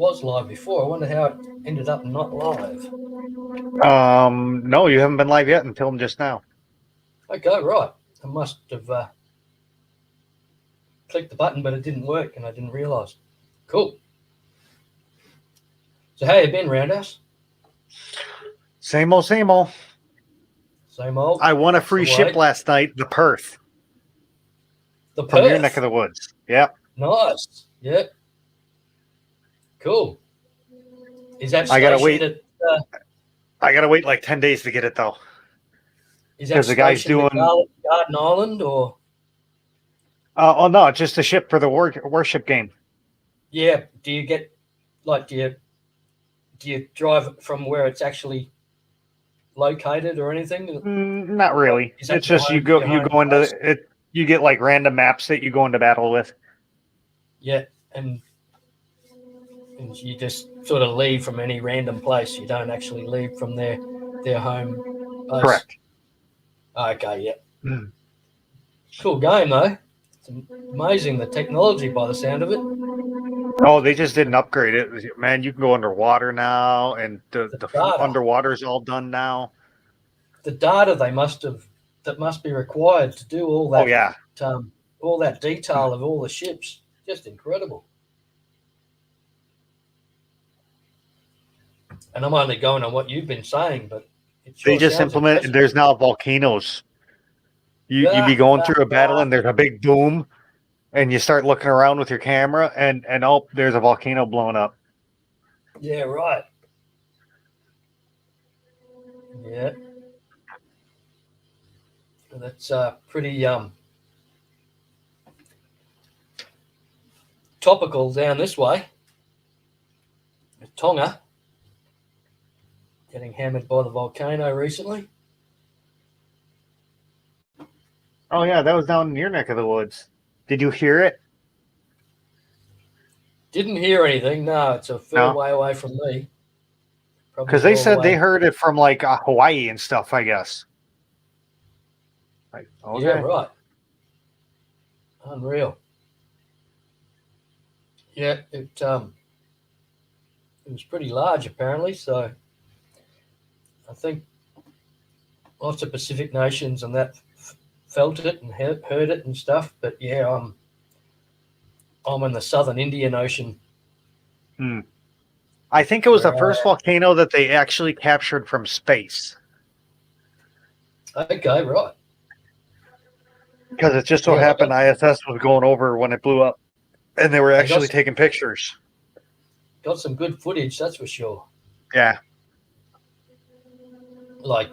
was live before. I wonder how it ended up not live. No, you haven't been live yet until just now. Okay, right. I must have clicked the button, but it didn't work, and I didn't realise. Cool. So how you been, Roundhouse? Same old, same old. Same old. I won a free ship last night, the Perth. The From your Perth. neck of the woods. Yep. Nice. Yep. Cool. Is that I gotta stationed wait. at? I gotta wait like 10 days to get it though. Is that 'Cause the guy's stationed at doing- Garden Island or? Oh no, it's just a ship for the worship game. Yeah. Do you get like do you drive from where it's actually located or anything? Not really. Is that It's just you go into it. You get like random maps that you go into battle with. Yeah, and you just sort of leave from any random place. You don't actually leave from their home base. Correct. Okay, yeah. Mm. Cool game though. It's amazing the technology by the sound of it. Oh, they just didn't upgrade it. Man, you can go underwater now, and the underwater is all done now. The data that must be required to do all that. Oh yeah. All that detail of all the ships, just incredible. And I'm only going on what you've been saying, but they just implemented. There's now volcanoes. You be going through a battle, and there's a big boom, and you start looking around with your camera, and oh, there's a volcano blowing up. Yeah, right. Yeah, that's pretty topical down this way. Tonga getting hammered by the volcano recently. Oh yeah, that was down in your neck of the woods. Did you hear it? Didn't hear anything. No, it's a fair way away from me. Because they said they heard it from like Hawaii and stuff, I guess. Like, okay. Yeah, right. Unreal. Yeah, it was pretty large apparently. So I think lots of Pacific nations and that felt it and heard it and stuff. But yeah, I'm in the southern Indian Ocean. I think it was the first volcano that they actually captured from space. Okay, right. Because it just so happened ISS was going over when it blew up, and they were actually taking pictures. Got some good footage, that's for sure. Yeah. Like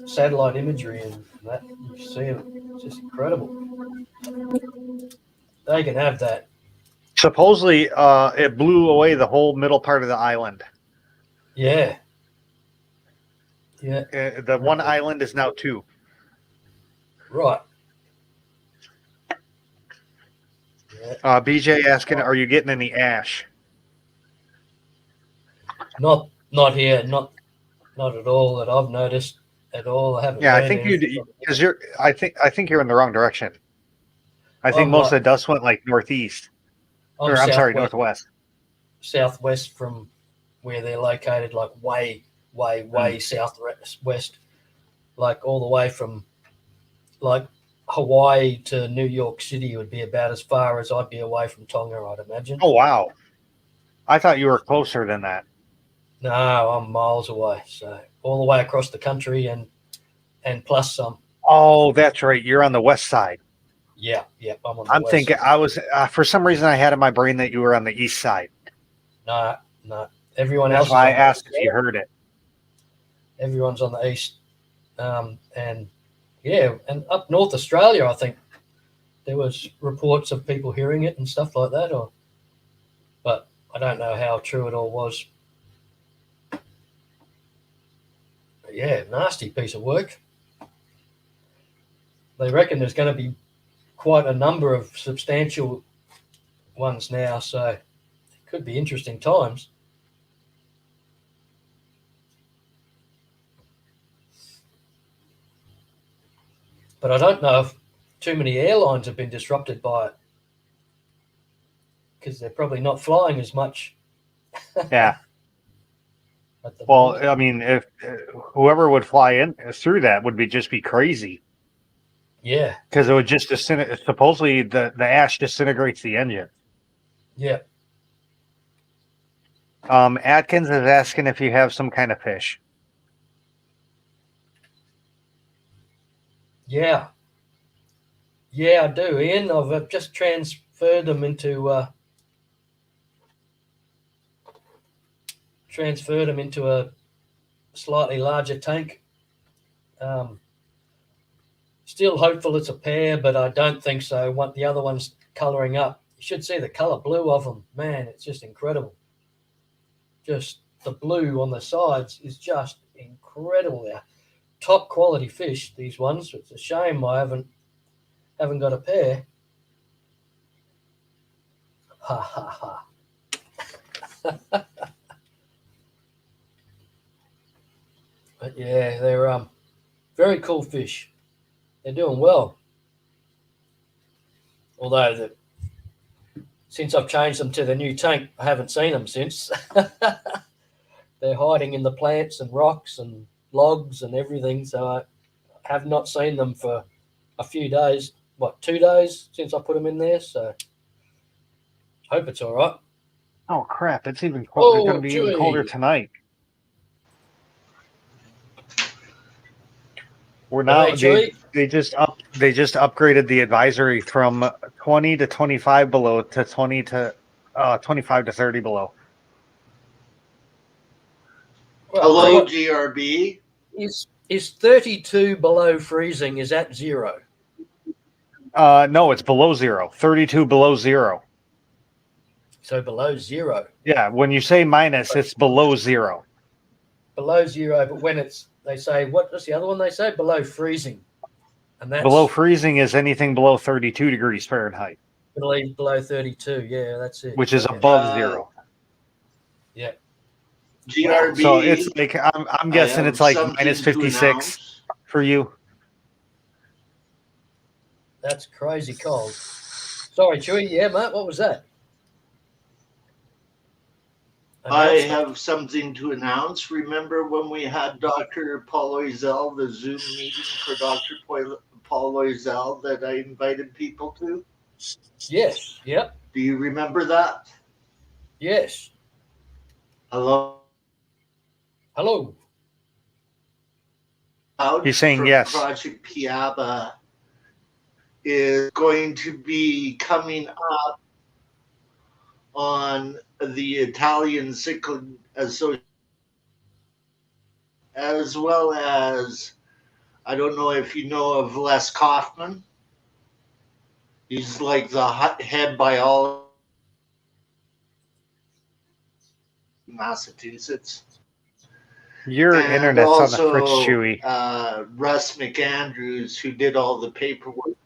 satellite imagery and that, you see it, it's just incredible. They can have that. Supposedly, it blew away the whole middle part of the island. Yeah. Yeah. The one island is now two. Right. Yeah. BJ asking, are you getting any ash? Not here. Not at all that I've noticed at all. I haven't. Yeah, I think because I think you're in the wrong direction. I think most of the dust went like northeast. I'm sorry, northwest. Southwest from where they're located, like way southwest, like all the way from like Hawaii to New York City would be about as far as I'd be away from Tonga, I'd imagine. Oh wow! I thought you were closer than that. No, I'm miles away. So all the way across the country and plus some. Oh, that's right. You're on the west side. Yeah. I'm on the west thinking side. I was for some reason I had in my brain that you were on the east side. No. Everyone That's else. That's why I asked if you heard it. Everyone's on the east, and yeah, and up North Australia, I think there was reports of people hearing it and stuff like that. But I don't know how true it all was. But yeah, nasty piece of work. They reckon there's going to be quite a number of substantial ones now, so it could be interesting times. But I don't know if too many airlines have been disrupted by it. because they're probably not flying as much. Yeah. At the Well, moment. I mean, if whoever would fly in through that would just be crazy. Yeah. Because it would just supposedly the ash disintegrates the engine. Yeah. Atkins is asking if you have some kind of fish. Yeah. Yeah, I do, Ian. I've just transferred them into a slightly larger tank. Still hopeful it's a pair, but I don't think so. The other one's colouring up. You should see the colour blue of them. Man, it's just incredible. Just the blue on the sides is just incredible. They're top quality fish, these ones. It's a shame I haven't got a pair. Ha ha ha. But yeah, they're very cool fish. They're doing well. Although since I've changed them to the new tank, I haven't seen them since. They're hiding in the plants and rocks and logs and everything. So I have not seen them for a few days. 2 days since I put them in there. So hope it's all right. Oh crap! It's even cold. It's going to be even colder Chewy. tonight. We're now they just upgraded the advisory from 20 to 25 below to 20 to 25 to 30 below. Well, hello, GRB. Is 32 below freezing? Is that zero? No, it's below zero. 32 below zero. So below zero. Yeah, when you say minus, it's below zero. Below zero, but when they say what's the other one they say? Below freezing. And that's below freezing is anything below 32 degrees Fahrenheit. Below 32, yeah, that's it. Which is above zero. Yeah. GRB. So it's like I'm guessing it's like minus 56 for you. That's crazy cold. Sorry, Chewy. Yeah, mate, what was that? I have something to announce. Remember when we had Dr. Paul Loisel, the Zoom meeting for Dr. Paul Loisel that I invited people to? Yes. Yep. Do you remember that? Yes. Hello? Hello. He's saying yes. Project Piaba is going to be coming up on the Italian Cichlid Association, as well as, I don't know if you know of Les Kaufman. He's like the head biologist in Massachusetts. Your internet's also, on the fritz, Chewy. Russ McAndrews, who did all the paperwork.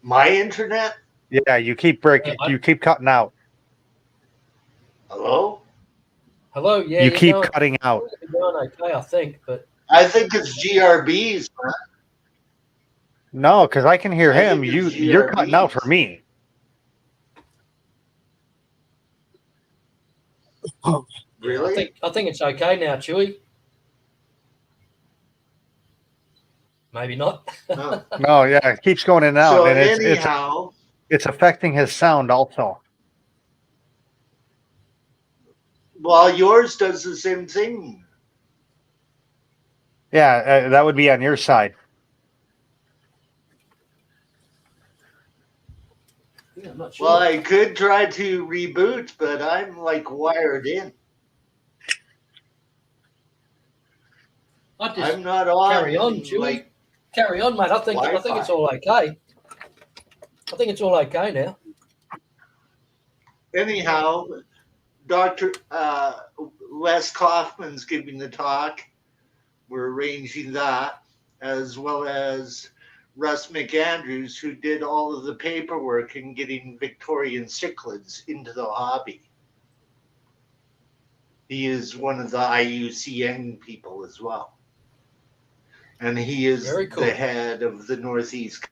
My internet? Yeah, you keep breaking. You keep cutting out. Hello? Hello, yeah. You keep cutting out. You're doing okay, I think, but I think it's GRB's. Huh? No, because I can hear him. You're cutting out for me. Really? I think it's okay now, Chewy. Maybe not. No, yeah, it keeps going in and out, so and anyhow, it's affecting his sound also. Well, yours does the same thing. Yeah, that would be on your side. Yeah, I'm not sure. Well, I could try to reboot, but I'm like wired in. I'm not on. Carry on, Chewy. Carry on, mate. I think it's all okay. I think it's all okay now. Anyhow, Dr. Les Kaufman's giving the talk. We're arranging that, as well as Russ McAndrews, who did all of the paperwork in getting Victorian cichlids into the hobby. He is one of the IUCN people as well. And he is the head of the Northeast.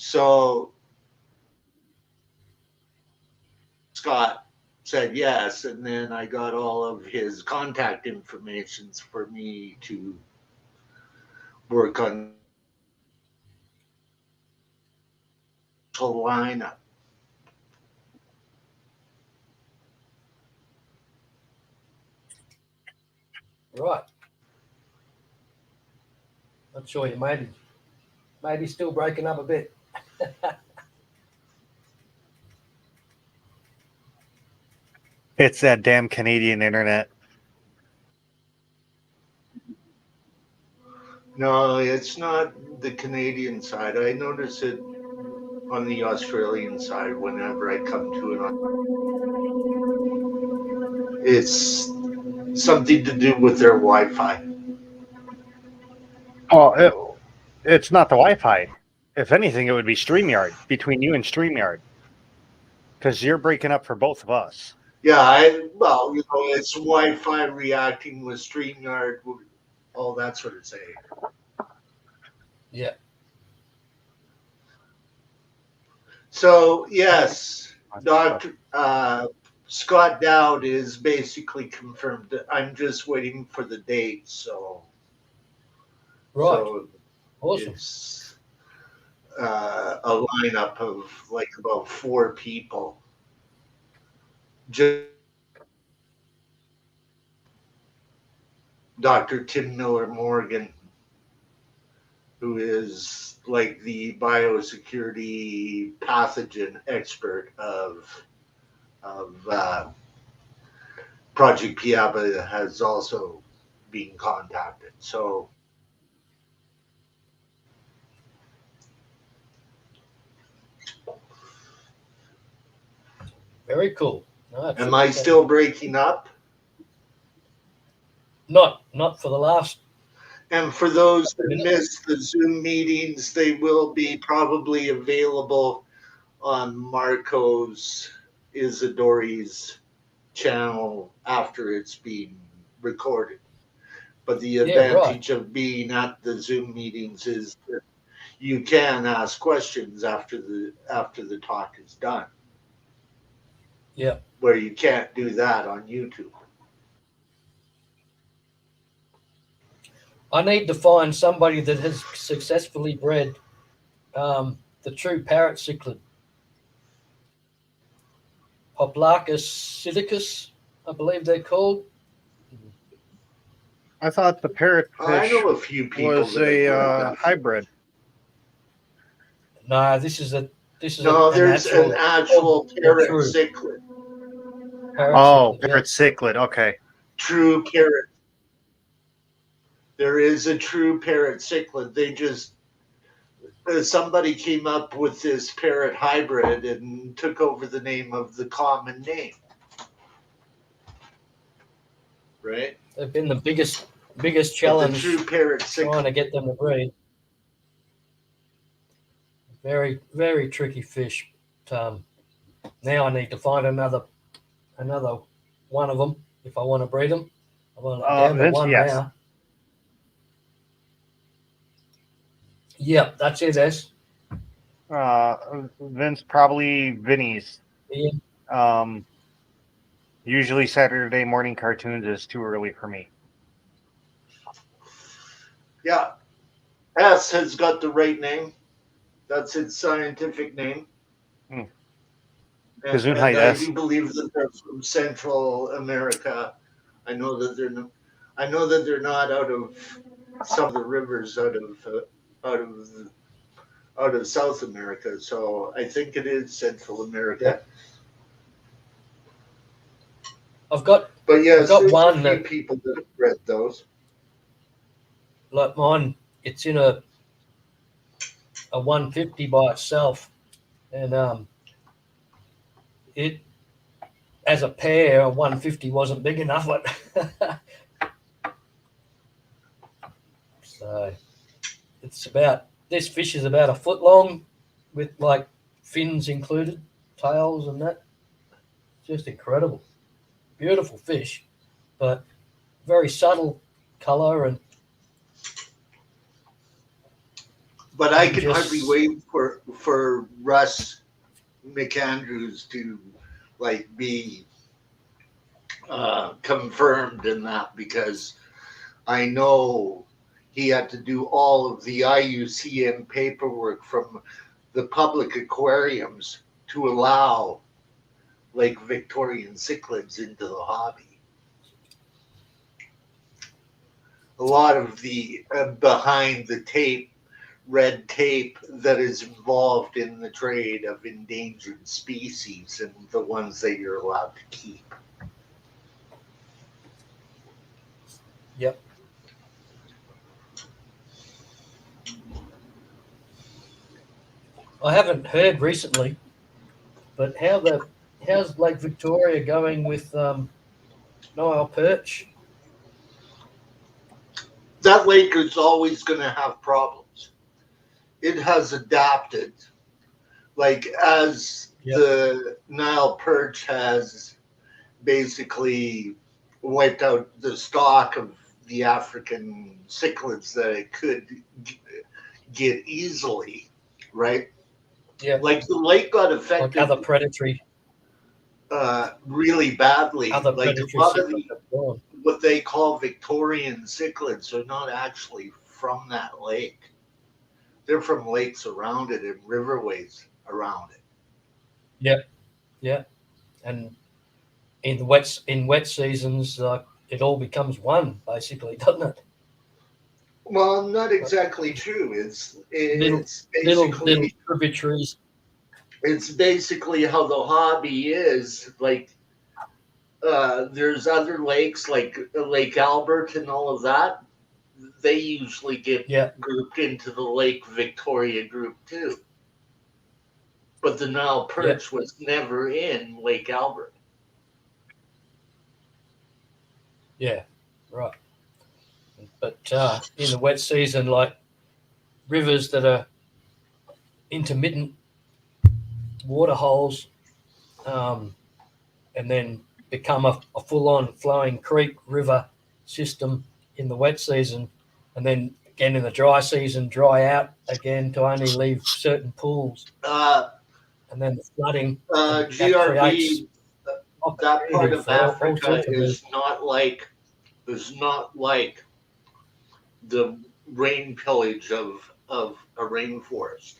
So Scott said yes, and then I got all of his contact information for me to work on the lineup. Right. Not sure you maybe still breaking up a bit. It's that damn Canadian internet. No, it's not the Canadian side. I notice it on the Australian side whenever I come to it. It's something to do with their Wi-Fi. Oh, it's not the Wi-Fi. If anything, it would be StreamYard, between you and StreamYard. Because you're breaking up for both of us. Yeah, it's Wi-Fi reacting with StreamYard, all that sort of thing. Yeah. So yes, Dr. Scott Dowd is basically confirmed. I'm just waiting for the date. So Right. So Awesome. it's a lineup of like about 4 people. Dr. Tim Miller Morgan, who is like the biosecurity pathogen expert of Project Piaba, has also been contacted. So Very cool. No, am I still breaking up? Not for the last. And for those that missed the Zoom meetings, they will be probably available on Marco's Isidori's channel after it's been recorded. But the advantage of being at the Zoom meetings is that you can ask questions after the talk is done. Yeah. Where you can't do that on YouTube. I need to find somebody that has successfully bred the true parrot cichlid. Hoplacus psittacus, I believe they're called. I thought the parrotfish I know a few people was a hybrid. No, this is there's an actual parrot cichlid. Parrot cichlid. Okay. True parrot. There is a true parrot cichlid. They just somebody came up with this parrot hybrid and took over the name of the common name. Right? They've been the biggest challenge. The true parrot cichlid. Trying to get them to breed. Very, very tricky fish. Now I need to find another one of them if I want to breed them. I'm down to one now. Yep, that's it, S. Vince, probably Vinny's. Yeah. Usually Saturday morning cartoons is too early for me. Yeah. S has got the right name. That's its scientific name. And I do believe that they're from Central America. I know that they're not out of some of the rivers out of South America. So I think it is Central America. I've got one that people that have read those. Like mine, it's in a 150 by itself, and it as a pair, a 150 wasn't big enough. So this fish is about a foot long, with like fins included, tails and that. Just incredible, beautiful fish, but very subtle color and But I can hardly wait for Russ McAndrews to be confirmed in that, because I know he had to do all of the IUCN paperwork from the public aquariums to allow Lake Victorian cichlids into the hobby. A lot of the behind the tape red tape that is involved in the trade of endangered species and the ones that you're allowed to keep. Yep. I haven't heard recently, but how's Lake Victoria going with Nile perch? That lake is always going to have problems. It has adapted, as the Nile perch has basically wiped out the stock of the African cichlids that it could get easily, right? Yeah. The lake got affected. Other predatory. Really badly. Other predatory cichlids have gone. What they call Victorian cichlids are not actually from that lake. They're from lakes around it and riverways around it. Yeah. And in wet seasons, it all becomes one, basically, doesn't it? Well, not exactly true. It's basically little tributaries. It's basically how the hobby is. There's other lakes like Lake Albert and all of that. They usually get grouped into the Lake Victoria group too. But the Nile perch was never in Lake Albert. Yeah, right. But in the wet season, rivers that are intermittent water holes, and then become a full-on flowing creek river system in the wet season, and then again in the dry season dry out again to only leave certain pools, and then the flooding. GRB, that part of Africa is not like the rain pillage of a rainforest.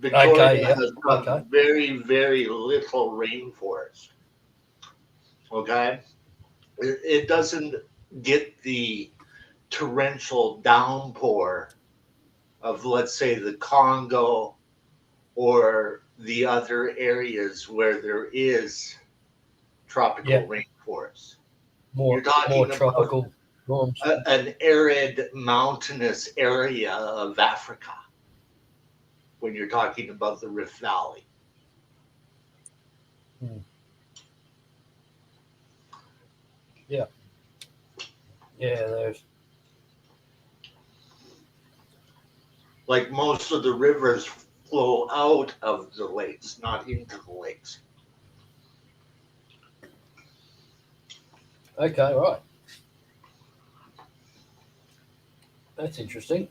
Victoria has got very, very little rainforest. Okay? It doesn't get the torrential downpour of, let's say, the Congo or the other areas where there is tropical rainforest. More tropical storms. An arid mountainous area of Africa when you're talking about the Rift Valley. Yeah, there's most of the rivers flow out of the lakes, not into the lakes. Okay, right. That's interesting.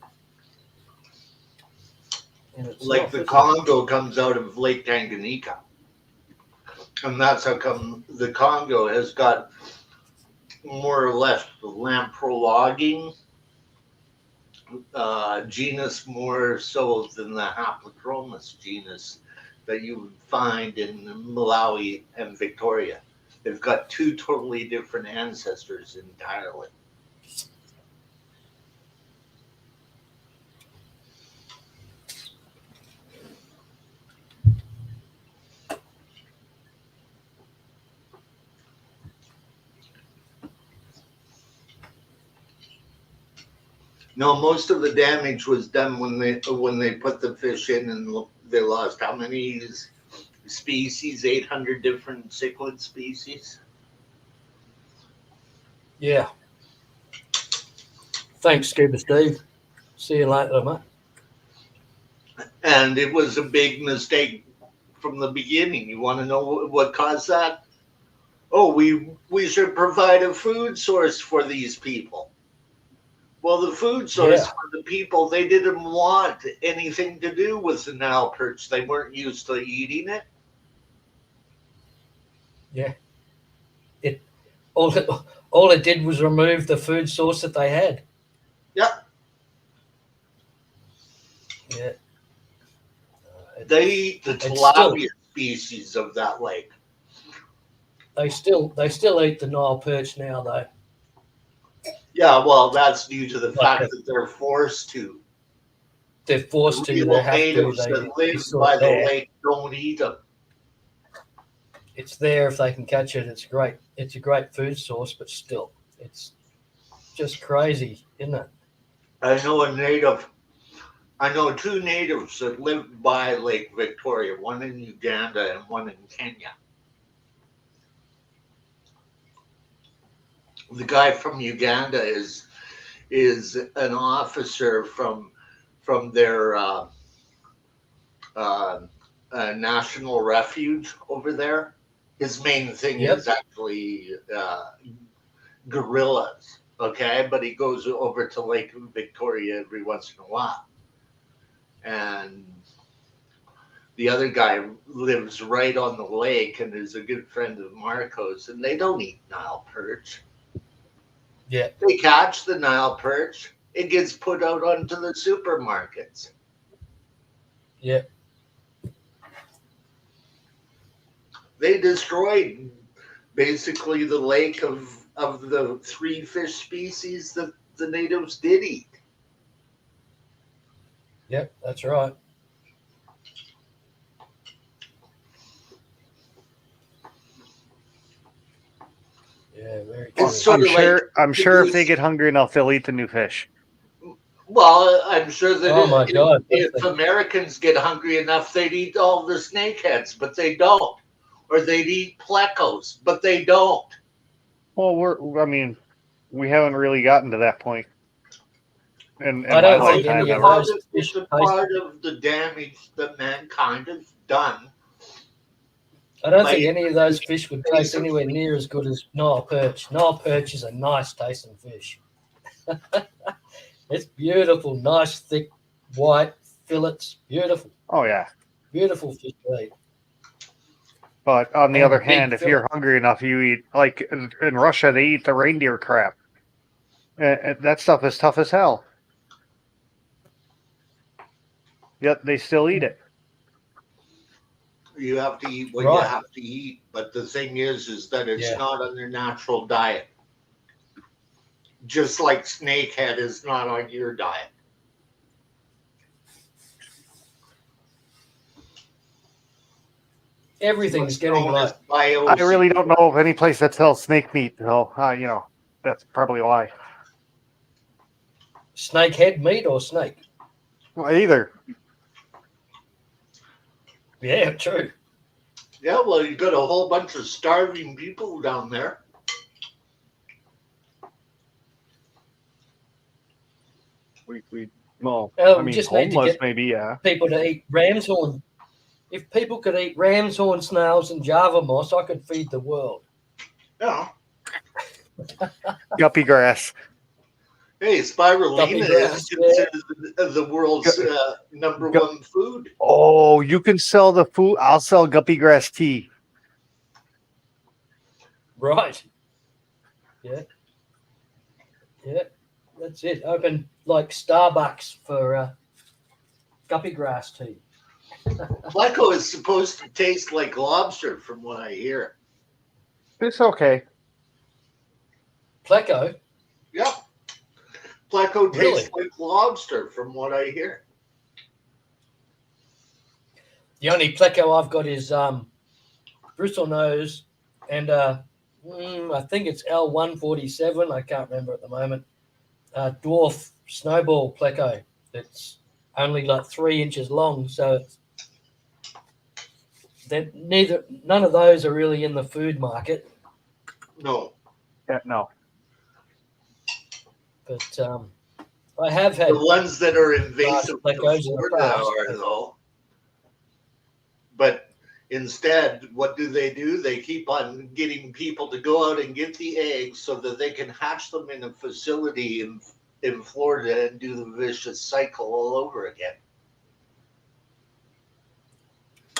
The Congo comes out of Lake Tanganyika. And that's how come the Congo has got more or less the lamprologging genus more so than the Haplochromis genus that you would find in Malawi and Victoria. They've got two totally different ancestors entirely. No, most of the damage was done when they put the fish in, and they lost how many species? 800 different cichlid species. Yeah. Thanks, Scuba Steve. See you later, mate. And it was a big mistake from the beginning. You want to know what caused that? Oh, we should provide a food source for these people. Well, the food source for the people, they didn't want anything to do with the Nile perch. They weren't used to eating it. Yeah. All it did was remove the food source that they had. Yep. Yeah. They eat the tilapia species of that lake. They still eat the Nile perch now, though. Yeah, well, that's due to the fact that they're forced to. They're forced to. The They have natives to. that live by the lake don't eat them. It's there if they can catch it. It's great. It's a great food source, but still, it's just crazy, isn't it? I know two natives that live by Lake Victoria, one in Uganda and one in Kenya. The guy from Uganda is an officer from their national refuge over there. His main thing is actually gorillas, okay? But he goes over to Lake Victoria every once in a while. And the other guy lives right on the lake and is a good friend of Marco's, and they don't eat Nile perch. Yeah. They catch the Nile perch. It gets put out onto the supermarkets. Yeah. They destroyed basically the lake of the 3 fish species that the natives did eat. Yep, that's right. Yeah, very true. I'm sure if they get hungry enough, they'll eat the new fish. Well, I'm sure that if Americans get hungry enough, they'd eat all the snakeheads, but they don't. Or they'd eat plecos, but they don't. Well, we haven't really gotten to that point. In I don't think any of those it's a part of the damage that mankind has done. I don't think any of those fish would taste anywhere near as good as Nile perch. Nile perch is a nice tasting fish. It's beautiful, nice, thick, white fillets. Beautiful. Oh, yeah. Beautiful fish to eat. But on the other hand, if you're hungry enough, you eat, like in Russia, they eat the reindeer crab. And that stuff is tough as hell. Yet they still eat it. You have to eat what you have to eat. But the thing is that it's not on their natural diet. Just like snakehead is not on your diet. Everything's getting like. I really don't know of any place that sells snake meat, so that's probably why. Snakehead meat or snake? Well, either. Yeah, true. Yeah, well, you got a whole bunch of starving people down there. We just need to get people to eat ram's horn. If people could eat ram's horn snails and Java moss, I could feed the world. Yeah. Guppy grass. Hey, spirulina is considered the world's number one food. Oh, you can sell the food. I'll sell guppy grass tea. Right. Yeah. Yeah. That's it. Open like Starbucks for guppy grass tea. Pleco is supposed to taste like lobster, from what I hear. It's okay. Pleco? Yep. Pleco tastes like lobster, from what I hear. The only Pleco I've got is bristle nose and I think it's L147. I can't remember at the moment. Dwarf snowball Pleco. It's only like 3 inches long, so none of those are really in the food market. No. Yeah, no. But I have had the ones that are invasive to Florida are though. But instead, what do? They keep on getting people to go out and get the eggs so that they can hatch them in a facility in Florida and do the vicious cycle all over again.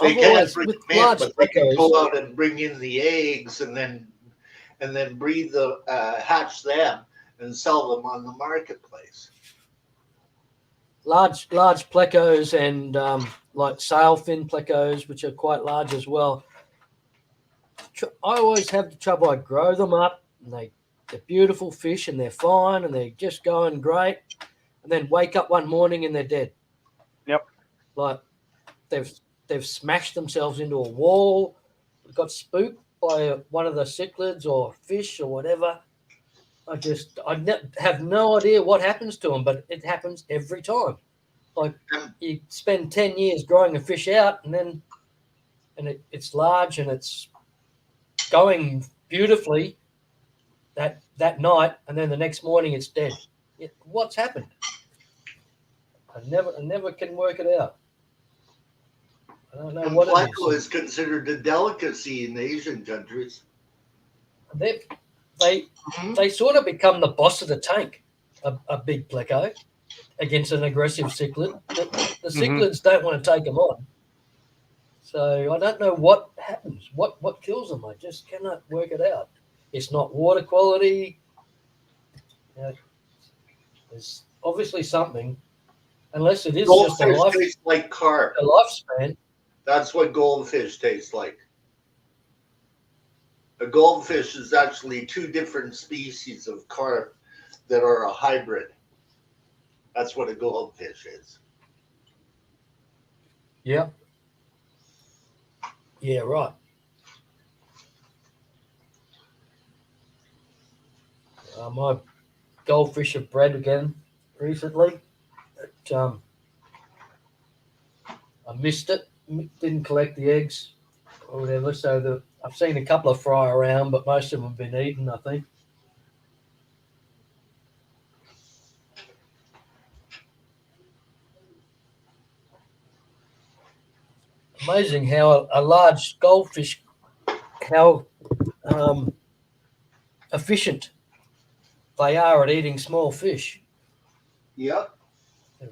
They can't bring them in, but they can go out and bring in the eggs and then breed hatch them and sell them on the marketplace. Large plecos and like sailfin plecos, which are quite large as well. I always have the trouble. I grow them up, and they're beautiful fish, and they're fine, and they're just going great, and then wake up one morning and they're dead. Yep. Like they've smashed themselves into a wall, got spooked by one of the cichlids or fish or whatever. I have no idea what happens to them, but it happens every time. Like you spend 10 years growing a fish out, and it's large and it's going beautifully that night, and then the next morning it's dead. What's happened? I never can work it out. I don't know what it Pleco is considered a delicacy in Asian countries. They sort of become the boss of the tank, a big pleco, against an aggressive cichlid. The cichlids don't want to take them on. So I don't know what happens, what kills them. I just cannot work it out. It's not water quality. There's obviously something, unless it is goldfish just tastes like carp. A lifespan. That's what goldfish tastes like. A goldfish is actually two different species of carp that are a hybrid. That's what a goldfish is. Yeah. Yeah, right. My goldfish have bred again recently. I missed it. Didn't collect the eggs or whatever. So I've seen a couple of fry around, but most of them have been eaten, I think. Amazing how a large goldfish, how efficient they are at eating small fish. Yep. They're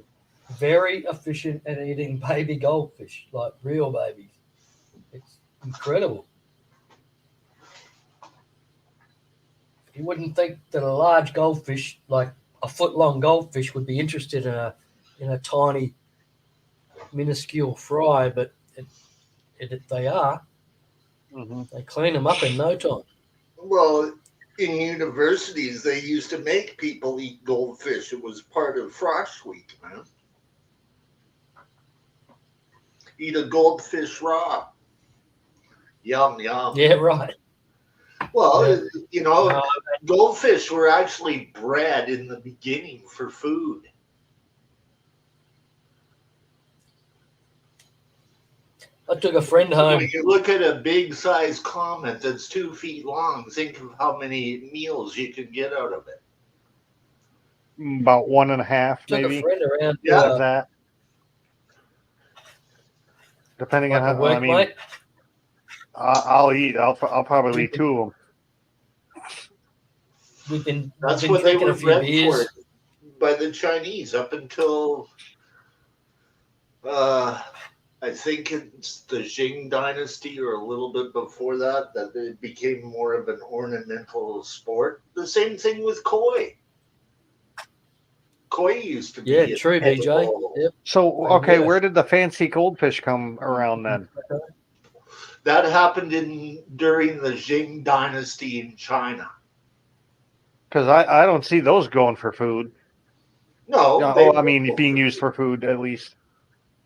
very efficient at eating baby goldfish, like real babies. It's incredible. You wouldn't think that a large goldfish, like a foot-long goldfish, would be interested in a tiny, minuscule fry, but they are. Mm-hmm. They clean them up in no time. Well, in universities, they used to make people eat goldfish. It was part of Frosh Week, man. Eat a goldfish raw. Yum, yum. Yeah, right. Well, goldfish were actually bred in the beginning for food. I took a friend home. When you look at a big size comet that's 2 feet long, think of how many meals you can get out of it. About 1.5, maybe. Took a friend around. Yeah, that. Depending on how. Mate. I'll eat. I'll probably eat 2 of them. That's what they were bred for by the Chinese up until I think it's the Qing dynasty or a little bit before that it became more of an ornamental sport. The same thing with koi. Koi used to be true, BJ. Yep. So, okay, where did the fancy goldfish come around then? That happened during the Qing dynasty in China. Because I don't see those going for food. No. Being used for food at least.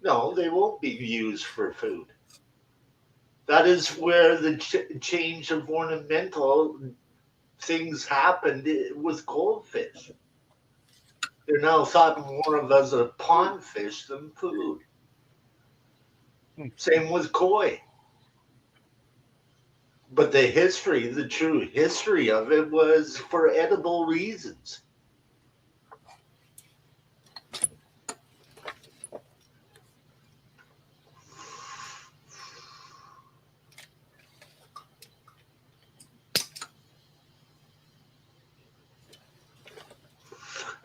No, they won't be used for food. That is where the change of ornamental things happened with goldfish. They're now thought more of as a pond fish than food. Same with koi. But the true history of it was for edible reasons.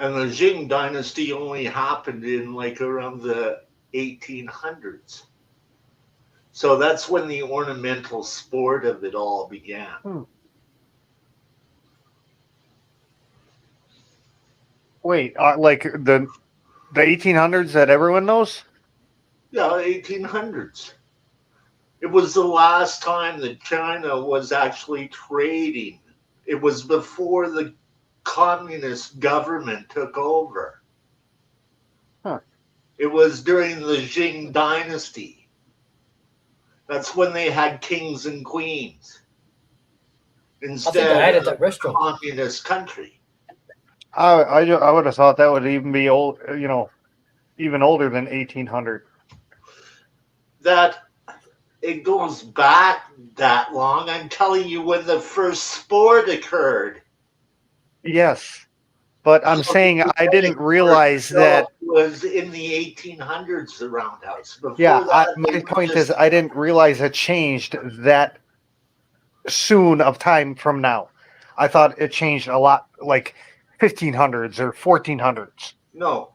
And the Jing dynasty only happened in like around the 1800s. So that's when the ornamental sport of it all began. Wait, like the 1800s that everyone knows? Yeah, 1800s. It was the last time that China was actually trading. It was before the communist government took over. Huh. It was during the Jing dynasty. That's when they had kings and queens I think instead I ate at of that a restaurant. communist country. I would have thought that would even be old, even older than 1800. That it goes back that long. I'm telling you when the first sport occurred. Yes, but I'm saying I didn't realize that. Was in the 1800s, the roundhouse. Before Yeah, that, my point is I didn't realize it changed that soon of time from now. I thought it changed a lot, like 1500s or 1400s. No,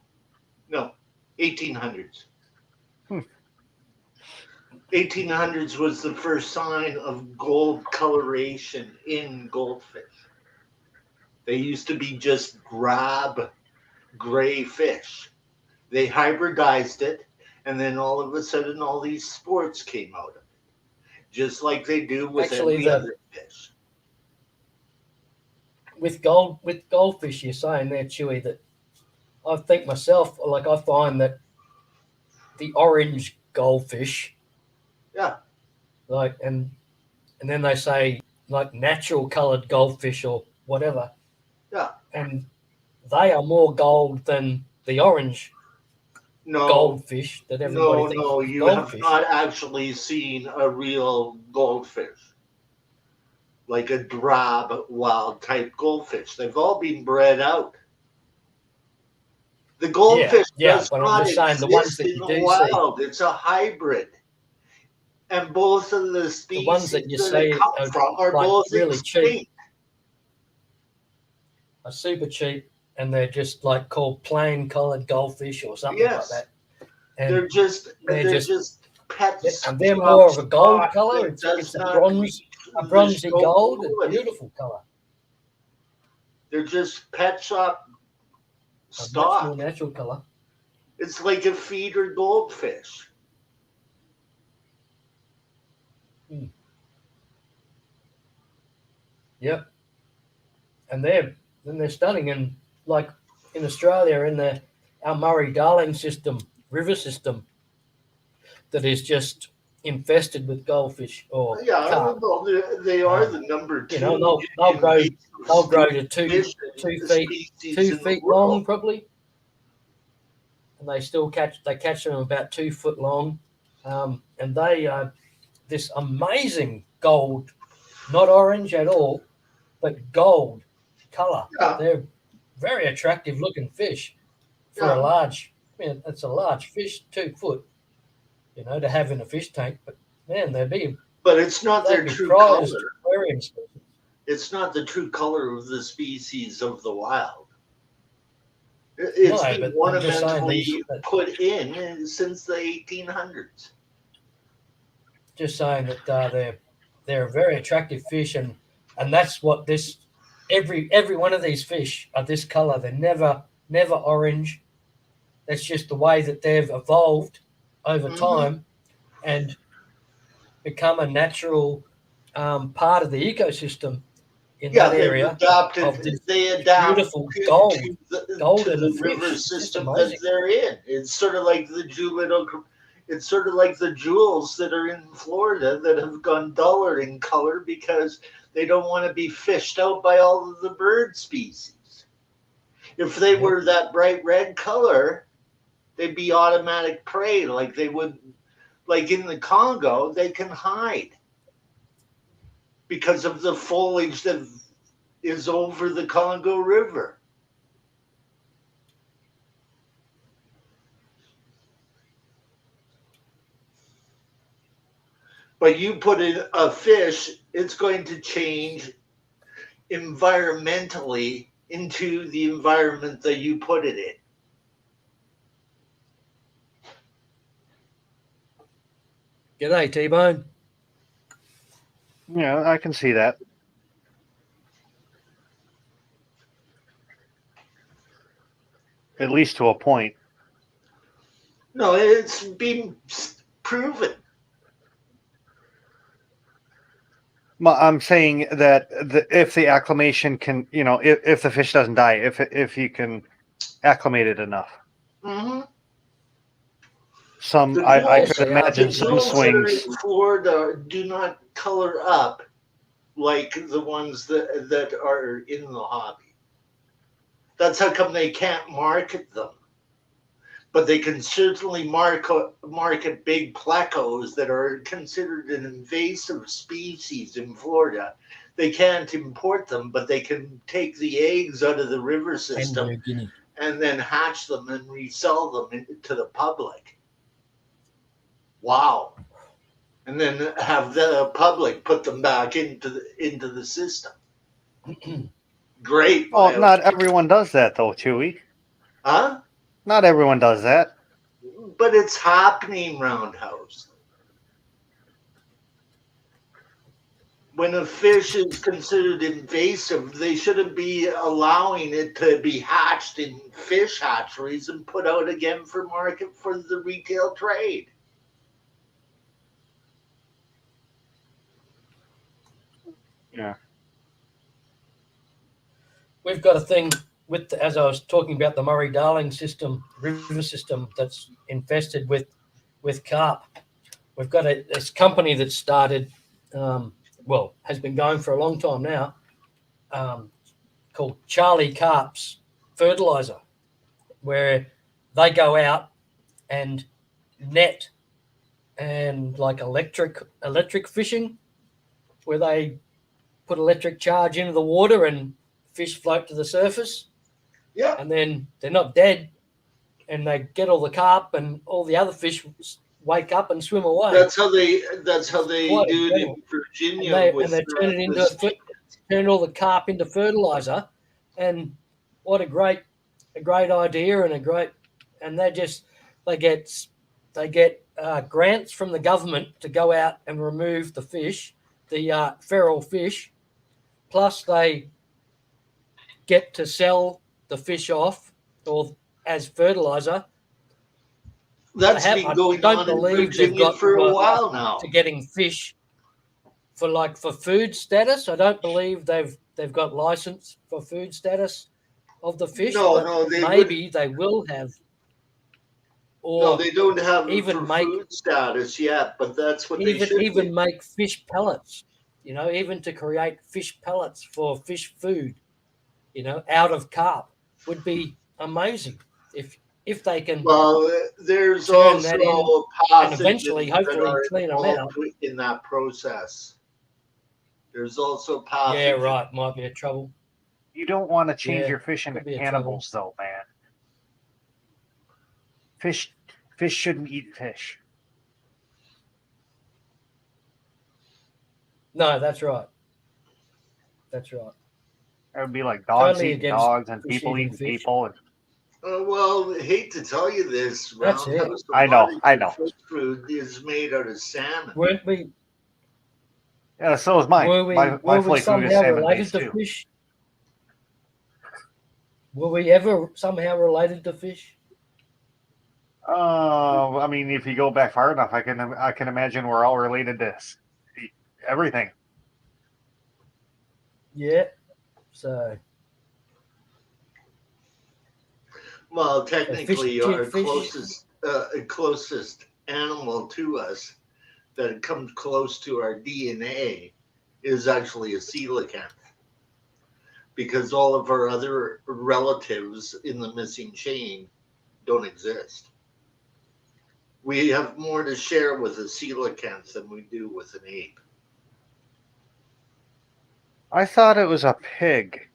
1800s. 1800s was the first sign of gold coloration in goldfish. They used to be just drab gray fish. They hybridized it, and then all of a sudden all these sports came out of it, just like they do with every other fish. With goldfish, you're saying there, Chewy, that I think myself, like I find that the orange goldfish, Yeah, like and then they say like natural coloured goldfish or whatever, yeah. and they are more gold than the orange goldfish that everybody thinks is you goldfish. have not actually seen a real goldfish, like a drab wild type goldfish. They've all been bred out. The goldfish does but not I'm just saying the ones that in you the do wild. It's a hybrid. And both of the species the ones that you that see it come are from are like both really extinct. cheap, are super cheap, and they're just like called plain coloured goldfish or something like that. And they're just pets. and they're more of a gold stock colour. that It's does a not bronze, reach a the bronzy gold, a showability. beautiful colour. They're just pet shop A much stock. more natural colour. It's like a feeder goldfish. Yep. And they're stunning. And like in Australia, in our Murray-Darling river system, that is just infested with goldfish or carp. Well, they are the number two. They'll grow to two feet long probably, and they catch them about 2 foot long, and they are this amazing gold, not orange at all, but gold color. Yeah. They're very attractive looking fish for a large. It's a large fish, 2 foot, to have in a fish tank. But man, they'd be. But it's not their true color. It's not the true color of the species of the wild. It's been ornamentally put in since the 1800s. Just saying that they're a very attractive fish, and that's what this every one of these fish are this color. They're never orange. That's just the way that they've evolved over time and become a natural part of the ecosystem in that area. They adapt beautiful gold in the river system that they're in. It's sort of like the jewels that are in Florida that have gone duller in color because they don't want to be fished out by all of the bird species. If they were that bright red color, they'd be automatic prey like they would. Like in the Congo, they can hide because of the foliage that is over the Congo River. But you put in a fish, it's going to change environmentally into the environment that you put it in. G'day, T-Bone. Yeah, I can see that. At least to a point. No, it's been proven. I'm saying that if the acclimation can, if the fish doesn't die, if you can acclimate it enough. Mm-hmm. I could imagine some gills swings. that are in Florida do not color up like the ones that are in the hobby. That's how come they can't market them. But they can certainly market big plecos that are considered an invasive species in Florida. They can't import them, but they can take the eggs out of the river system and then hatch them and resell them to the public. Wow. And then have the public put them back into the system. Great. Oh, not everyone does that though, Chewy. Huh? Not everyone does that. But it's happening, Roundhouse. When a fish is considered invasive, they shouldn't be allowing it to be hatched in fish hatcheries and put out again for market for the retail trade. Yeah. We've got a thing with, as I was talking about, the Murray-Darling system, river system that's infested with carp. We've got this company that started, has been going for a long time now, called Charlie Carp's Fertilizer, where they go out and net and like electric fishing, where they put electric charge into the water and fish float to the surface. Yeah. And then they're not dead, and they get all the carp and all the other fish wake up and swim away. That's how they do it in Virginia. And they turn all the carp into fertilizer, and what a great idea, and they get grants from the government to go out and remove the fish, the feral fish, plus they get to sell the fish off or as fertilizer. That's been going on in Virginia for a while now. To getting fish for food status. I don't believe they've got license for food status of the fish. They will have. Or no, they don't have even food status yet, but that's what they should even make fish pellets. Even to create fish pellets for fish food, out of carp would be amazing if they can. Well, there's also and eventually, hopefully, clean them out in that process. There's also pathogens. Yeah, right. Might be a trouble. You don't want to change your fish into cannibals, though, man. Fish shouldn't eat fish. No, that's right. That's right. It would be like dogs eating dogs and people eating people. And... well, I hate to tell you this. That's it. I know. Fish food is made out of salmon. Weren't we? Yeah, so is mine. My flake food is salmon related to fish? Were we ever somehow related to fish? I mean, if you go back far enough, I can imagine we're all related to everything. Yeah. So. Well, technically, our closest animal to us that comes close to our DNA is actually a coelacanth, because all of our other relatives in the missing chain don't exist. We have more to share with a coelacanth than we do with an ape. I thought it was a pig.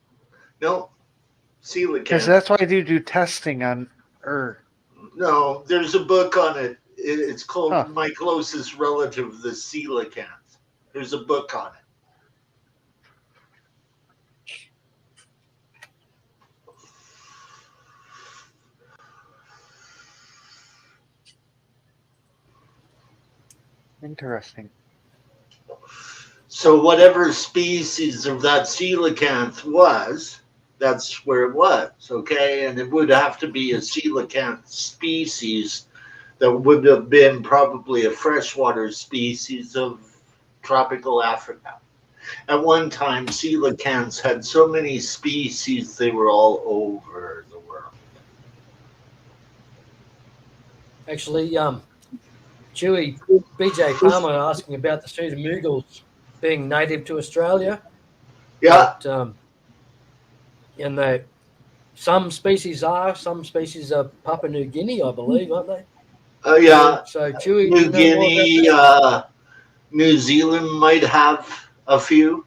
No, coelacanth. Because that's why I do testing on her. No, there's a book on it. It's called My Closest Relative, the Coelacanth. There's a book on it. Interesting. So whatever species of that coelacanth was, that's where it was, okay? And it would have to be a coelacanth species that would have been probably a freshwater species of tropical Africa. At one time, coelacanths had so many species, they were all over the world. Actually, Chewy, BJ Palmer asking about the pseudomugals being native to Australia. Yeah, But, and some species are Papua New Guinea, I believe, aren't they? yeah. So Chewy, New you know more Guinea, about that? New Zealand might have a few.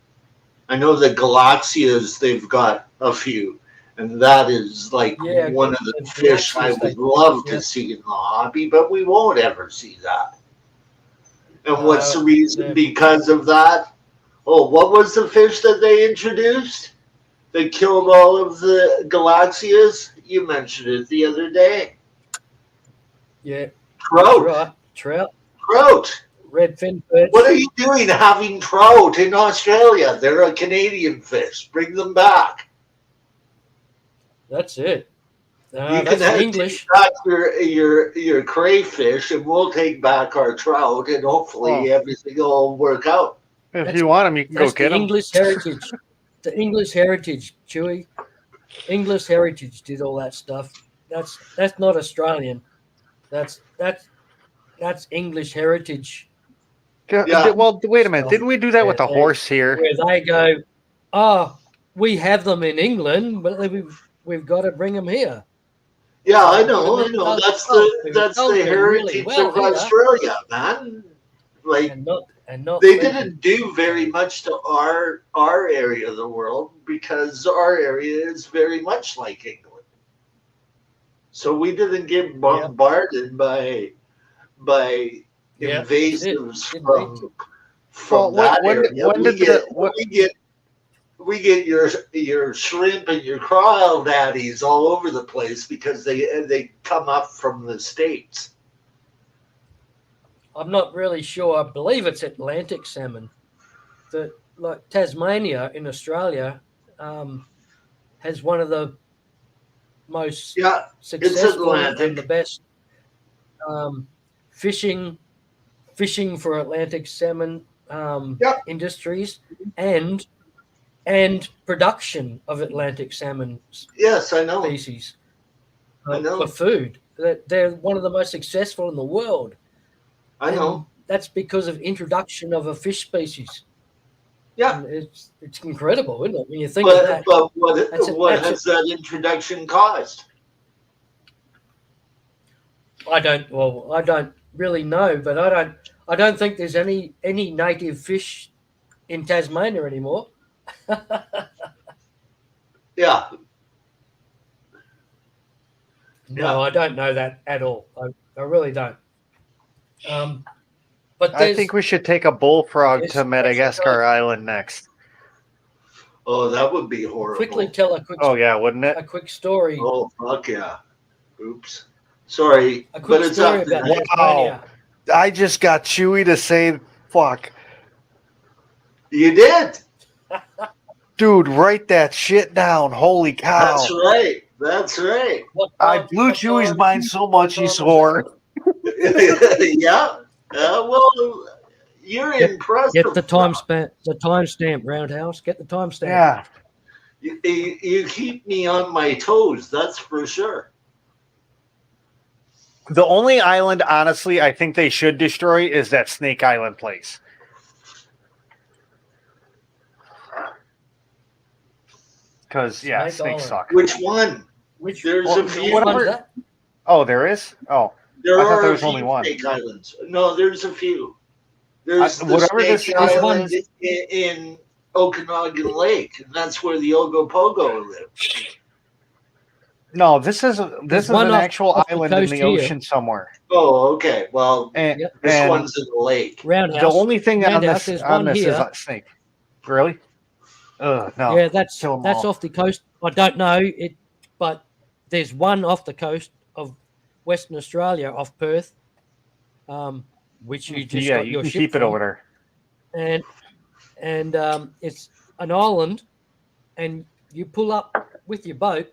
I know the Galaxias, they've got a few. And that is like one of the fish I would love to see in the hobby, but we won't ever see that. And what's the reason because of that? Oh, what was the fish that they introduced that killed all of the Galaxias? You mentioned it the other day. Yeah. Trout. Trout. Redfin perch. What are you doing having trout in Australia? They're a Canadian fish. Bring them back. That's it. You that's can English. Take back your crayfish, and we'll take back our trout, and hopefully everything will work out. If you want them, you can go get them. English heritage. The English heritage, Chewy. English heritage did all that stuff. That's not Australian. That's English heritage. Yeah. Well, wait a minute. Didn't we do that with the horse here? Where they go, oh, we have them in England, but we've got to bring them here. Yeah, I know. That's the heritage of Australia, man. Like, and not they didn't do very much to our area of the world because our area is very much like England. So we didn't get bombarded by invasives from that area. We get your shrimp and your crawdaddies all over the place because they come up from the States. I'm not really sure. I believe it's Atlantic salmon. Like Tasmania in Australia has one of the most successful and the best fishing for Atlantic salmon industries and production of Atlantic salmon species for food. They're one of the most successful in the world. I know. That's because of introduction of a fish species. Yeah. And it's incredible, isn't it? When you think of that. But what has that introduction caused? I don't really know, but I don't think there's any native fish in Tasmania anymore. Yeah. No, I don't know that at all. I really don't. But I think we should take a bullfrog to Madagascar Island next. Oh, that would be horrible. Quickly tell a quick. Oh yeah, wouldn't it? A quick story. Oh fuck yeah! Oops, sorry. A quick story about Tasmania. I just got Chewy to say fuck. You did, dude. Write that shit down. Holy cow! That's right. I blew Chewy's mind so much he swore. Yeah. Well, you're impressive. Get the timestamp, Roundhouse. Get the timestamp. Yeah. You keep me on my toes. That's for sure. The only island, honestly, I think they should destroy is that Snake Island place. Because snakes suck. Which one? There's a few. Oh, there is? Oh. There are a few only one. Snake Islands. No, there's a few. There's the Snake Island in Okanagan Lake, and that's where the Ogopogo live. No, this is an actual island in the ocean somewhere. Oh, okay. Well, this one's in the lake. Roundhouse. The only thing on this is a snake. Really? No. Yeah, that's off the coast. I don't know it, but there's one off the coast of Western Australia, off Perth. which you just got you your can ship keep it from, over there. and it's an island, and you pull up with your boat,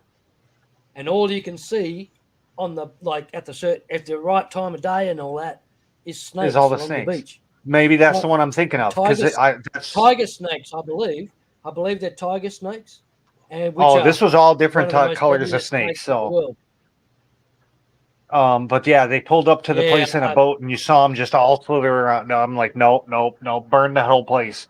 and all you can see on the at the right time of day and all that is snakes Is all the along the snakes. beach. Maybe that's the one I'm thinking of because Tiger snakes, I believe. I believe they're tiger snakes, and which this was all different one of the most colors of deadliest snakes. in the world. But yeah, they pulled up to the place in a boat, and you saw them just all slither around. No, I'm like, nope, burn the whole place.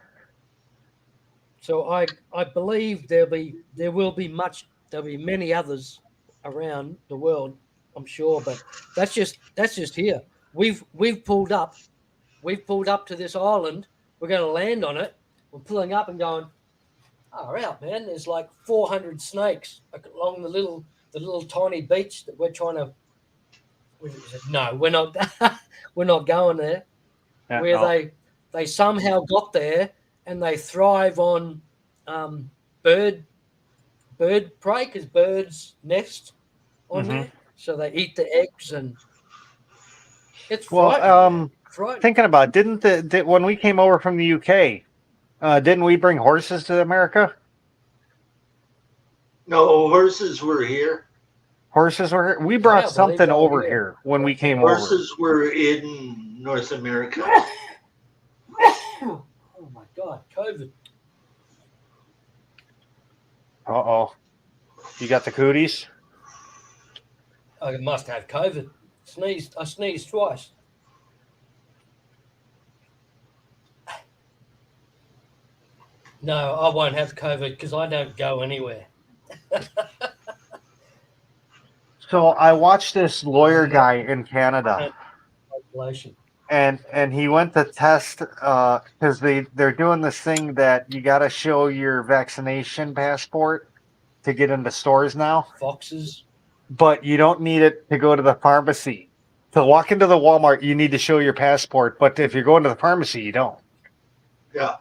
So I believe there'll be many others around the world, I'm sure, but that's just here. We've pulled up to this island. We're going to land on it. We're pulling up and going, oh, out, man. There's like 400 snakes along the little tiny beach that we're trying to. No, we're not. We're not going there. Yeah, they somehow got there, and they thrive on bird prey because birds nest on there, so they eat the eggs, and it's frightening. Thinking about it, when we came over from the UK, didn't we bring horses to America? No, horses were here. Horses were here. We brought something over here when we came over. Horses were in North America. Oh my God, COVID. Uh-oh. You got the cooties? I must have COVID. I sneezed twice. No, I won't have COVID because I don't go anywhere. So I watched this lawyer guy in Canada, and he went to test because they're doing this thing that you got to show your vaccination passport to get into stores now. Foxes. But you don't need it to go to the pharmacy. To walk into the Walmart, you need to show your passport. But if you're going to the pharmacy, you don't. Yeah.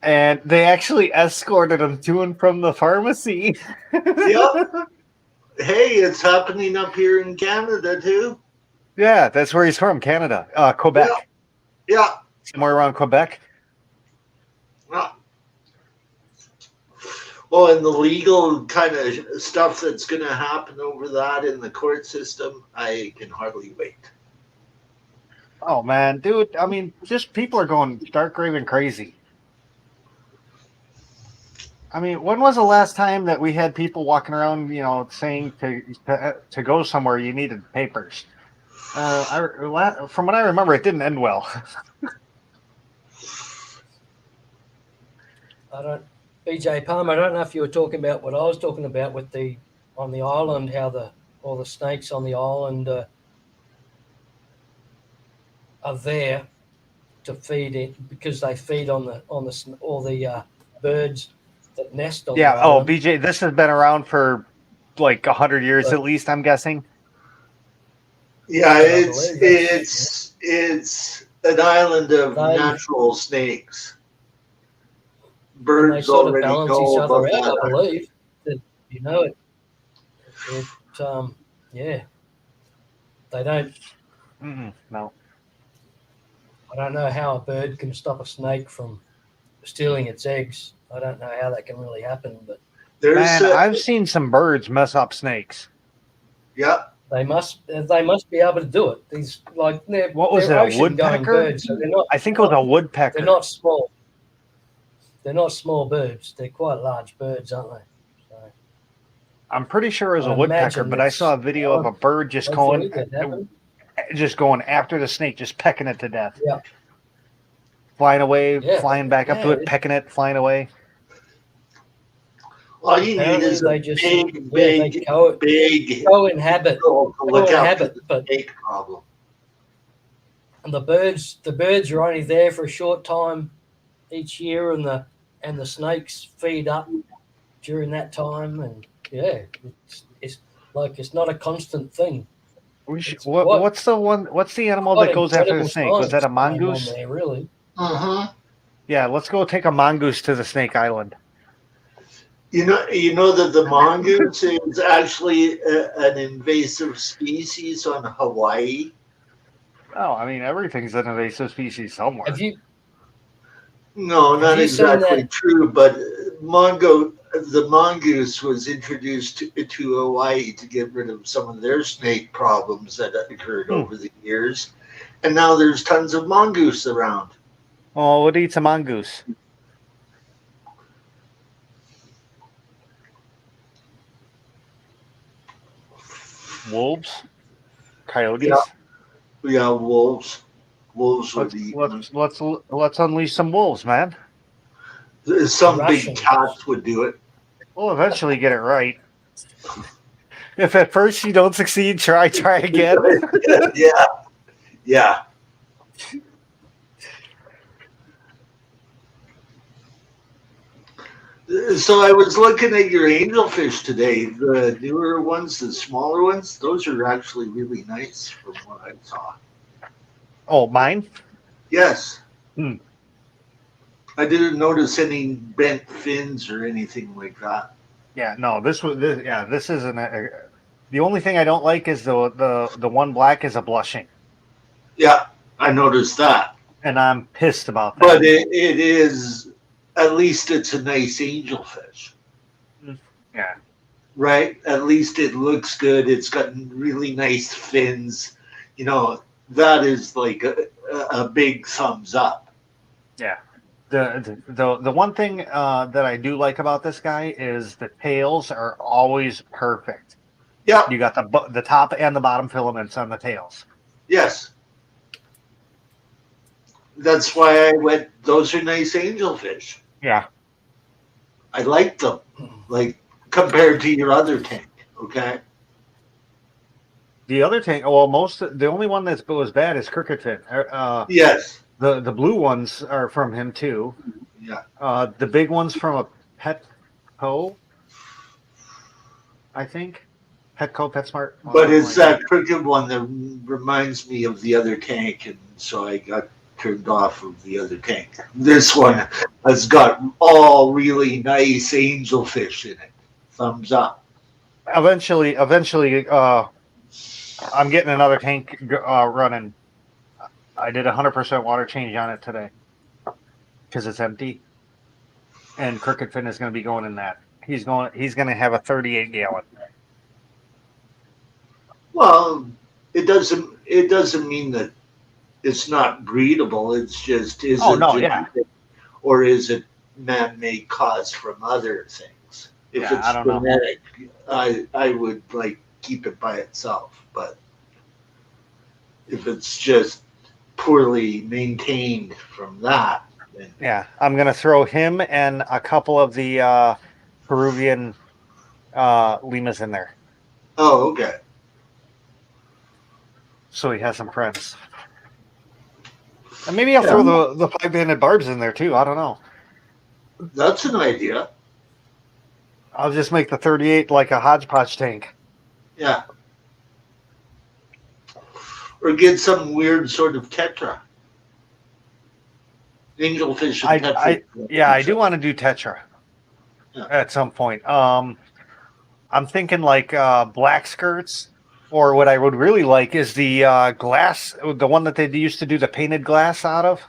And they actually escorted him to and from the pharmacy. Yep. Hey, it's happening up here in Canada too. Yeah, that's where he's from, Canada. Quebec. Yeah. Somewhere around Quebec. Yeah. Well, and the legal kind of stuff that's going to happen over that in the court system, I can hardly wait. Oh, man, dude. I mean, just people are going stark raving crazy. I mean, when was the last time that we had people walking around, saying to go somewhere you needed papers? From what I remember, it didn't end well. BJ Palmer, I don't know if you were talking about what I was talking about with on the island, how all the snakes on the island are there to feed it because they feed on all the birds that nest on the island. BJ, this has been around for like 100 years at least, I'm guessing. Yeah, it's an island of natural snakes. Birds sort of already balance know each other about out, that. I believe. Yeah. They don't. No. I don't know how a bird can stop a snake from stealing its eggs. I don't know how that can really happen, but I've seen some birds mess up snakes. Yeah, they must be able to do it. These what was it? A woodpecker? Birds, so I think it was a woodpecker. They're not small. They're not small birds. They're quite large birds, aren't they? So, I'm pretty sure it was a woodpecker, but I saw a video of a bird just going after the snake, just pecking it to death. Yeah. Flying away, flying back up to it, pecking it, flying away. All you need is a big co-inhabit. But snake problem. And the birds are only there for a short time each year, and the snakes feed up during that time, and it's not a constant thing. What's the animal that goes after the snake? Was that a mongoose? There, really? Yeah, let's go take a mongoose to the Snake Island. You know that the mongoose is actually an invasive species on Hawaii. Oh, I mean, everything's an invasive species somewhere. Have you? No, Have not you seen exactly that? true, but the mongoose was introduced to Hawaii to get rid of some of their snake problems that occurred over the years. And now there's tons of mongoose around. Oh, what eats a mongoose? Wolves? Coyotes? Yeah, wolves. Wolves would eat them. Let's unleash some wolves, man. Some big Russians. cats would do it. We'll eventually get it right. If at first you don't succeed, try again. Yeah. So I was looking at your angelfish today. The newer ones, the smaller ones, those are actually really nice from what I saw. Oh, mine? Yes. Hmm. I didn't notice any bent fins or anything like that. Yeah, no. This isn't. The only thing I don't like is the one black is a blushing, Yeah, I noticed that. and I'm pissed about that. But it is, at least it's a nice angelfish. Yeah. Right? At least it looks good. It's got really nice fins. You know, that is like a big thumbs up. Yeah. The one thing that I do like about this guy is the tails are always perfect. Yeah. You got the top and the bottom filaments on the tails. Yes. That's why I went, those are nice angelfish. Yeah. I like them. Like, compared to your other tank. Okay. The other tank, well, the only one that was bad is Crooked-fin. Yes. The blue ones are from him too. Yeah. The big ones from a Petco, I think. Petco, PetSmart. But it's that crooked one that reminds me of the other tank, and so I got turned off of the other tank. This one has got all really nice angelfish in it. Thumbs up. Eventually, I'm getting another tank running. I did 100% water change on it today because it's empty, and Crooked-fin is going to be going in that. He's going to have a 38 gallon. Well, it doesn't mean that it's not breedable. It's just or is it man-made cause from other things? If it's genetic, I would like keep it by itself. But if it's just poorly maintained from that, then yeah, I'm gonna throw him and a couple of the Peruvian llamas in there. Oh, okay. So he has some friends. And maybe I'll throw the 5-banded barbs in there too. I don't know. That's an idea. I'll just make the 38 like a hodgepodge tank. Yeah. Or get some weird sort of tetra. Angelfish and tetra. I do want to do tetra at some point. I'm thinking like black skirts. Or what I would really like is the glass, the one that they used to do the painted glass out of,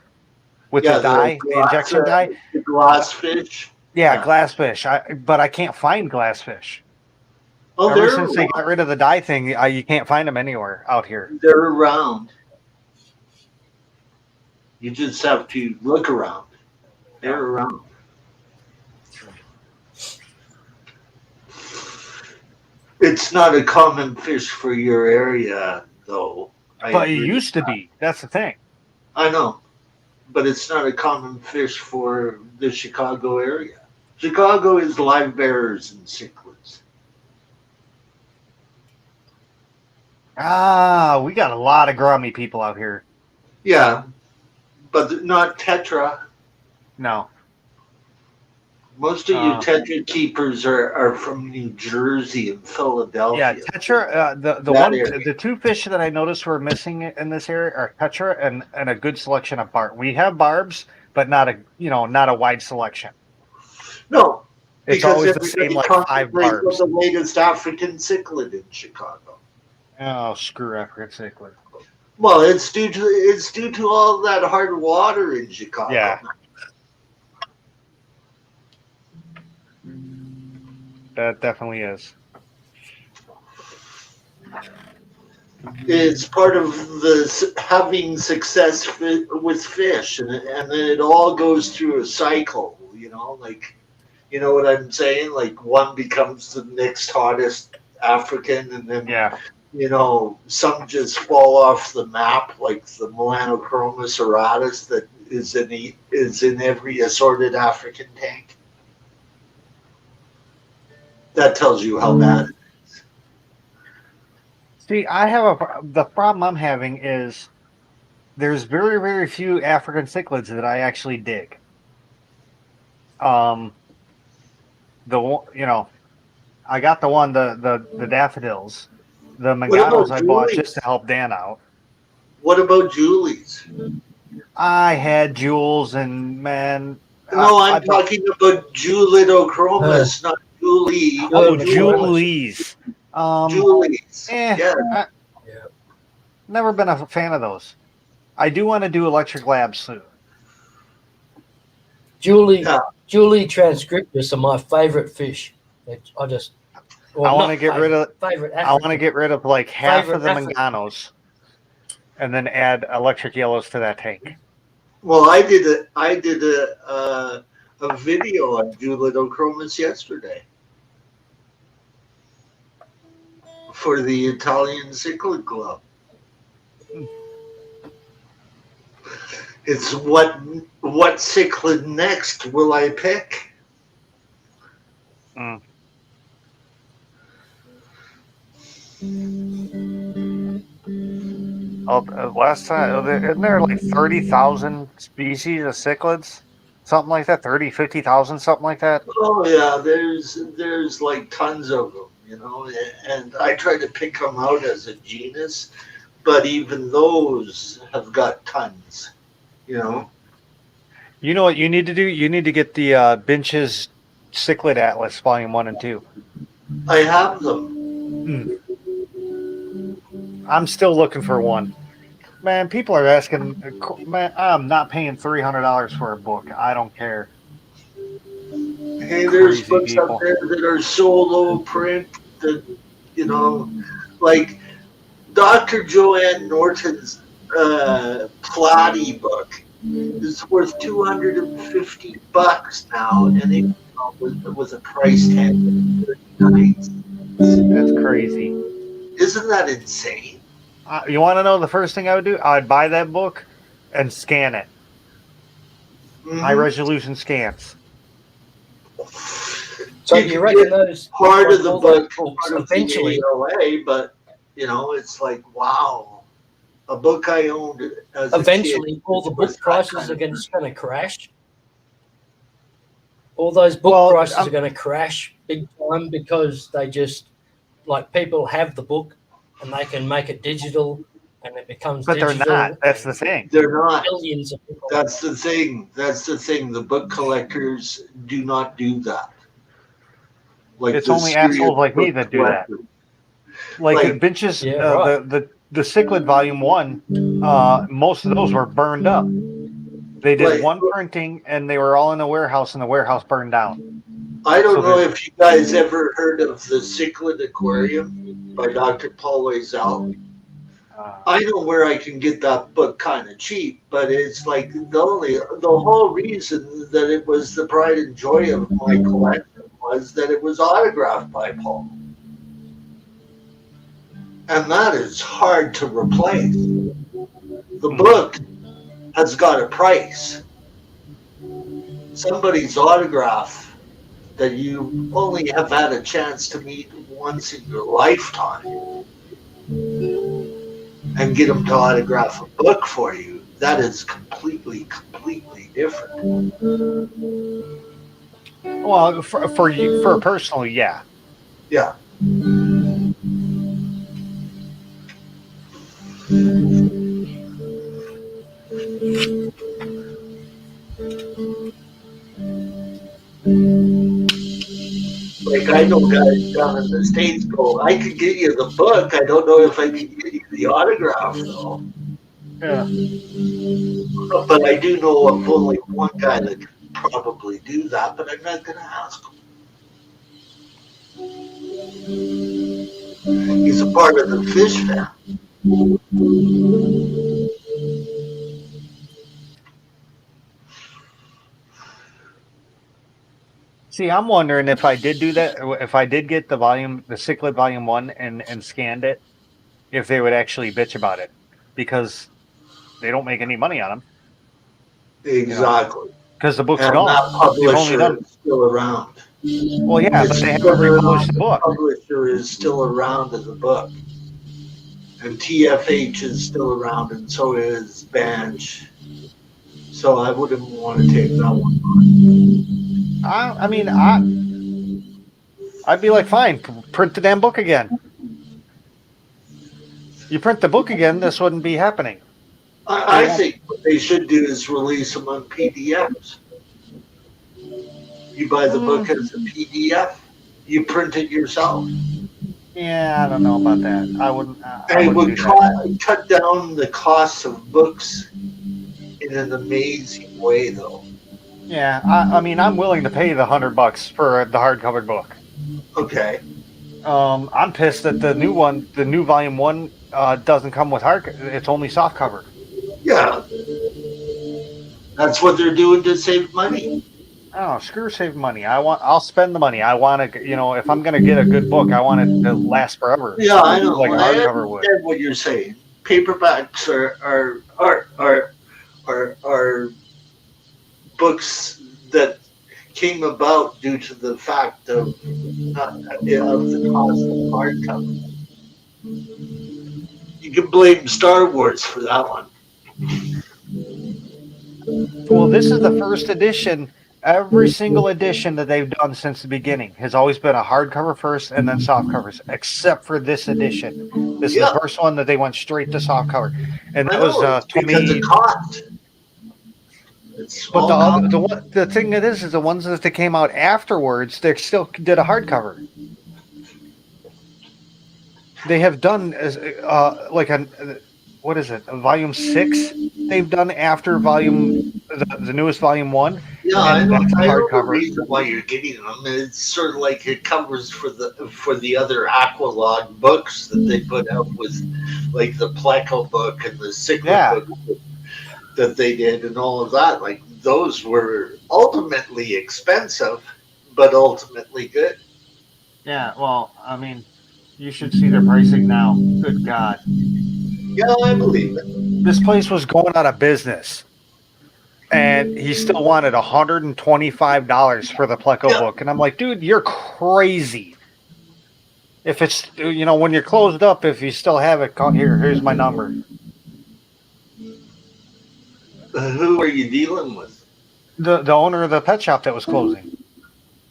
with the dye, the injection dye. The glass fish. Yeah, glass fish. But I can't find glass fish. Oh, Ever since they got rid of the dye thing, you can't find them anywhere out here. They're around. You just have to look around. They're around. It's not a common fish for your area, though. But it used to be. That's the thing. I know. But it's not a common fish for the Chicago area. Chicago is live bearers and cichlids. We got a lot of grummy people out here. Yeah, but not tetra. No. Most of you tetra keepers are from New Jersey and Philadelphia. Yeah, tetra. The two fish that I noticed were missing in this area are tetra and a good selection of barb. We have barbs, but not a wide selection. No, it's always the same like 5 barbs. The latest African cichlid in Chicago. Oh, screw African cichlid. Well, it's due to all that hard water in Chicago. Yeah. That definitely is. It's part of the having success with fish, and then it all goes through a cycle. Like, you know what I'm saying? Like, one becomes the next hottest African, and then Yeah. Some just fall off the map, like the Melanochromis auratus that is in every assorted African tank. That tells you how bad. See, the problem I'm having is there's very, very few African cichlids that I actually dig. I got the daffodils, the manganos I bought just to help Dan out. What about Julie's? I had Jules, and man. No, I'm talking about Julidochromis, not Julie. Oh, Julie's. Julie's. Yeah. Never been a fan of those. I do want to do electric labs soon. Julie transcriptus are my favorite fish. I want to get rid of like half of the manganos, and then add electric yellows to that tank. Well, I did a video on Julidochromis yesterday for the Italian Cichlid Club. It's what cichlid next will I pick? Last time, isn't there like 30,000 species of cichlids? Something like that, 30, 50,000, something like that? Oh, yeah, there's like tons of them, and I try to pick them out as a genus, but even those have got tons, You know what you need to do? You need to get the Binch's Cichlid Atlas, Volume 1 and 2. I have them. I'm still looking for one. Man, people are asking. Man, I'm not paying $300 for a book. I don't care. Hey, there's books out there that are solo print that, like Dr. Joanne Norton's Platy book is worth $250 now, and it with a price tag of $39. That's crazy. Isn't that insane? You want to know the first thing I would do? I'd buy that book and scan it. Mm-hmm. High resolution scans. So you reckon those part of the book eventually away, but it's like, wow, a book I owned as eventually a kid, all the book prices are just going to crash. All those book prices are going to crash big time because they just like people have the book and they can make it digital and it becomes digital. But they're not. That's the thing. They're not. Billions of people. That's the thing. The book collectors do not do that. Like it's only assholes like me that do that. Like Binch's, the Cichlid Volume 1, most of those were burned up. They did one printing and they were all in a warehouse and the warehouse burned down. I don't know if you guys ever heard of the Cichlid Aquarium by Dr. Paul Loisel. I know where I can get that book kind of cheap, but it's like the whole reason that it was the pride and joy of my collection was that it was autographed by Paul. And that is hard to replace. The book has got a price. Somebody's autograph that you only have had a chance to meet once in your lifetime and get them to autograph a book for you, that is completely different. Well, for you, for personally, yeah. Yeah. Like I know guys down in the States go, I could get you the book. I don't know if I can get you the autograph though. Yeah. But I do know of only one guy that could probably do that, but I'm not going to ask him. He's a part of the fish family. See, I'm wondering if I did do that, if I did get the Cichlid Volume 1 and scanned it, if they would actually bitch about it. Because they don't make any money on them. Exactly. Because the book's And gone. that They've only publisher done. is still around. Well, yeah, but they haven't republished the book. The publisher is still around as a book. And TFH is still around, and so is Banch. So I wouldn't want to take that one. I mean, I'd be like, fine, print the damn book again. You print the book again, this wouldn't be happening. I think what they should do is release them on PDFs. You buy the book as a PDF, you print it yourself. Yeah, I don't know about that. I wouldn't. And it would cut down the cost of books in an amazing way, though. Yeah, I mean, I'm willing to pay the $100 for the hardcover book. Okay. I'm pissed that the new one, the new Volume 1, doesn't come with it's only softcover. Yeah. That's what they're doing to save money. Oh, screw save money. I'll spend the money. I want to, if I'm going to get a good book, I want it to last forever. Yeah, I know. Like a hardcover would. I understand what you're saying. Paperbacks are books that came about due to the fact of the cost of hardcover. You can blame Star Wars for that one. Well, this is the first edition. Every single edition that they've done since the beginning has always been a hardcover first and then soft covers, except for this edition. This is the first one that they went straight to softcover, and that was 20. Because of cost. But the thing that is the ones that they came out afterwards, they still did a hardcover. They have done what is it? Volume 6? They've done after the newest Volume 1. Yeah, I know the reason why you're getting them. It's sort of like it covers for the other Aqualog books that they put out with, like the Pleco book and the Cichlid book that they did and all of that. Like those were ultimately expensive, but ultimately good. Yeah, well, I mean, you should see their pricing now. Good God. Yeah, I believe it. This place was going out of business. And he still wanted $125 for the Pleco book. And I'm like, dude, you're crazy. If it's, when you're closed up, if you still have it, here's my number. Who are you dealing with? The owner of the pet shop that was closing.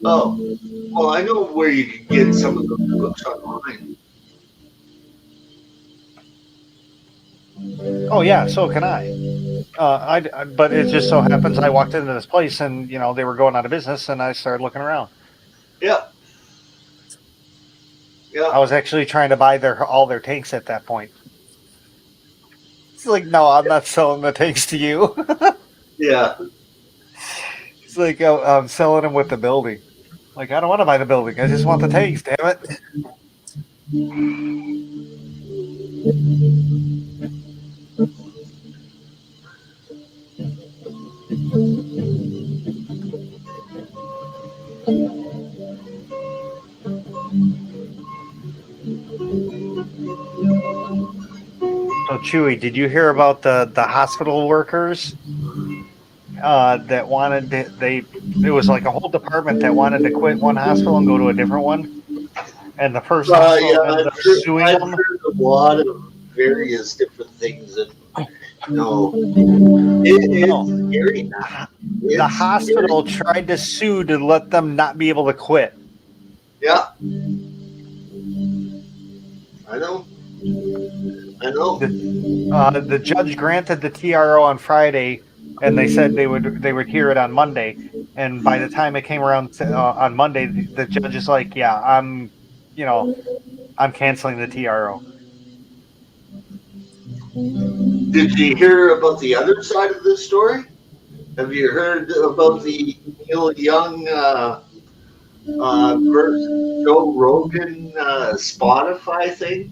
Oh, well, I know where you can get some of the books online. Oh, yeah, so can I. But it just so happens I walked into this place and, they were going out of business and I started looking around. Yeah. Yeah. I was actually trying to buy all their tanks at that point. It's like, no, I'm not selling the tanks to you. Yeah. It's like, I'm selling them with the building. Like, I don't want to buy the building. I just want the tanks, damn it. So, Chewy, did you hear about the hospital workers that wanted it was like a whole department that wanted to quit one hospital and go to a different one? And the first hospital ended up suing them. I've heard a lot of various different things. And, it's scary now. The hospital tried to sue to let them not be able to quit. Yeah. I know. The judge granted the TRO on Friday, and they said they would hear it on Monday. And by the time it came around on Monday, the judge is like, "Yeah, I'm canceling the TRO." Did you hear about the other side of the story? Have you heard about the Neil Young versus Joe Rogan Spotify thing?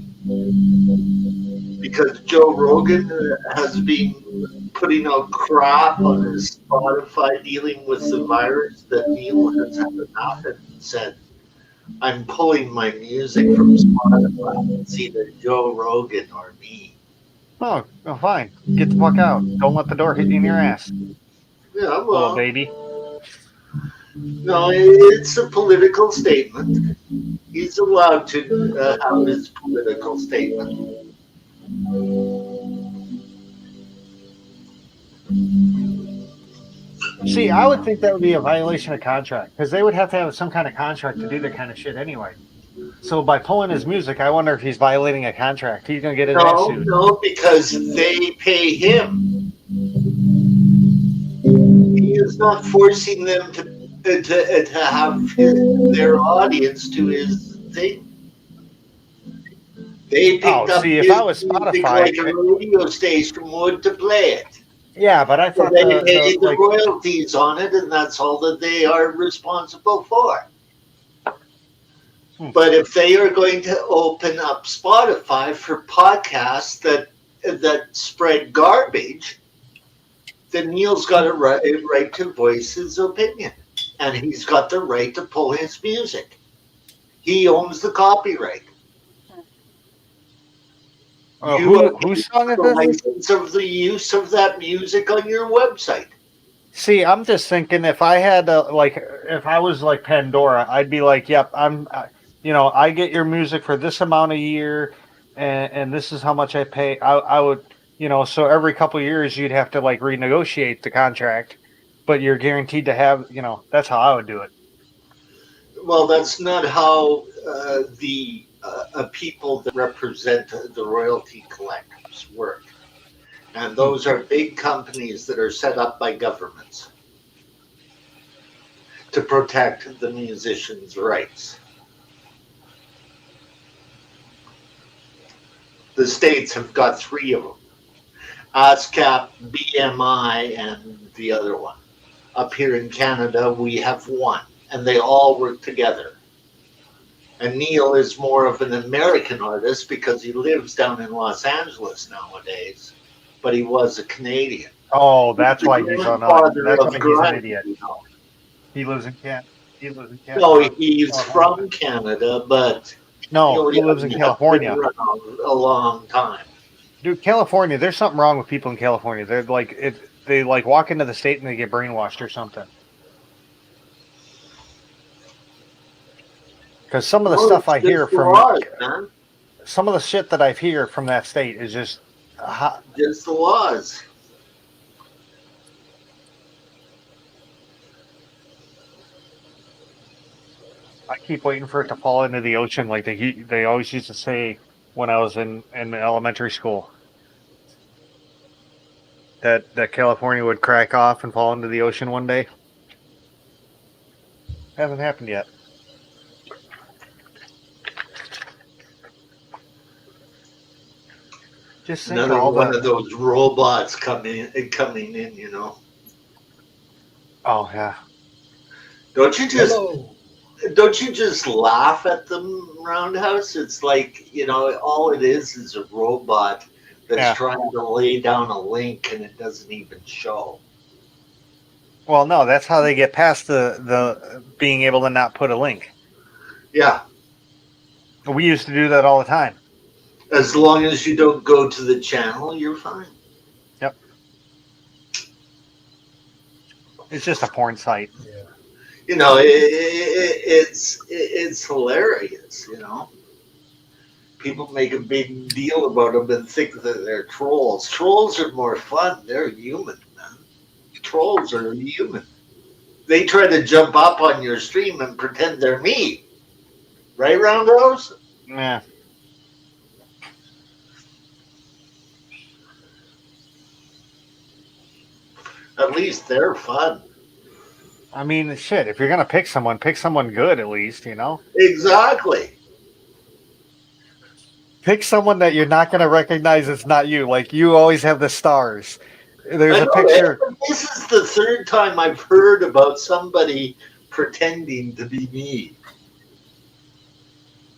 Because Joe Rogan has been putting out crap on his Spotify dealing with the virus, that Neil has had enough and said, I'm pulling my music from Spotify. It's either Joe Rogan or me. Oh, fine. Get the fuck out. Don't let the door hit you in your ass, Yeah, little well, baby. no, it's a political statement. He's allowed to have his political statement. See, I would think that would be a violation of contract because they would have to have some kind of contract to do that kind of shit anyway. So by pulling his music, I wonder if he's violating a contract. He's gonna get his ass sued. No, because they pay him. He is not forcing them to have their audience to his thing. They picked up see, his if I was music Spotify, like a radio station would to play it. yeah, but I So thought they pay the like, royalties on it, and that's all that they are responsible for. But if they are going to open up Spotify for podcasts that spread garbage, then Neil's got a right to voice his opinion, and he's got the right to pull his music. He owns the copyright. whose song is The this? license of the use of that music on your website. See, I'm just thinking if I had if I was like Pandora, I'd be like, yep, I get your music for this amount a year, and this is how much I pay. I would, so every couple of years you'd have to like renegotiate the contract, but you're guaranteed to have, that's how I would do it. Well, that's not how the people that represent the royalty collectors work. And those are big companies that are set up by governments to protect the musicians' rights. The states have got 3 of them: ASCAP, BMI, and the other one. Up here in Canada, we have 1, and they all work together. And Neil is more of an American artist because he lives down in Los Angeles nowadays, but he was a Canadian. Oh, that's why he's on. That's why he's an idiot. He lives in Canada. No, he's from Canada, but no, he lives in California. A long time. Dude, California. There's something wrong with people in California. They're like they like walk into the state and they get brainwashed or something. Because some of the stuff I hear from some of the shit that I hear from that state is just the laws. I keep waiting for it to fall into the ocean, like they always used to say when I was in elementary school. That California would crack off and fall into the ocean one day. Hasn't happened yet. Just think another one of those robots coming in, Oh yeah. Don't you just laugh at them, Roundhouse? It's like, all it is a robot that's trying to lay down a link and it doesn't even show. Well, no, that's how they get past the being able to not put a link. Yeah. We used to do that all the time. As long as you don't go to the channel, you're fine. Yep. It's just a porn site. Yeah. It's hilarious, People make a big deal about them and think that they're trolls. Trolls are more fun. They're human, man. Trolls are human. They try to jump up on your stream and pretend they're me. Right, Roundhouse? Yeah. At least they're fun. I mean, shit, if you're going to pick someone good at least, Exactly. Pick someone that you're not going to recognize. It's not you. Like you always have the stars. There's I a know, picture. this is the third time I've heard about somebody pretending to be me.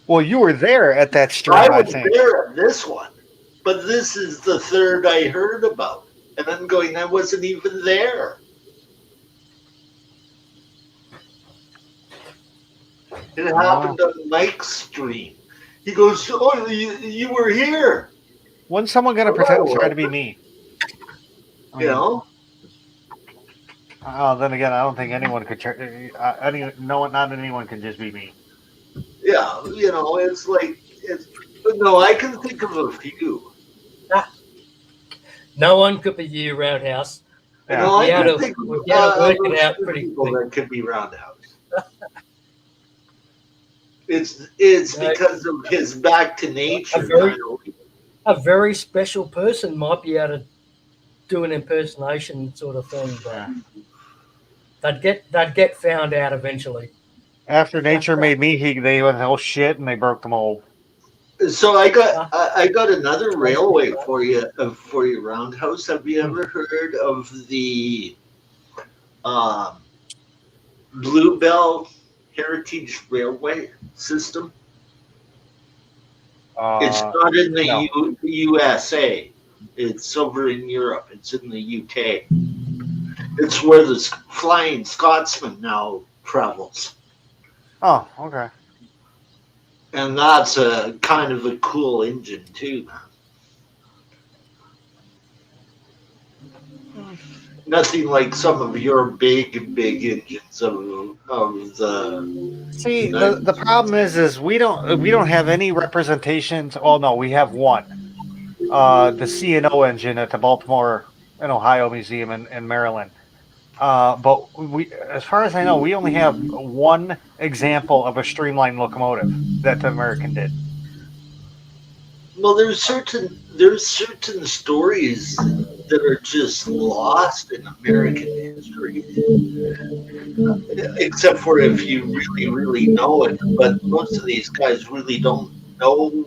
Well, you were there at that I stream, I was think. there at this one, but this is the third I heard about. And I'm going, I wasn't even there. It happened on Mike's stream. He goes, oh, you were here. When's someone going to pretend to try to be me? You know? Then again, I don't think anyone could. Not anyone can just be me. Yeah, you know, it's like, but no, I can think of a few. No one could be you, Roundhouse. Yeah. No, I can think of work it out pretty people quick. that could be Roundhouse. It's because of his back to nature. A very special person might be able to do an impersonation sort of thing, but they'd get found out eventually. After nature made me, they went oh shit, and they broke the mold. So I got another railway for you Roundhouse. Have you ever heard of the Bluebell Heritage Railway system? It's not in the USA. It's over in Europe. It's in the UK. It's where the Flying Scotsman now travels. Oh, okay. And that's a kind of a cool engine too, man. Nothing like some of your big engines of the. See, the problem is we don't have any representations. Oh no, we have one. The C&O engine at the Baltimore and Ohio Museum in Maryland. But as far as I know, we only have one example of a streamlined locomotive that the American did. Well, there's certain stories that are just lost in American history, except for if you really, really know it. But most of these guys really don't know,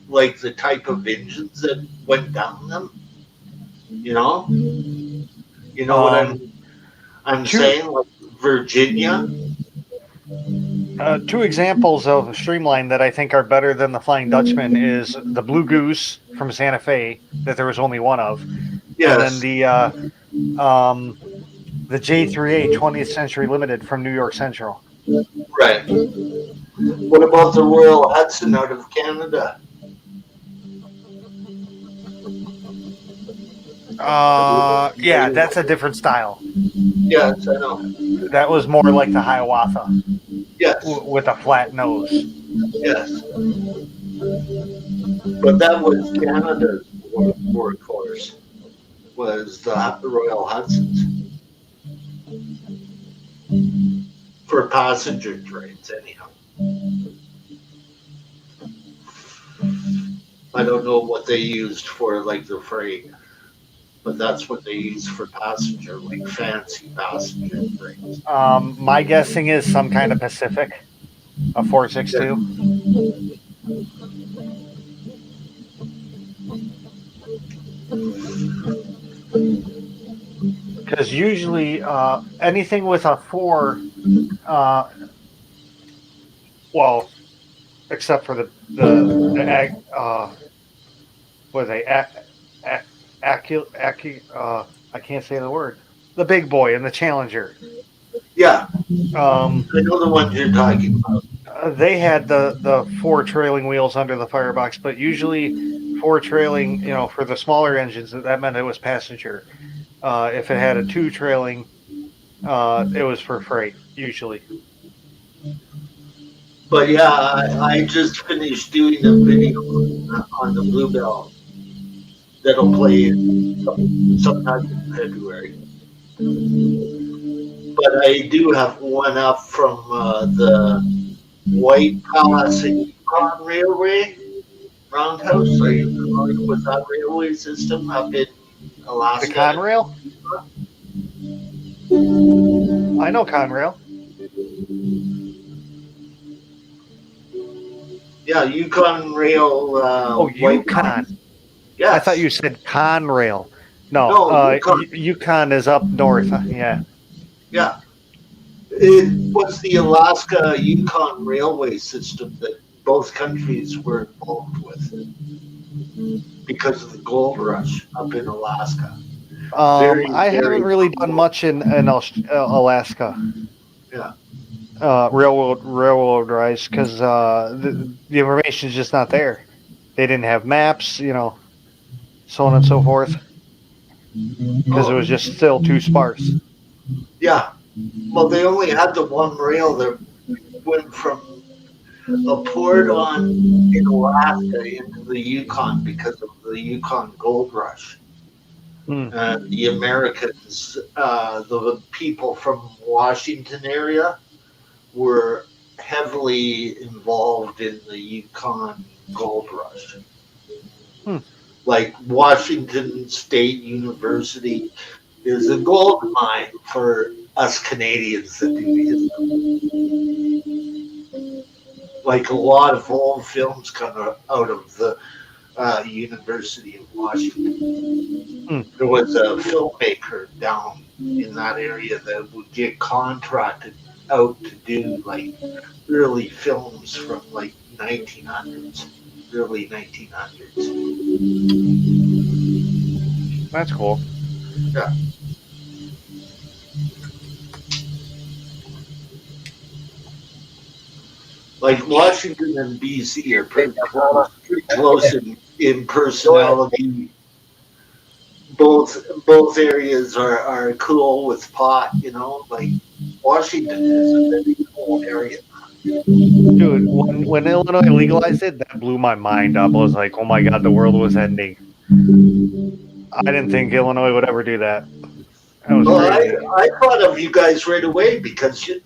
like, the type of engines that went down them. You know what I'm saying? Like Virginia. Two examples of streamline that I think are better than the Flying Dutchman is the Blue Goose from Santa Fe that there was only one of, yes. And then the J3A 20th Century Limited from New York Central. Right. What about the Royal Hudson out of Canada? Yeah, that's a different style. Yes, I know. That was more like the Hiawatha. Yes. With a flat nose. Yes. But that was Canada's workhorse, was the Royal Hudsons. For passenger trains, anyhow. I don't know what they used for, like, the freight, but that's what they use for passenger, like fancy passenger trains. My guessing is some kind of Pacific, a 462. Because usually anything with a 4, well, except for I can't say the word. The big boy and the Challenger. Yeah. I know the ones you're talking about. They had the 4 trailing wheels under the firebox, but usually 4 trailing, for the smaller engines, that meant it was passenger. If it had a 2 trailing, it was for freight, usually. But yeah, I just finished doing a video on the Bluebell that'll play sometime in February. But I do have one up from the White Palace and Yukon Railway Roundhouse. Are you familiar with that railway system up in Alaska? The Conrail? I know Conrail. Yeah, Yukon Rail. Yukon. Yes. I thought you said Conrail. No, No, Yukon. Yukon is up north. Yeah. Yeah. It was the Alaska Yukon Railway system that both countries were involved with because of the gold rush up in Alaska. Very, I haven't very really done cool. much in Alaska. Yeah. Railroad rise because the information is just not there. They didn't have maps, so on and so forth, because it Oh, was just still too sparse. yeah. Well, they only had the one rail that went from a port in Alaska into the Yukon because of the Yukon gold rush. Hmm. The Americans, the people from Washington area, were heavily involved in the Yukon gold rush. Hmm. Like Washington State University is a gold mine for us Canadians that do history. Like a lot of old films come out of the University of Washington. Hmm. There was a filmmaker down in that area that would get contracted out to do like early films from like 1900s, early 1900s. That's cool. Yeah. Like Washington and BC are pretty close in personality. Both areas are cool with pot, like Washington is a very cool area. Dude, when Illinois legalized it, that blew my mind up. I was like, oh my god, the world was ending. I didn't think Illinois would ever do that. That was Well, crazy. I thought of you guys right away because of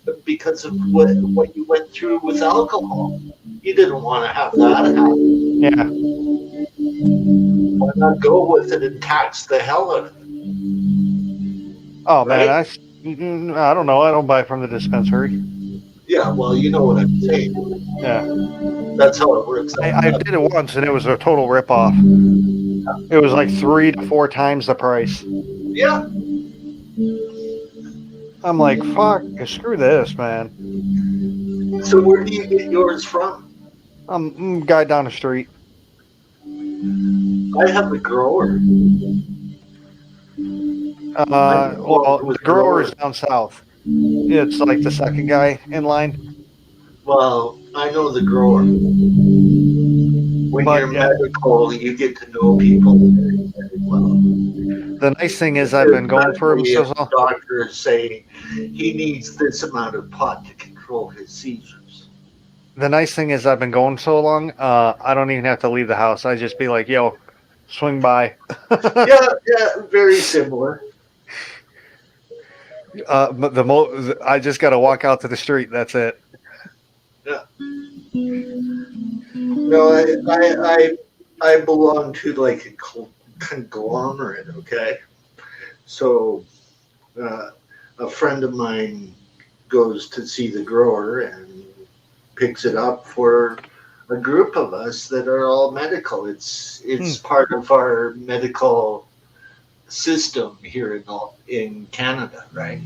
what you went through with alcohol. You didn't want to have that happen. Yeah. Why not go with it and tax the hell out of it? Oh man, Right? I don't know. I don't buy from the dispensary. Yeah, well, you know what I'm saying. Yeah. That's how it works. I did it once and it was a total ripoff. It was like 3 to 4 times the price. Yeah. I'm like, fuck, screw this, man. So where do you get yours from? Guy down the street. I have a grower. Well, the grower is down south. It's like the second guy in line. Well, I know the grower. When you're medical, you get to know people very, very well. The nice thing is I've been going for him so long. Doctors say he needs this amount of pot to control his seizures. The nice thing is I've been going so long, I don't even have to leave the house. I just be like, yo, swing by. yeah, very similar. But I just got to walk out to the street. That's it. Yeah. No, I belong to like a conglomerate. Okay, so a friend of mine goes to see the grower and picks it up for a group of us that are all medical. It's part of our medical system here in Canada, right?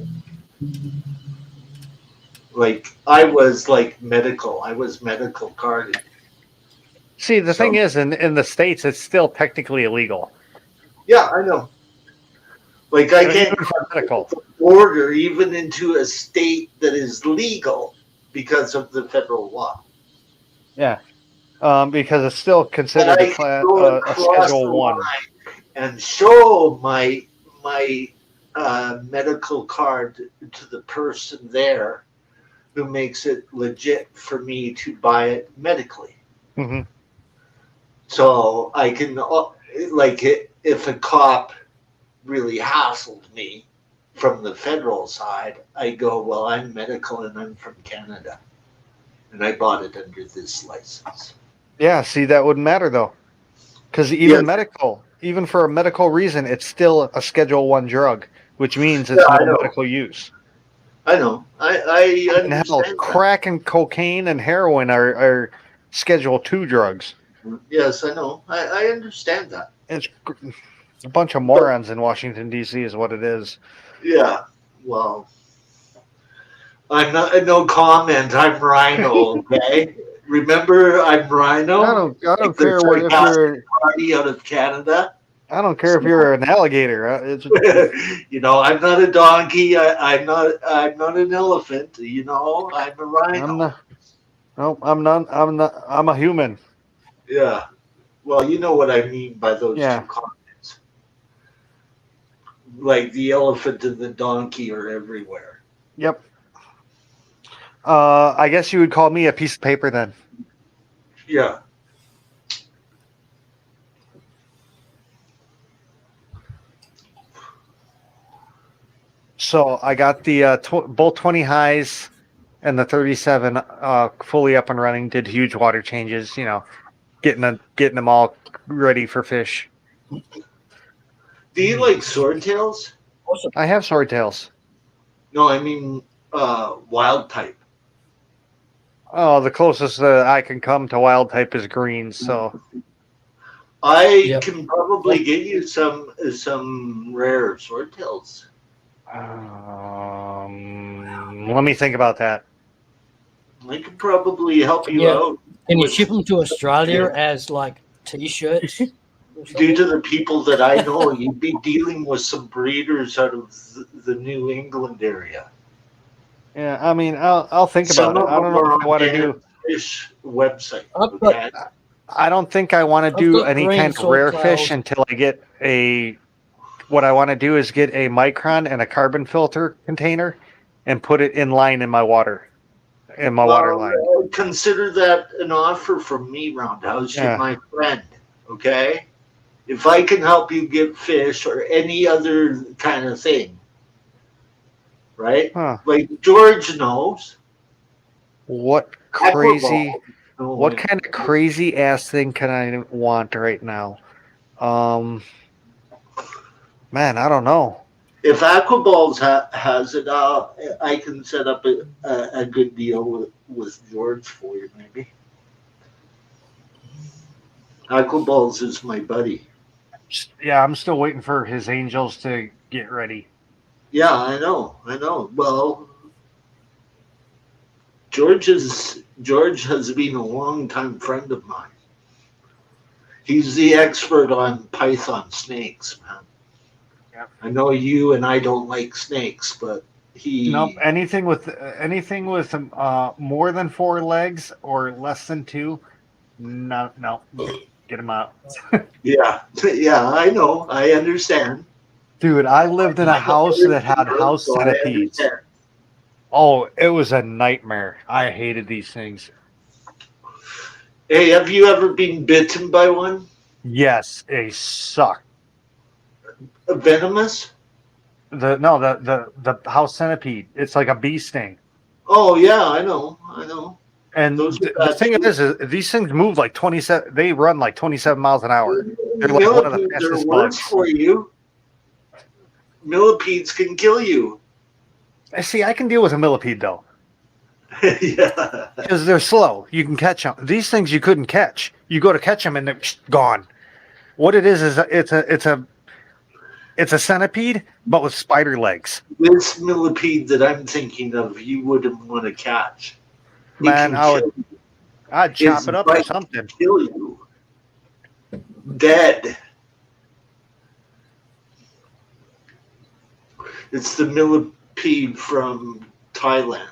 Like I was medical carded. See, the thing is, in the States, it's still technically illegal. Yeah, I know. Like I can't cross the border even into a state that is legal because of the federal law. Yeah, because it's still considered a Schedule 1. And show my medical card to the person there who makes it legit for me to buy it medically. Mm-hmm. So I can, if a cop really hassled me from the federal side, I go, well, I'm medical and I'm from Canada. And I bought it under this license. Yeah, see, that wouldn't matter, though. Because even for a medical reason, it's still a Schedule 1 drug, which means it's no medical use. I know. I understand. And hell, crack and cocaine and heroin are Schedule II drugs. Yes, I know. I understand that. It's a bunch of morons in Washington, D.C. is what it is. Yeah. Well, I'm not. No comment. I'm Rhino. Okay. Remember, I'm Rhino. I don't Like the care what if sarcastic you're. party out of Canada. I don't care if you're an alligator. It's, I'm not a donkey. I'm not an elephant. I'm a rhino. I'm not. No, I'm not. I'm not. I'm a human. Yeah. Well, you know what I mean by those Yeah. two comments. Like the elephant and the donkey are everywhere. Yep. I guess you would call me a piece of paper then. Yeah. So I got the both 20 highs and the 37 fully up and running. Did huge water changes. Getting them all ready for fish. Do you like swordtails? Awesome. I have swordtails. No, I mean wild type. Oh, the closest that I can come to wild type is greens. So I can probably get you some rare swordtails. let me think about that. I could probably help you Yeah. out. Can you ship them to Australia as like T-shirts? Due to the people that I know, you'd be dealing with some breeders out of the New England area. Yeah, I mean, I'll think about it. I don't know if I want to do. Fish website. I've got- Okay? I don't think I want to I've do got any green kind of rare swordtails. fish until I get a. What I want to do is get a micron and a carbon filter container, and put it in line in my water, water line. Consider that an offer from me, Roundhouse. Yeah. You're my friend. Okay? If I can help you get fish or any other kind of thing, right? Huh? Like George knows. What crazy? No, What kind of crazy ass thing can I want right now? Man, I don't know. If Aquaballs has it, I can set up a good deal with George for you, maybe. Aquaballs is my buddy. Yeah, I'm still waiting for his angels to get ready. Yeah, I know. Well, George has been a long-time friend of mine. He's the expert on python snakes, man. Yep. I know you and I don't like snakes, but he. Nope. Anything with more than 4 legs or less than 2, no, get him out. Yeah, I know. I understand. Dude, I lived in a house that had house So I centipedes. understand. Oh, it was a nightmare. I hated these things. Hey, have you ever been bitten by one? Yes, they suck. Venomous? The house centipede. It's like a bee sting. Oh yeah, I know. And Those are the bad thing too. is these things move like 27. They run like 27 miles an hour. They're like one of the Millipedes are fastest worse bugs. for you. Millipedes can kill you. See, I can deal with a millipede though, Yeah. because they're slow. You can catch them. These things you couldn't catch. You go to catch them and they're gone. What it is it's a centipede, but with spider legs. This millipede that I'm thinking of, you wouldn't want to catch. It Man, can I'd kill you. chop Its it up or bite something. can kill you. Dead. It's the millipede from Thailand.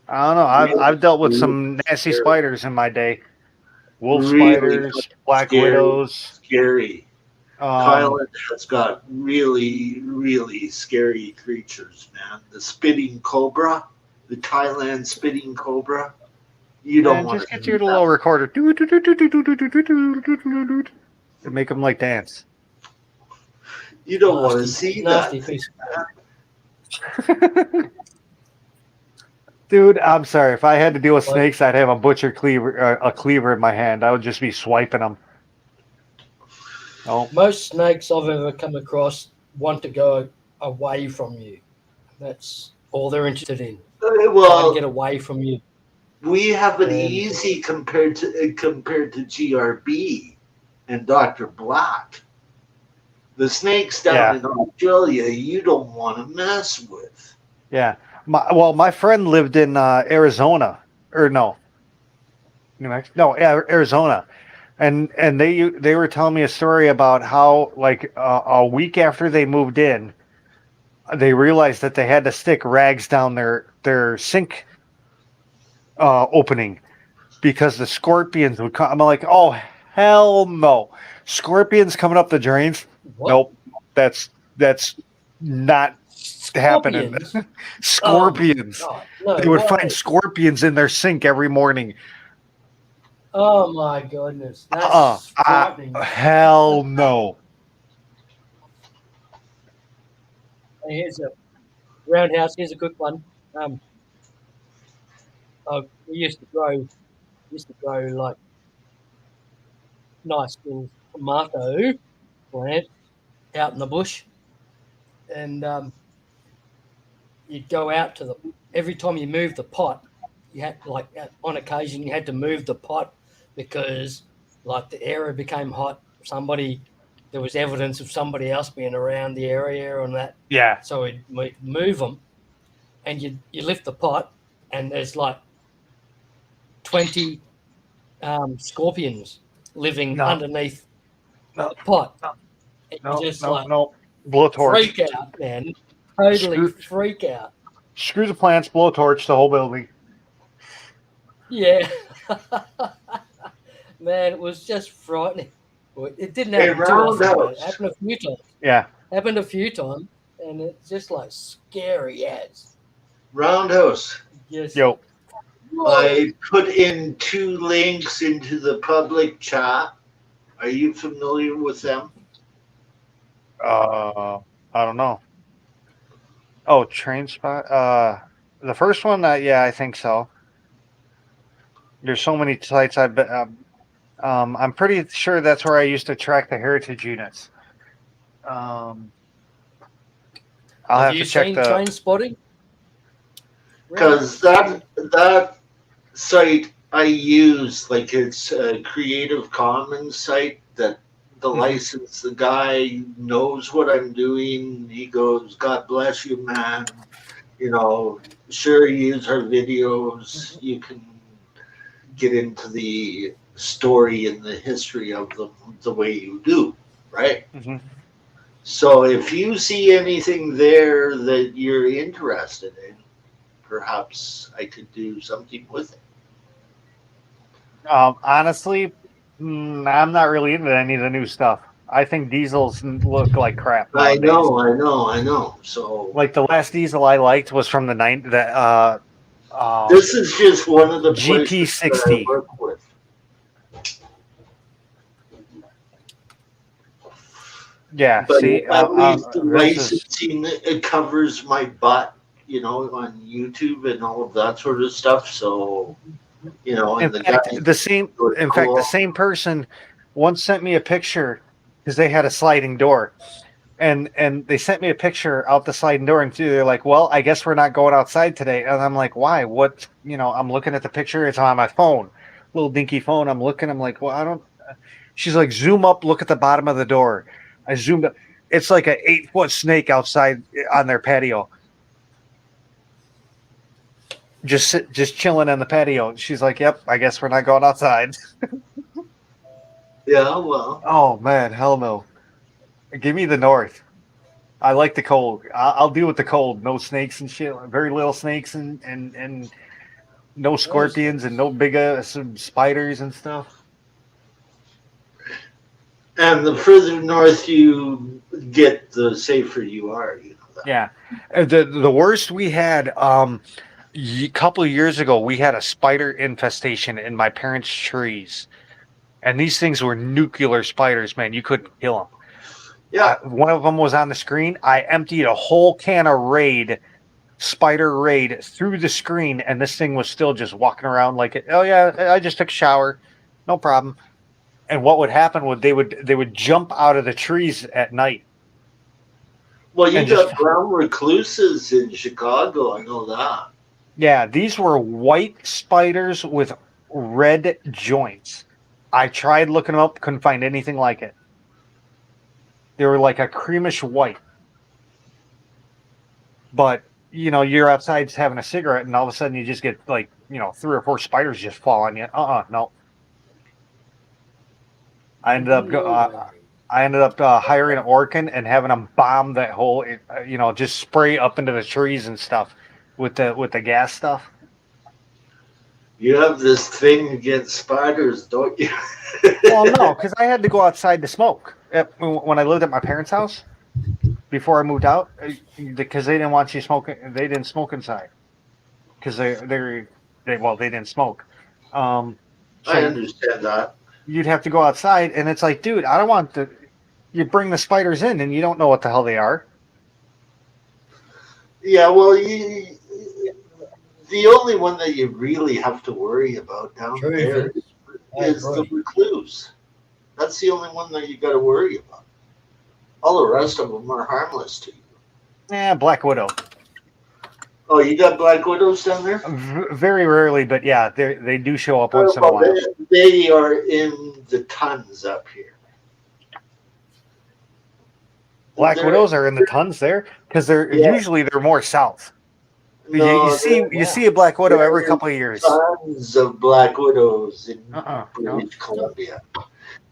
I don't know. I've dealt with some nasty spiders in my day. Wolf Really spiders, black scary. widows. Scary. Um, Thailand has got really, really scary creatures, man. The spitting cobra, the Thailand spitting cobra. You don't man, want just to get your little recorder and make them like dance. You don't want to see nasty that. piece. Dude, I'm sorry. If I had to deal with snakes, I'd have a butcher cleaver in my hand. I would just be swiping them. Oh, Most snakes I've ever come across want to go away from you. That's all they're interested in. Trying to Well, get away from you. We have it And- easy compared to GRB and Dr. Black. The snakes down in Australia, you don't want to mess with. Yeah. My friend lived in Arizona, or no, New Mexico, no, Arizona, and they were telling me a story about how like a week after they moved in, they realized that they had to stick rags down their sink opening because the scorpions would come. I'm like, oh hell no, scorpions coming up the drains. What? Nope, that's not happening. Scorpions? Scorpions. Oh, no They would way. find scorpions in their sink every morning. Oh my goodness. That's frightening. Hell no. Here's a roundhouse. Here's a quick one. We used to grow like nice little tomato plants out in the bush, and you'd go out to every time you moved the pot, you had on occasion you had to move the pot because like the area became hot. There was evidence of somebody else being around the area and that. Yeah. So we'd move them, and you lift the pot, and there's like 20 scorpions living underneath the pot. No. Blow a torch. Freak out, man. Totally freak out. Screw the plants, blow a torch, the whole building. Yeah. Man, it was just frightening. It didn't happen too often. It happened a few times. Yeah. Happened a few times, and it's just like scary as. Roundhouse. Yes. Yo. I put in 2 links into the public chat. Are you familiar with them? I don't know. Oh, train spot. The first one, yeah, I think so. There's so many sites I've been. I'm pretty sure that's where I used to track the heritage units. I'll have you to check seen the train spotting? Because that site I use, like it's a Creative Commons site that the license, the guy knows what I'm doing. He goes, God bless you, man. You know, sure, use our videos. You can get into the story and the history of them the way you do, right? Mm-hmm. So if you see anything there that you're interested in, perhaps I could do something with it. Honestly, I'm not really into any of the new stuff. I think diesels look like crap nowadays. I know. So, like the last diesel I liked was from the this is just one of the GP60 that I work with. Yeah, but see, at least the licensing it covers my butt, you know, on YouTube and all of that sort of stuff. So, you know, and the same person once sent me a picture because they had a sliding door, and they sent me a picture out the sliding door, and they're like, "Well, I guess we're not going outside today." And I'm like, "Why? What?" You know, I'm looking at the picture. It's on my phone, little dinky phone. I'm looking. I'm like, "Well, I don't." She's like, "Zoom up. Look at the bottom of the door." I zoomed up. It's like an 8-foot snake outside on their patio. Just chilling on the patio. She's like, "Yep, I guess we're not going outside." Yeah, well. Oh man, hell no. Give me the north. I like the cold. I'll deal with the cold. No snakes and shit. Very little snakes and no scorpions and no big some spiders and stuff. And the further north you get, the safer you are. You know that. Yeah. The worst we had a couple of years ago, we had a spider infestation in my parents' trees. And these things were nuclear spiders, man. You couldn't kill them. Yeah. One of them was on the screen. I emptied a whole can of spider raid through the screen, and this thing was still just walking around like, "Oh yeah, I just took a shower. No problem." And what would happen would they would jump out of the trees at night. Well, you got brown recluses in Chicago. I know that. Yeah, these were white spiders with red joints. I tried looking them up, couldn't find anything like it. They were like a creamish white. But, you know, you're outside just having a cigarette and all of a sudden you just get like, you know, 3 or 4 spiders just fall on you. No. I ended up hiring an Orkin and having them bomb that whole, you know, just spray up into the trees and stuff with the gas stuff. You have this thing against spiders, don't you? Well, no, because I had to go outside to smoke when I lived at my parents' house before I moved out, because they didn't want you smoking. They didn't smoke inside because they didn't smoke. So I understand that. you'd have to go outside, and it's like, dude, I don't want the. You bring the spiders in, and you don't know what the hell they are. Yeah, well, the only one that you really have to worry about down there is the recluse. That's the only one that you got to worry about. All the rest of them are harmless to you. Yeah, Black Widow. Oh, you got black widows down there? Very rarely, but yeah, they do show up once in a while. They are in the tons up here. Black widows are in the tons there because usually they're more south. No, you see a black widow every couple of years. Tons of black widows in British Columbia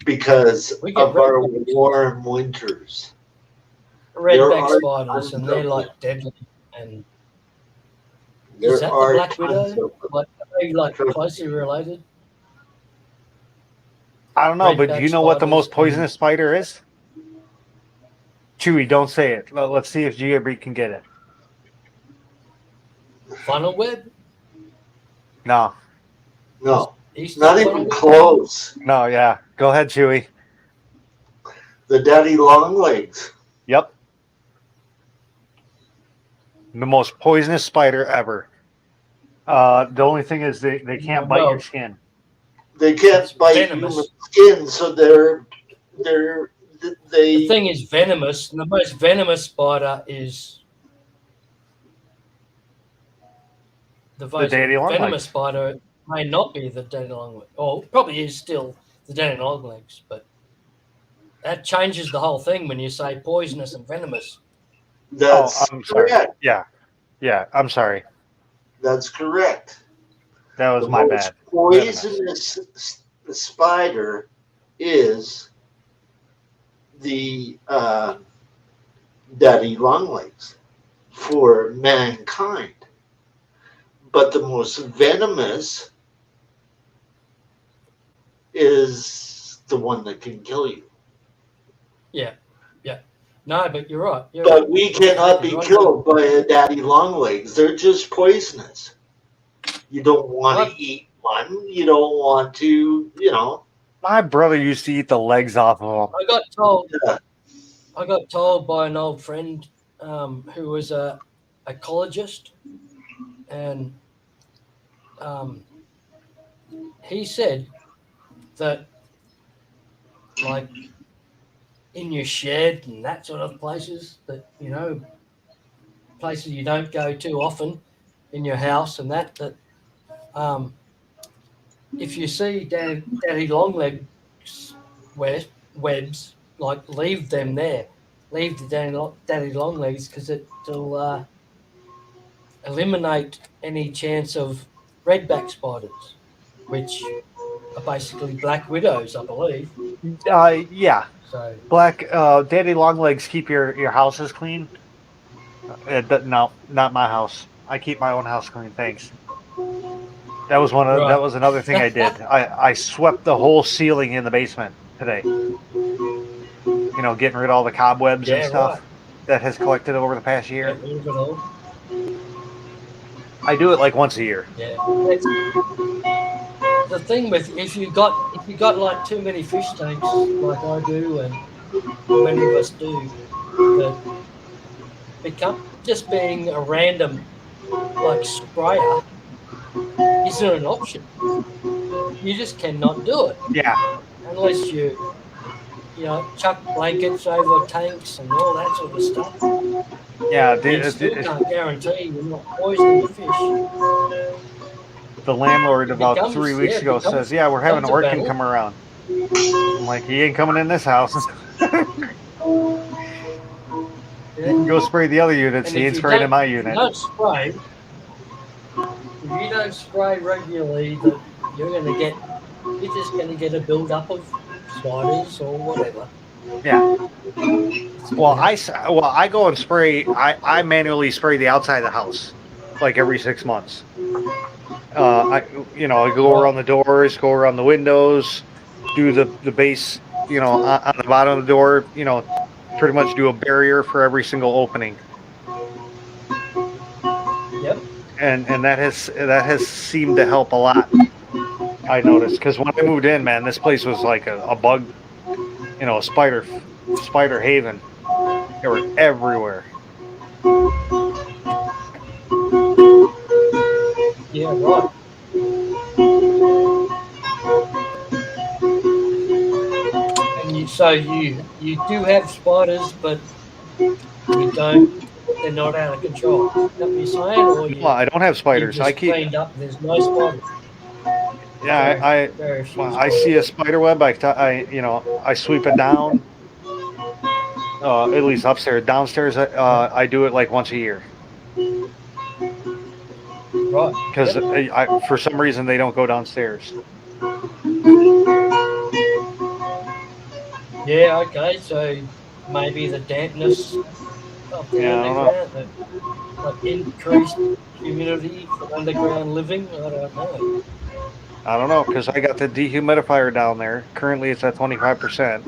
because of our warm winters. Redback spiders, and they're like deadly. And is that the black widow? Like, are they like closely related? I don't know, but do you know what the most poisonous spider is? Chewy, don't say it. Let's see if Geobree can get it. Funnel web? No. Not even close. No, yeah. Go ahead, Chewy. The daddy long legs. Yep. The most poisonous spider ever. The only thing is they can't bite your skin. They can't bite human skin, so they. The thing is venomous, and the most venomous spider is the daddy long venomous legs. spider may not be the daddy long legs. Or probably is still the daddy long legs, but that changes the whole thing when you say poisonous and venomous. That's I'm sorry. correct. Yeah, I'm sorry. That's correct. That was my bad. Poisonous spider is the daddy longlegs for mankind, but the most venomous is the one that can kill you. Yeah. No, but you're right. But we cannot be killed by a daddy longlegs. They're just poisonous. You don't want to eat one. You don't want to, My brother used to eat the legs off of them. I got told by an old friend who was a ecologist, and he said that, like, in your shed and that sort of places that, places you don't go too often in your house and that if you see daddy longlegs webs, like, leave them there. Leave the daddy longlegs because it'll eliminate any chance of redback spiders, which are basically black widows, I believe. Yeah. So Black daddy longlegs keep your houses clean. No, not my house. I keep my own house clean. Thanks. That was That was another thing I did. I swept the whole ceiling in the basement today. Getting rid of all the cobwebs and stuff that has collected over the past year. I do it like once a year. Yeah. The thing with if you got like too many fish tanks like I do and many of us do, that become just being a random like sprayer isn't an option. You just cannot do it. Yeah. Unless you chuck blankets over tanks and all that sort of stuff. Yeah, You still can't guarantee you're not poisoning the fish. the landlord It about becomes, 3 weeks it ago becomes, says, "Yeah, we're having becomes a Orkin battle. come around." I'm like, "He ain't coming in this house." You Yeah. can go spray the other units. And He if ain't you spraying in don't, my if you unit. don't spray, if you don't spray regularly, that you're just going to get a build up of spiders or whatever. Yeah. Well, Yeah. I go and spray. I manually spray the outside of the house, like every 6 months. I go around the doors, go around the windows, do the base, on the bottom of the door, pretty much do a barrier for every single opening. Yep. And that has seemed to help a lot. I noticed because when I moved in, man, this place was like a bug, a spider haven. They were everywhere. Yeah, right. And you do have spiders, but you don't. They're not out of control. Is that what you're saying, or No, I don't have you've spiders. I just keep. cleaned up? There's no spiders. Yeah, Very few when I see a spiders. spider web, I sweep it down. At least upstairs. Downstairs, I do it like once a year Right. because Yep. for some reason they don't go downstairs. Yeah. Okay. So maybe the dampness of the Yeah, I don't know. underground, like increased humidity for underground living. I don't know. I don't know because I got the dehumidifier down there. Currently, it's at 25%.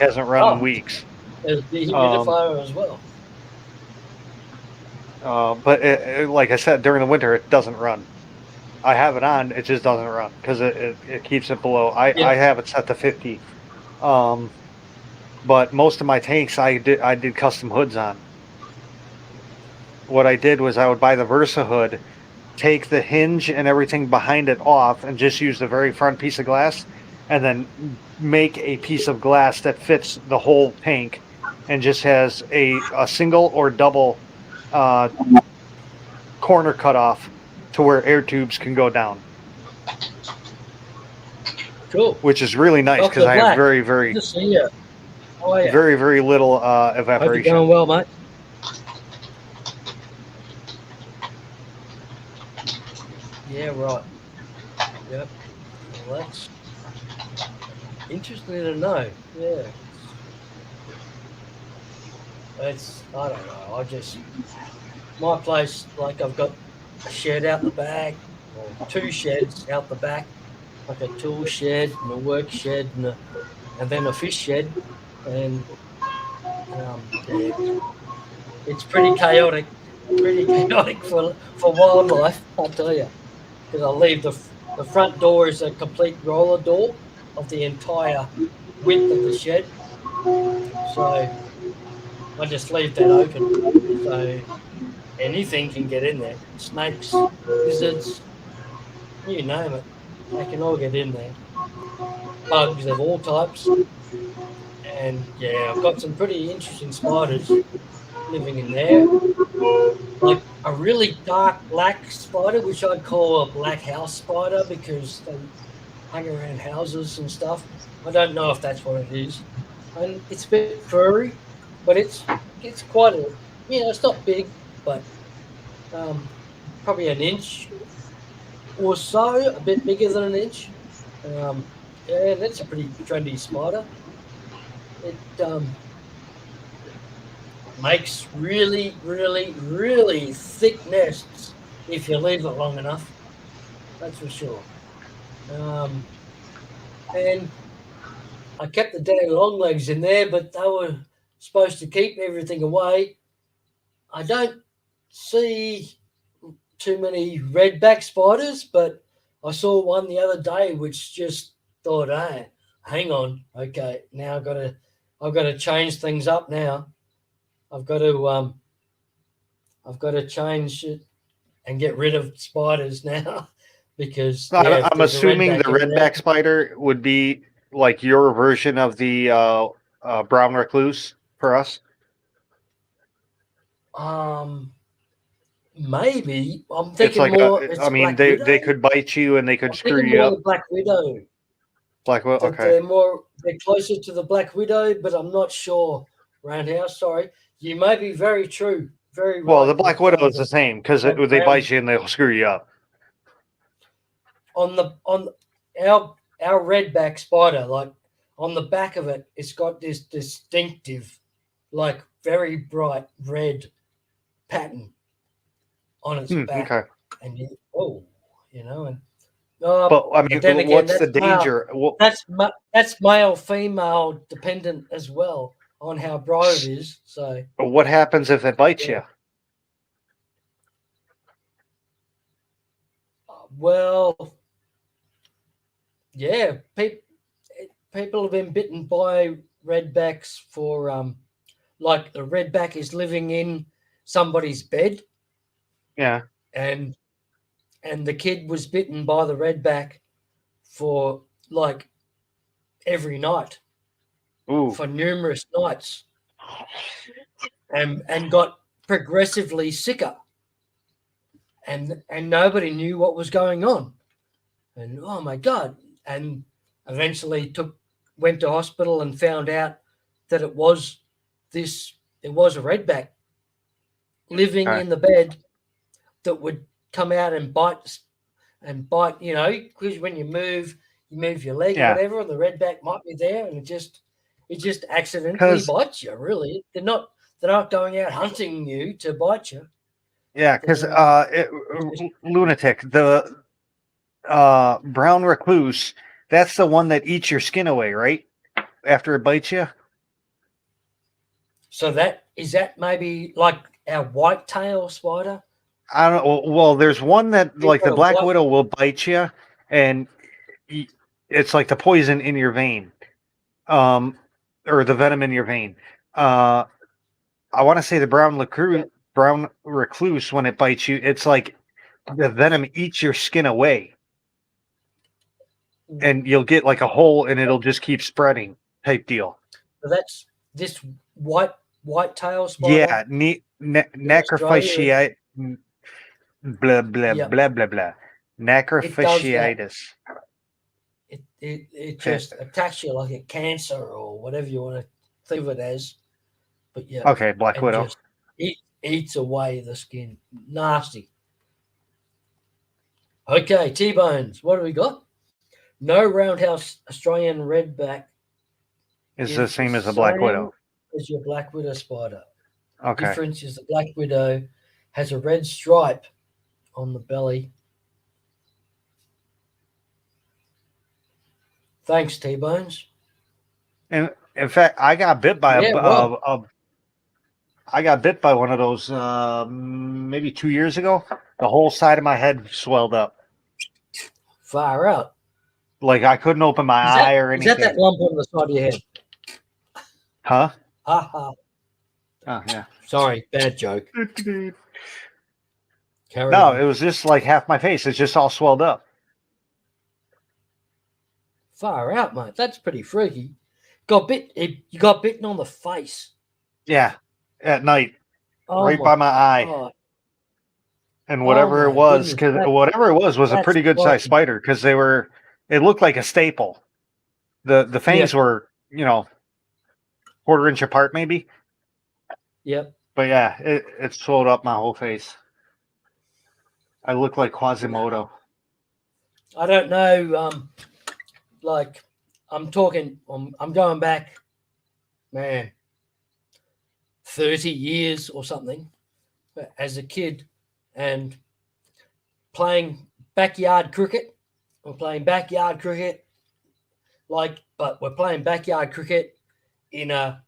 Hasn't run in Oh, weeks. there's dehumidifier as well. But like I said, during the winter, it doesn't run. I have it on, it just doesn't run because it keeps it below. I Yep. have it set to 50. But most of my tanks, I did custom hoods on. What I did was I would buy the Versa hood, take the hinge and everything behind it off, and just use the very front piece of glass, and then make a piece of glass that fits the whole tank, and just has a single or double uh, corner cut off to where air tubes can go down, Cool. which is really nice because Dr. I have Black, very, good very, to see you. How are you? very, very little Hope you're evaporation. going well, mate. Yeah, right. Yep. Well, that's interesting to know. Yeah. It's I don't know. My place, like I've got a shed out the back, or two sheds out the back, like a tool shed and a work shed and then a fish shed, and yeah, it's pretty chaotic, for wildlife. I'll tell you, because I leave the front door is a complete roller door of the entire width of the shed, so I just leave that open, so anything can get in there. Snakes, lizards, you name it, they can all get in there. Bugs of all types, and yeah, I've got some pretty interesting spiders living in there. Like a really dark black spider, which I'd call a black house spider because they hang around houses and stuff. I don't know if that's what it is. And it's a bit furry, but it's quite it's not big, but probably an inch or so, a bit bigger than an inch. Yeah, that's a pretty trendy spider. It makes really, really, really thick nests if you leave it long enough. That's for sure. And I kept the daddy long legs in there, but they were supposed to keep everything away. I don't see too many redback spiders, but I saw one the other day which just thought, hey, hang on, okay, now I've got to change things up now. I've got to change it and get rid of spiders now because No, yeah, if I'm there's a assuming the redback in there, redback spider would be like your version of the brown recluse for us? Maybe I'm It's thinking like more. I It's a mean, Black Widow. they could bite you and they could I'm screw thinking you more up. the Black Widow. Like, well, That okay. they're closer to the Black Widow, but I'm not sure. Roundhouse, sorry, you may be very true, very Well, the right Black with Widow is the same because the they brown bite you and they'll screw you up. on our redback spider. Like on the back of it, it's got this distinctive, like very bright red pattern on its back, Okay. and and But I mean, but then again, what's the danger? Well, that's male female dependent as well on how bright it is. So what happens if it bites yeah. you? Well, yeah, people have been bitten by redbacks for like a redback is living in somebody's bed, Yeah. and the kid was bitten by the redback for like every night Ooh. for numerous nights, and got progressively sicker, and nobody knew what was going on, and oh my god, and eventually went to hospital and found out that it was a redback living Okay. in the bed that would come out and bite, because when you move your leg or Yeah. whatever, and the redback might be there, and it just accidentally 'Cause- bites you. Really, they're not going out hunting you to bite you. Yeah, because just- lunatic, the brown recluse, that's the one that eats your skin away, right? After it bites you. So that maybe like our white-tail spider. I don't know. Well, there's one that It's like got the a Black white- Widow will bite you, and it's like the poison in your vein, or the venom in your vein. I want to say the brown recluse, when it bites you, it's like the venom eats your skin away, and you'll get like a hole, and it'll just keep spreading, type deal. So that's this white-tail spider. Yeah, necrophysiatic, blah blah Yep. blah blah blah, necrophysiatis. It just attacks you like a cancer or whatever you want to think of it as. But yeah, Okay, Black and Widow. just eats away the skin. Nasty. Okay, T-Bones, what do we got? No roundhouse Australian redback Is the same as a Black same Widow. as your Black Widow spider. Okay. Difference is the Black Widow has a red stripe on the belly. Thanks, T-Bones. And in fact, I got bit by I got bit by one of those maybe 2 years ago. The whole side of my head swelled up. Far out. Like I couldn't open my eye or Is anything. that lump on the side of your head? Huh? Ha ha. Oh yeah. Sorry, bad joke. Carry No, on. it was just like half my face. It's just all swelled up. Far out, mate. That's pretty freaky. You got bitten on the face. Yeah. At night. Oh right by my eye. God. And whatever it was, goodness, whatever it was a that's pretty good sized frightening. spider, because it looked like a staple. The fangs were, quarter-inch apart maybe. Yep. But yeah, it swelled up my whole face. I look like Quasimodo. I don't know. Like I'm going back, man, 30 years or something as a kid, and playing backyard cricket. We're playing backyard cricket, but we're playing backyard cricket in a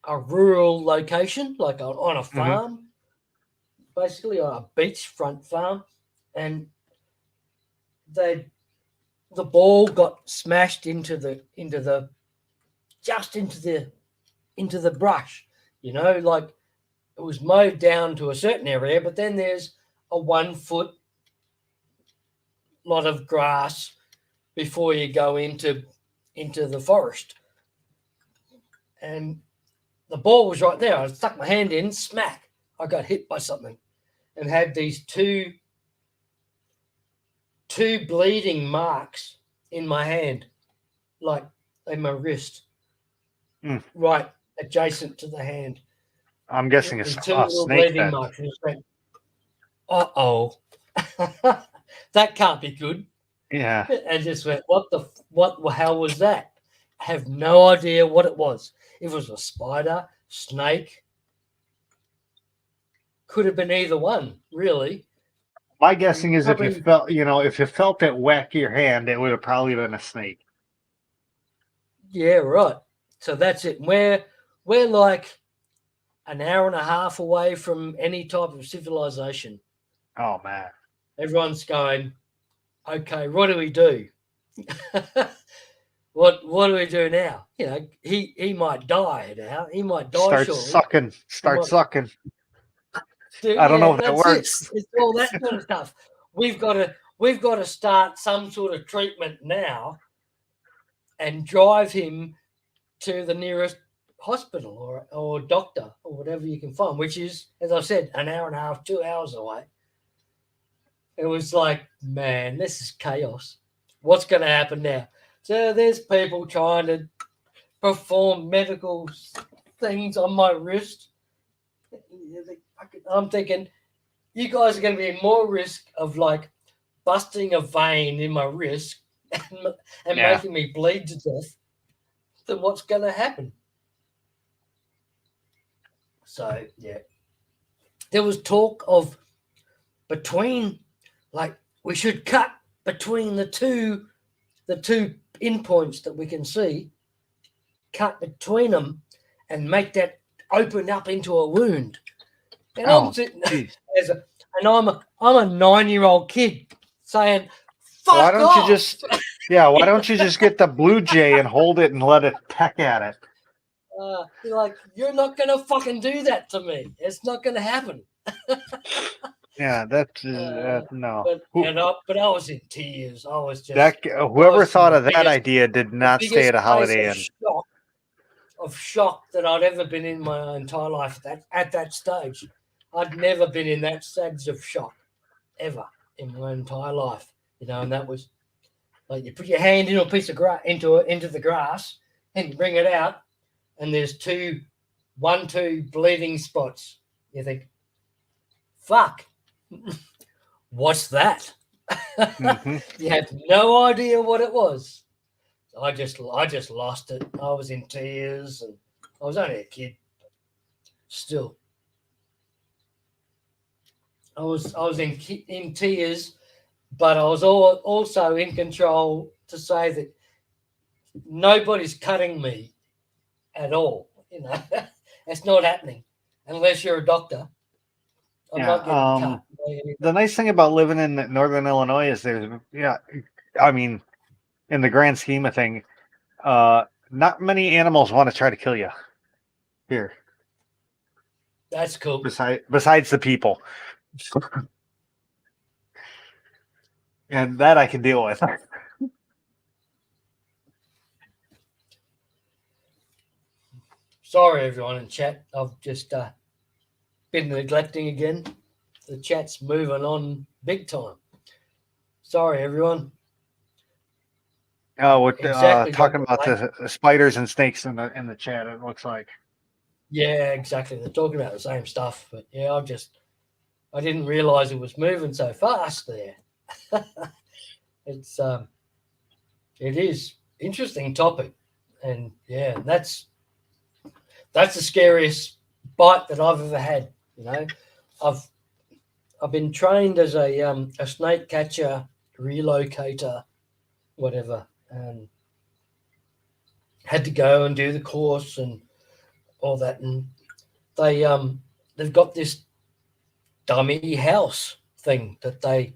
rural location, like on a farm, basically on a beachfront farm, and the ball got smashed into the brush, like it was mowed down to a certain area, but then there's a 1 foot lot of grass before you go into into the forest. And the ball was right there. I stuck my hand in, smack. I got hit by something and had these two bleeding marks in my hand, like in my wrist, right adjacent to the hand. I'm guessing These it's two a little snake bleeding then. marks. And just went, uh-oh. That can't be good. Yeah. And just went, what the hell was that? I have no idea what it was. If it was a spider, snake, could have been either one, really. My guessing is Probably, if you felt it whack your hand, it would have probably been a snake. yeah, right. So that's it. We're like an hour and a half away from any type of civilization. Oh man. Everyone's going, okay, what do we do? What do we do now? You know, he might die now. He might die shortly. Start sucking. Dude, I don't know if that works. It's all that sort of stuff. We've got to start some sort of treatment now and drive him to the nearest hospital or doctor or whatever you can find, which is, as I said, an hour and a half, 2 hours away. It was like, man, this is chaos. What's going to happen now? So there's people trying to perform medical things on my wrist. I'm thinking, you guys are going to be more risk of like busting a vein in my wrist and making me bleed to death than what's going to happen. So, yeah. There was talk of we should cut between the two endpoints that we can see, cut between them and make that open up into a wound. And I'm sitting I'm a 9-year-old kid saying, "Fuck why don't off." why don't you just get the blue jay and hold it and let it peck at it? You're not going to fucking do that to me. It's not going to happen. Yeah, that's no. But I was in tears. I was just whoever thought of that idea did not stay at a Holiday Inn. Of shock that I'd ever been in my entire life at that stage. I'd never been in that stage of shock ever in my entire life, and that was like you put your hand in a piece of grass into the grass and you bring it out and there's two bleeding spots. You think, fuck, what's that? Mm-hmm. You have no idea what it was. I just lost it. I was in tears, and I was only a kid. Still, I was in tears, but I was also in control to say that nobody's cutting me at all. It's not happening unless you're a doctor. I'm not getting cut. The nice thing about living in Northern Illinois is in the grand scheme of things, not many animals want to try to kill you here. That's cool. Besides the people. And that I can deal with. Sorry, everyone in chat. I've just been neglecting again. The chat's moving on big time. Sorry, everyone. Exactly talking about the spiders and snakes in the chat, it looks like. Yeah, exactly. They're talking about the same stuff, but yeah, I didn't realize it was moving so fast there. It is interesting topic, and yeah, that's the scariest bite that I've ever had. I've been trained as a snake catcher, relocator, whatever, and had to go and do the course and all that, and they've got this dummy house thing that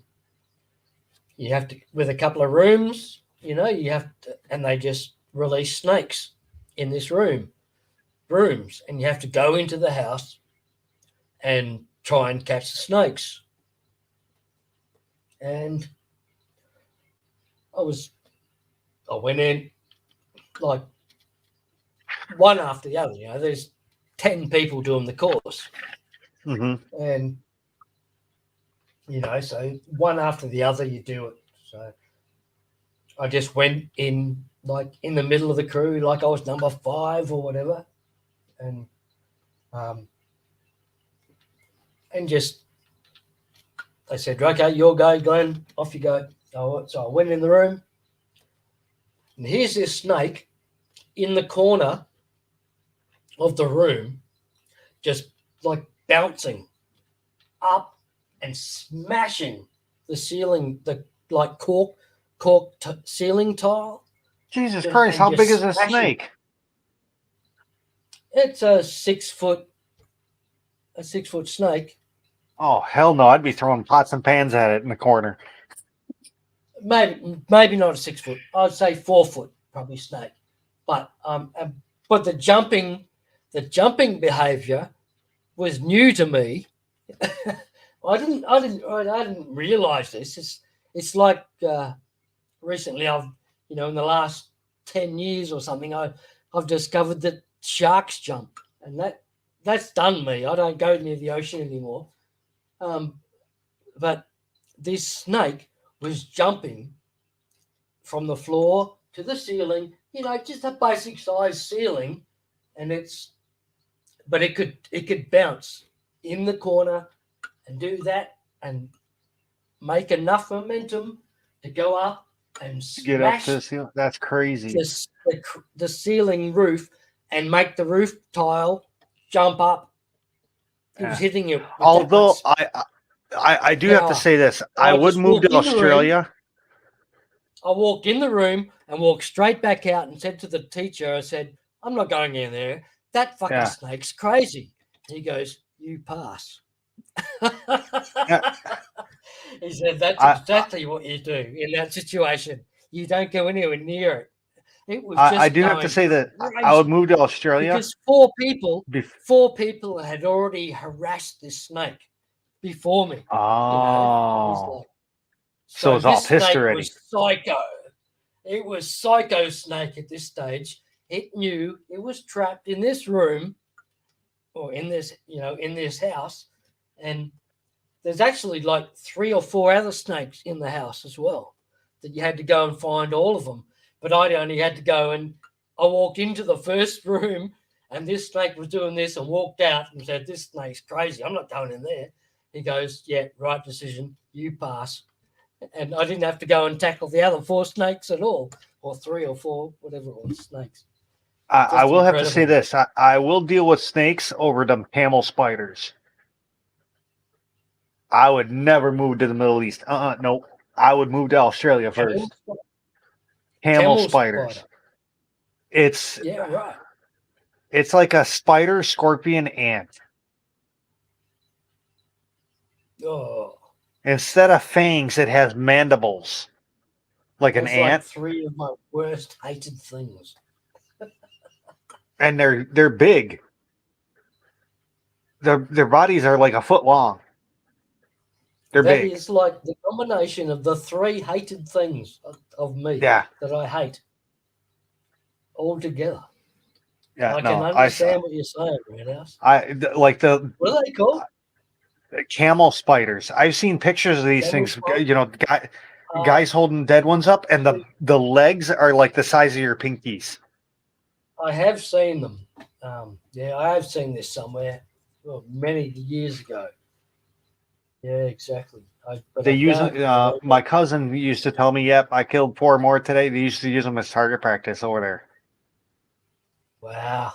you have to, with a couple of rooms, you have to, and they just release snakes in this rooms, and you have to go into the house and try and catch the snakes. And I went in, like one after the other. You know, there's 10 people doing the course, and you know, so one after the other, you do it. So I just went in like in the middle of the crew, like I was number 5 or whatever, and just they said, okay, you'll go, Glenn, off you go. So I went in the room, and here's this snake in the corner of the room, just like bouncing up and smashing the ceiling, the like cork ceiling tile. Jesus Christ, how big is this snake? It's a 6 foot snake. Oh hell no! I'd be throwing pots and pans at it in the corner. Maybe not a 6 foot. I'd say 4 foot probably snake. But the jumping behavior was new to me. I didn't realize this. It's like recently I've, you know, in the last 10 years or something, I've discovered that sharks jump, and that's done me. I don't go near the ocean anymore. But this snake was jumping from the floor to the ceiling, you know, just a basic size ceiling, and it could bounce in the corner and do that and make enough momentum to go up and Get up smash to the ceiling. That's crazy. the ceiling roof and make the roof tile jump up. It was hitting it. Although I do have to say this, I would move to Australia. I walked in the room and walked straight back out and said to the teacher, I said, I'm not going in there. That fucking snake's crazy. He goes, you pass. He said, that's exactly what you do in that situation. You don't go anywhere near it. It was just I do have to say that I would move to Australia because four people had already harassed this snake before me. Oh, so it's all pissed already. Was psycho. It was psycho snake at this stage. It knew it was trapped in this room or in this, you know, in this house, and there's actually like 3 or 4 other snakes in the house as well that you had to go and find all of them. But I only had to go, and I walked into the first room and this snake was doing this and walked out and said, this snake's crazy. I'm not going in there. He goes, yeah, right decision. You pass. And I didn't have to go and tackle the other 4 snakes at all, or 3 or 4, whatever it was, snakes. I will have to say this. I will deal with snakes over them camel spiders. I would never move to the Middle East. Nope. I would move to Australia first. Camel spiders. Spider. It's right. It's like a spider, scorpion, ant. Oh. Instead of fangs, it has mandibles, like an ant. Like 3 of my worst hated things. And they're big. Their bodies are like a foot long. They're big. That is like the combination of the 3 hated things of me that I hate all together. Yeah, I can understand what you're saying, Redhouse. What are they called? Camel spiders. I've seen pictures of these things. You know, guys holding dead ones up, and the legs are like the size of your pinkies. I have seen them. I have seen this somewhere many years ago. Yeah, exactly. My cousin used to tell me, yep, I killed 4 more today. They used to use them as target practice over there. Wow.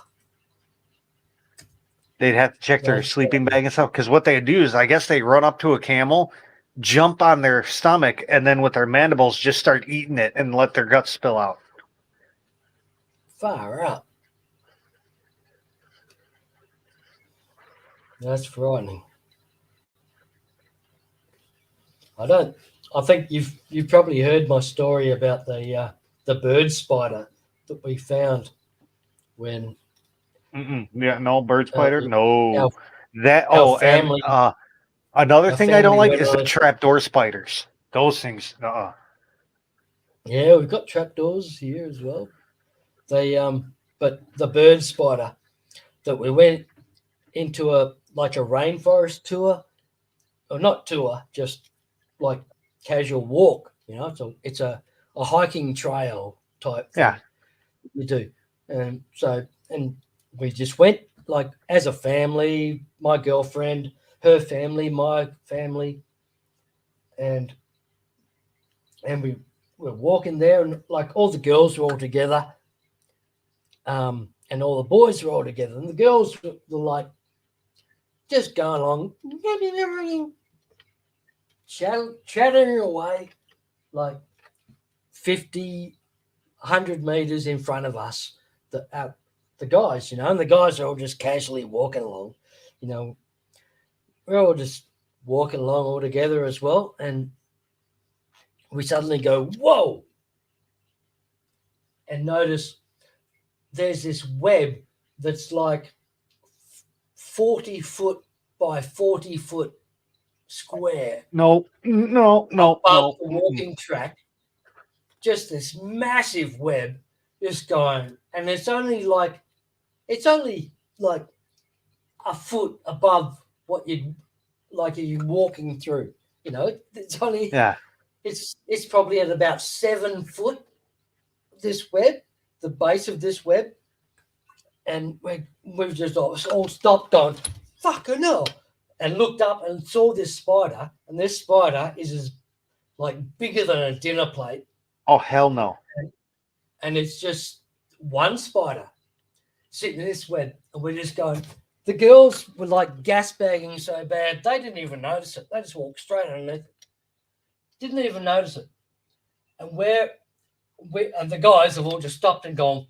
They'd have to check their sleeping bag and stuff, because what they do is, I guess they run up to a camel, jump on their stomach, and then with their mandibles just start eating it and let their guts spill out. Far out. That's frightening. I think you've probably heard my story about the bird spider that we found when. Yeah, no bird spider. No, family. And another thing I don't like is the trapdoor spiders. Those things. Yeah, we've got trapdoors here as well. but the bird spider that we went into a rainforest tour, or not tour, just like casual walk. It's a hiking trail type thing. Yeah. You do, and we just went like as a family, my girlfriend, her family, my family, and we were walking there, and like all the girls were all together, and all the boys were all together, and the girls were like just going along, chattering away like 50, 100 meters in front of us, the guys, and the guys are all just casually walking along, we're all just walking along all together as well, and we suddenly go, whoa, and notice there's this web that's like 40 foot by 40 foot square. No. Above the walking track. Just this massive web just going, and it's only like a foot above what you're walking through. It's only it's probably at about 7 foot, this web, the base of this web, and we've just all stopped going, fucking hell, and looked up and saw this spider, and this spider is as like bigger than a dinner plate. Oh, hell no. And it's just one spider sitting in this web, and we're just going, the girls were like gas bagging so bad, they didn't even notice it. They just walked straight underneath it. Didn't even notice it. And and the guys have all just stopped and gone,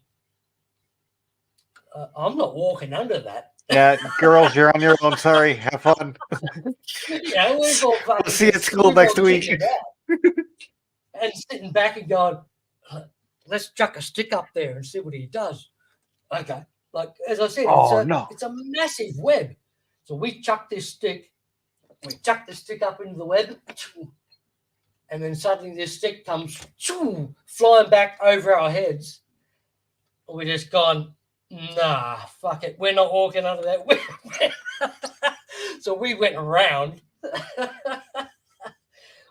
I'm not walking under that. Yeah, girls, you're on your own. Sorry. Have fun. We've all fucking, see you at school next week. And sitting back and going, let's chuck a stick up there and see what he does. Okay. Like, as I said, it's a massive web. So we chucked this stick up into the web, and then suddenly this stick comes flying back over our heads. We just gone, nah, fuck it. We're not walking under that web. So we went around.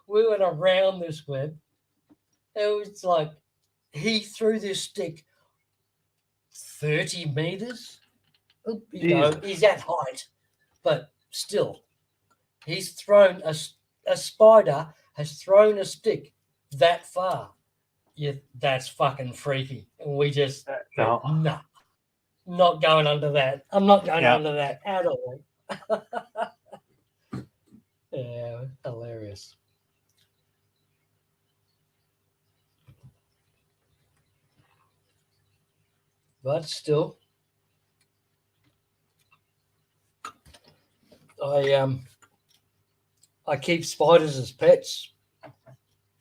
We went around this web. It was like he threw this stick 30 meters. He's at height, but still, he's thrown a spider has thrown a stick that far. Yeah, that's fucking freaky. And we just nah, not going under that. I'm not going under that at all. Yeah, hilarious. But still, I keep spiders as pets,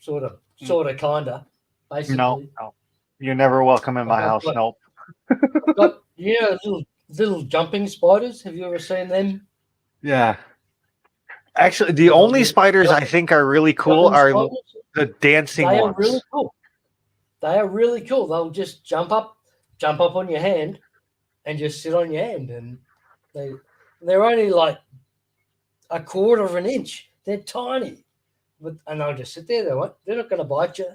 sort of, kinda, basically. No, you're never welcome in my house. Nope. But little jumping spiders. Have you ever seen them? Yeah. Actually, the only spiders I think are really cool are the dancing ones. They are really cool. They are really cool. They'll just jump up on your hand and just sit on your hand, and they're only like a quarter of an inch. They're tiny, and they'll just sit there. They're not going to bite you.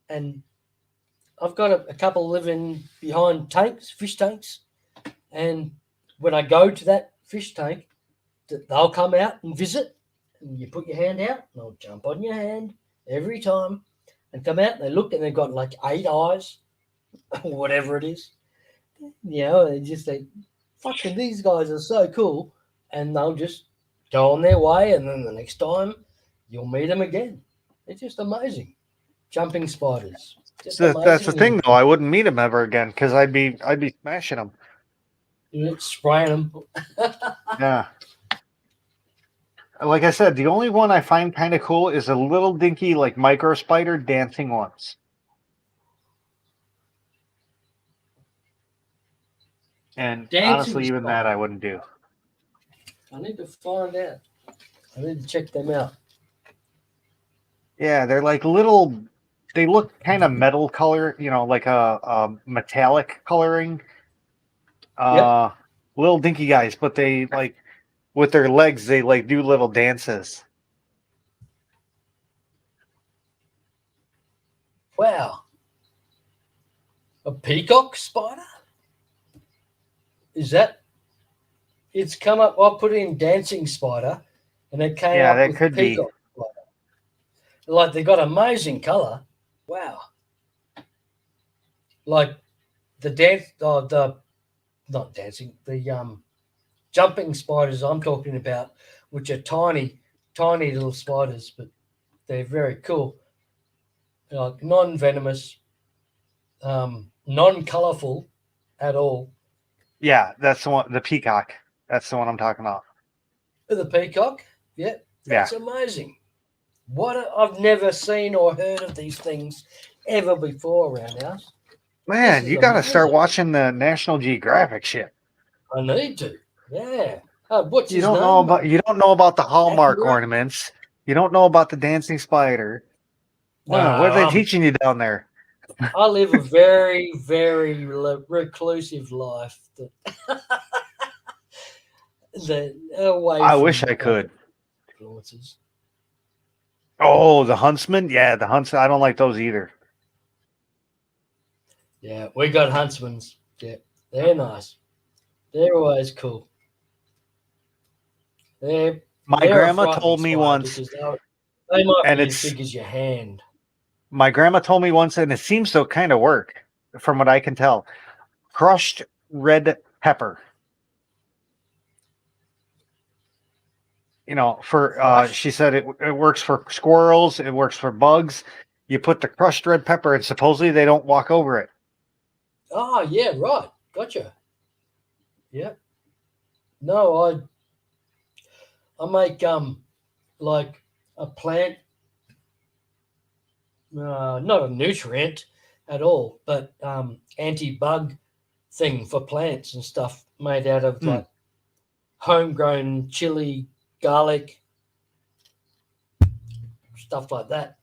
And I've got a couple living behind fish tanks, and when I go to that fish tank, they'll come out and visit, and you put your hand out, and they'll jump on your hand every time and come out, and they look, and they've got like 8 eyes, or whatever it is. They just say, fucking, these guys are so cool, and they'll just go on their way, and then the next time you'll meet them again. They're just amazing. Jumping spiders. That's the thing, though. I wouldn't meet them ever again because I'd be smashing them. Spraying them. Yeah. Like I said, the only one I find kind of cool is a little dinky, like micro spider dancing once. And honestly, even that I wouldn't do. I need to find out. I need to check them out. Yeah, they're like little they look kind of metal color, like a metallic coloring. Little dinky guys, but they like with their legs, they like do little dances. Wow. A peacock spider? Is that? It's come up. I put in dancing spider, and it came Yeah, up that with could be. peacock spider. Like they got amazing color. Wow. Like the dance, the not dancing, the jumping spiders I'm talking about, which are tiny, tiny little spiders, but they're very cool. Like non-venomous, non-colorful at all. Yeah, that's the one. The peacock. That's the one I'm talking about. The peacock, yeah, that's amazing. I've never seen or heard of these things ever before around us. Man, you got to start watching the National Geographic shit. I need to. Yeah. What's You his don't name? know about you don't know about the Hallmark Acura? ornaments. You don't know about the dancing spider. Wow, what are they teaching you down there? I live a very, very reclusive life. That away. I wish I could. Influences. Oh, the huntsman? Yeah, the huntsman. I don't like those either. Yeah, we got huntsmans. Yeah, they're nice. They're always cool. My they're grandma told me once, they might and be it's as big as your hand. my grandma told me once, and it seems to kind of work, from what I can tell. Crushed red pepper. She said it works for squirrels, it works for bugs. You put the crushed red pepper, and supposedly they don't walk over it. Oh yeah, right. Gotcha. Yep. No, I make like a plant, not a nutrient at all, but anti-bug thing for plants and stuff made out of like homegrown chili, garlic, stuff like that.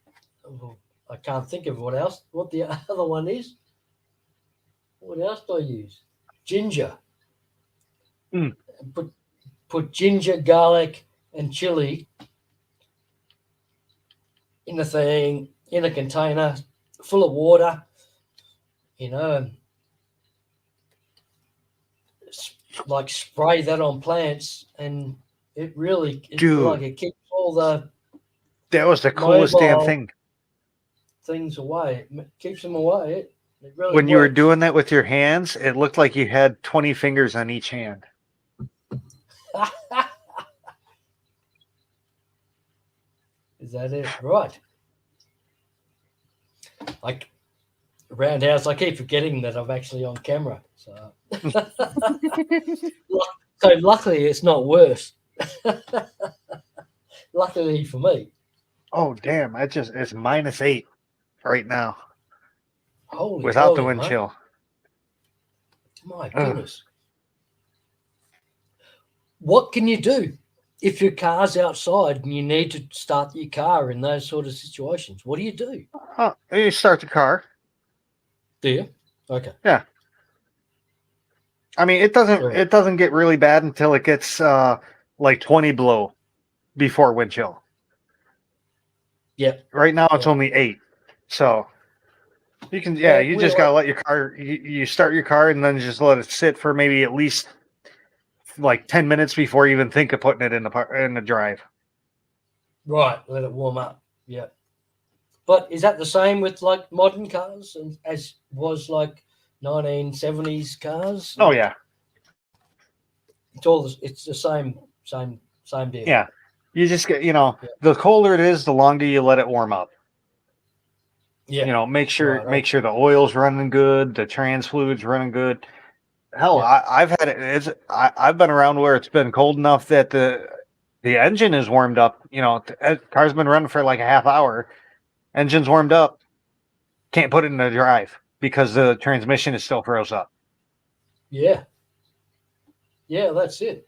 I can't think of what the other one is. What else do I use? Ginger. Put ginger, garlic, and chili in a container full of water, and like spray that on plants, and it keeps all the. That was the coolest damn thing. Things away. It keeps them away. It really when works. you were doing that with your hands, it looked like you had 20 fingers on each hand. Is that it? Right. Like Roundhouse, I keep forgetting that I'm actually on camera. So luckily it's not worse. Luckily for me. Oh damn, it's -8 right now. Holy without the wind chill. My goodness. What can you do if your car's outside and you need to start your car in those sort of situations? What do you do? You start the car. Do you? Okay. Yeah. I mean, it doesn't get really bad until it gets like 20 below before wind chill. Yeah. Right now it's only 8. So you can you just gotta let your car you start your car and then just let it sit for maybe at least like 10 minutes before you even think of putting it in the drive. Right, let it warm up. Yeah. But is that the same with like modern cars as was like 1970s cars? Oh yeah. It's the same deal. Yeah. You just get, the colder it is, the longer you let it warm up. Yeah. Make sure the oil's running good, the trans fluid's running good. Hell, yeah. I've had it. I've been around where it's been cold enough that the engine is warmed up. The car's been running for like a half hour. Engine's warmed up. Can't put it in the drive because the transmission is still froze up. Yeah. Yeah, that's it.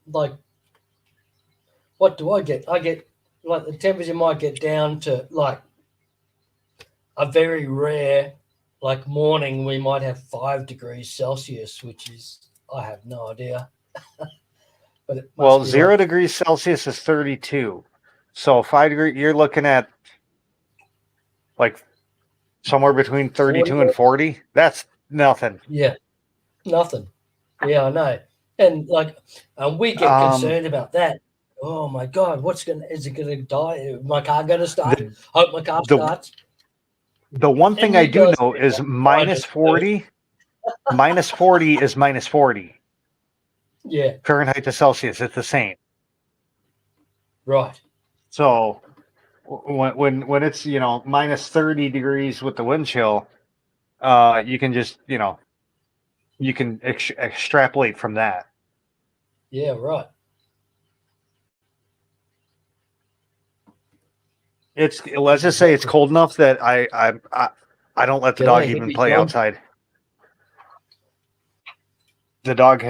Like, what do I get? I get like the temperature might get down to like a very rare, like morning, we might have 5 degrees Celsius, which is, I have no idea. But it must Well, be 0 like, degrees Celsius is 32. So 5 degree, you're looking at like somewhere between 40. 32 and 40. That's nothing. Yeah, nothing. Yeah, I know. And like, we get Um, concerned about that. Oh my God, is it going to die? Is my car going to start? the Hope my car the starts. the one thing And I you do guys know get is that behind us minus too. 40. Minus 40 is minus 40 Yeah, Fahrenheit to Celsius. It's the same. right. So when it's minus 30 degrees with the wind chill, you can just you can extrapolate from that. Yeah, right. Let's just say it's Exactly. cold enough that I don't let the dog G'day, even hippie play John. outside. The dog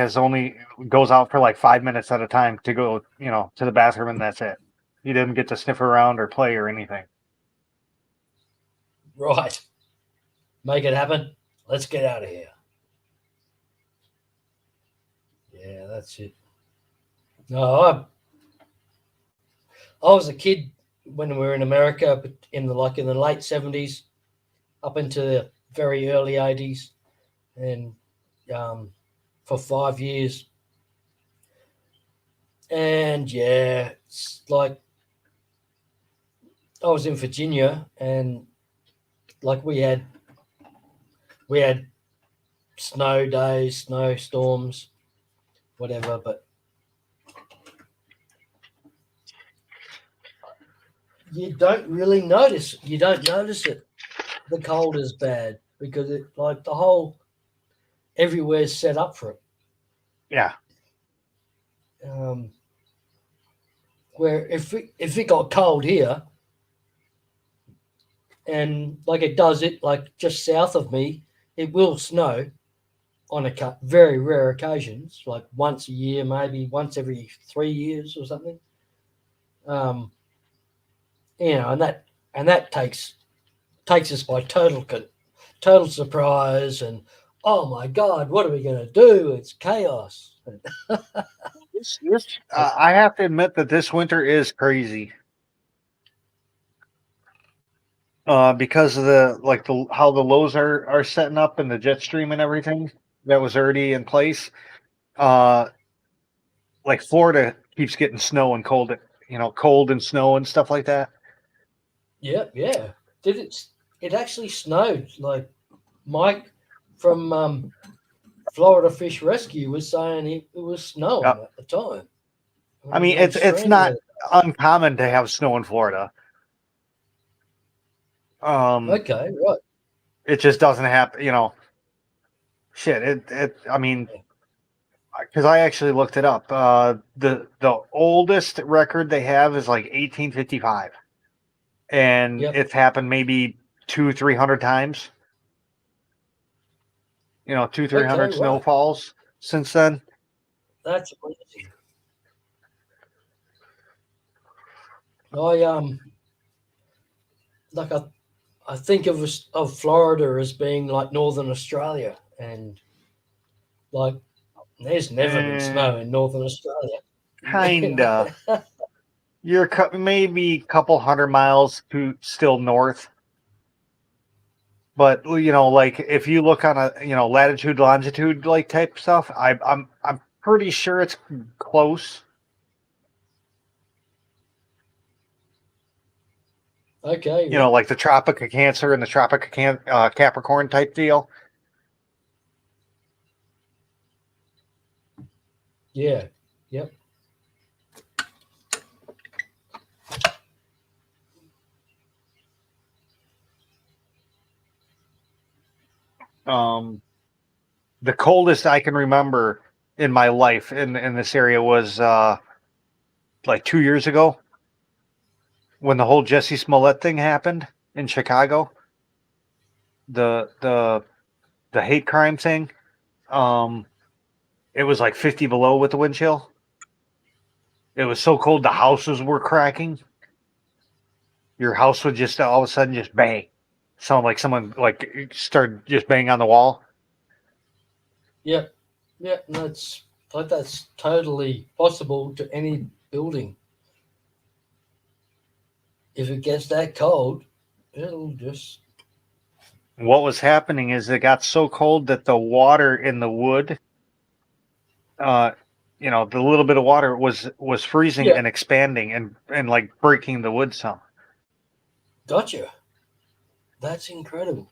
goes out for like 5 minutes at a time to go to the bathroom, and that's it. He doesn't get to sniff around or play or anything. Right. Make it happen. Let's get out of here. Yeah, that's it. No, I was a kid when we were in America, but in the late 70s, up into the very early 80s, and for 5 years. And yeah, it's like I was in Virginia, and like we had snow days, snowstorms, whatever, but you don't really notice. You don't notice it. The cold is bad because it like the whole everywhere's set up for it. Yeah. Where if it got cold here, and like it does it like just south of me, it will snow on very rare occasions, like once a year, maybe once every 3 years or something. Um, and that takes us by total surprise, and oh my God, what are we going to do? It's chaos. I have to admit that this winter is crazy. Because of how the lows are setting up and the jet stream and everything that was already in place. Like Florida keeps getting snow and cold and snow and stuff like that. Yeah. Did it? It actually snowed. Like Mike from Florida Fish Rescue was saying it was snowing at the time. I When he mean, was it's streaming not it. uncommon to have snow in Florida. Okay, right. It just doesn't happen. Shit. I mean, because I actually looked it up. The oldest record they have is like 1855, and Yep. it's happened maybe 200-300 times. 200-300 Okay, right. snowfalls since then. That's amazing. I like I think of Florida as being like Northern Australia, and like there's never been snow in Northern Australia. Kinda. You're maybe a couple 100 miles to still north. But like if you look on a latitude longitude like type stuff, I'm pretty sure it's close. Okay, Like the Tropic of Cancer and the Tropic of Capricorn type deal. yeah, yep. The coldest I can remember in my life in this area was like 2 years ago when the whole Jesse Smollett thing happened in Chicago. The hate crime thing. It was like 50 below with the wind chill. It was so cold the houses were cracking. Your house would just all of a sudden just bang. Sound like someone like started just banging on the wall. Yep. Yep. And that's totally possible to any building. If it gets that cold, it'll just. What was happening is it got so cold that the water in the wood, the little bit of water was freezing and expanding and like breaking the wood some. Gotcha. That's incredible.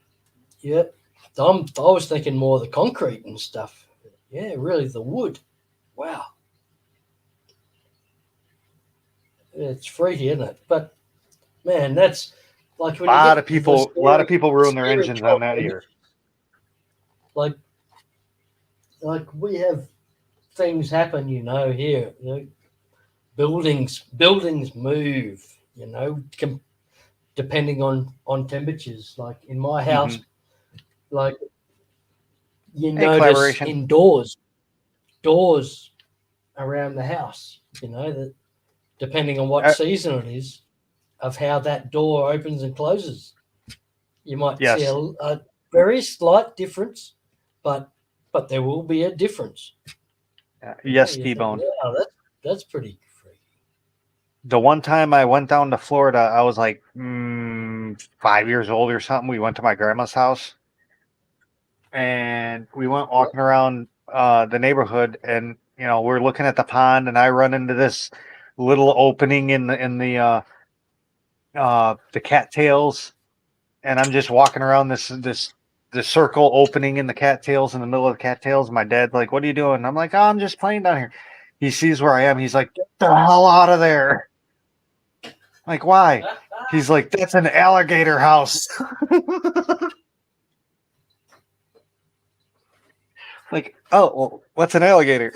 Yep. I was thinking more of the concrete and stuff. Yeah, really, the wood. Wow. It's freaky, isn't it? But man, that's like when A you lot get of people ruin their scary engines on that images, here. Like we have things happen, here. Buildings move, depending on temperatures. Like in my house, like you Hey, notice collaboration. doors around the house, that depending on what season it is, of how that door opens and closes. You might see Yes. a very slight difference, but there will be a difference. Yes, You think, T-Bone. wow, that's pretty freaky. The one time I went down to Florida, I was like 5 years old or something. We went to my grandma's house, and we went walking around the neighborhood, and we're looking at the pond, and I run into this little opening in the cattails, and I'm just walking around this circle opening in the cattails in the middle of the cattails. My dad's like, "What are you doing?" I'm like, "Oh, I'm just playing down here." He sees where I am. He's like, "Get the hell out of there!" Like, why? He's like, "That's an alligator house." Like, oh, well, what's an alligator?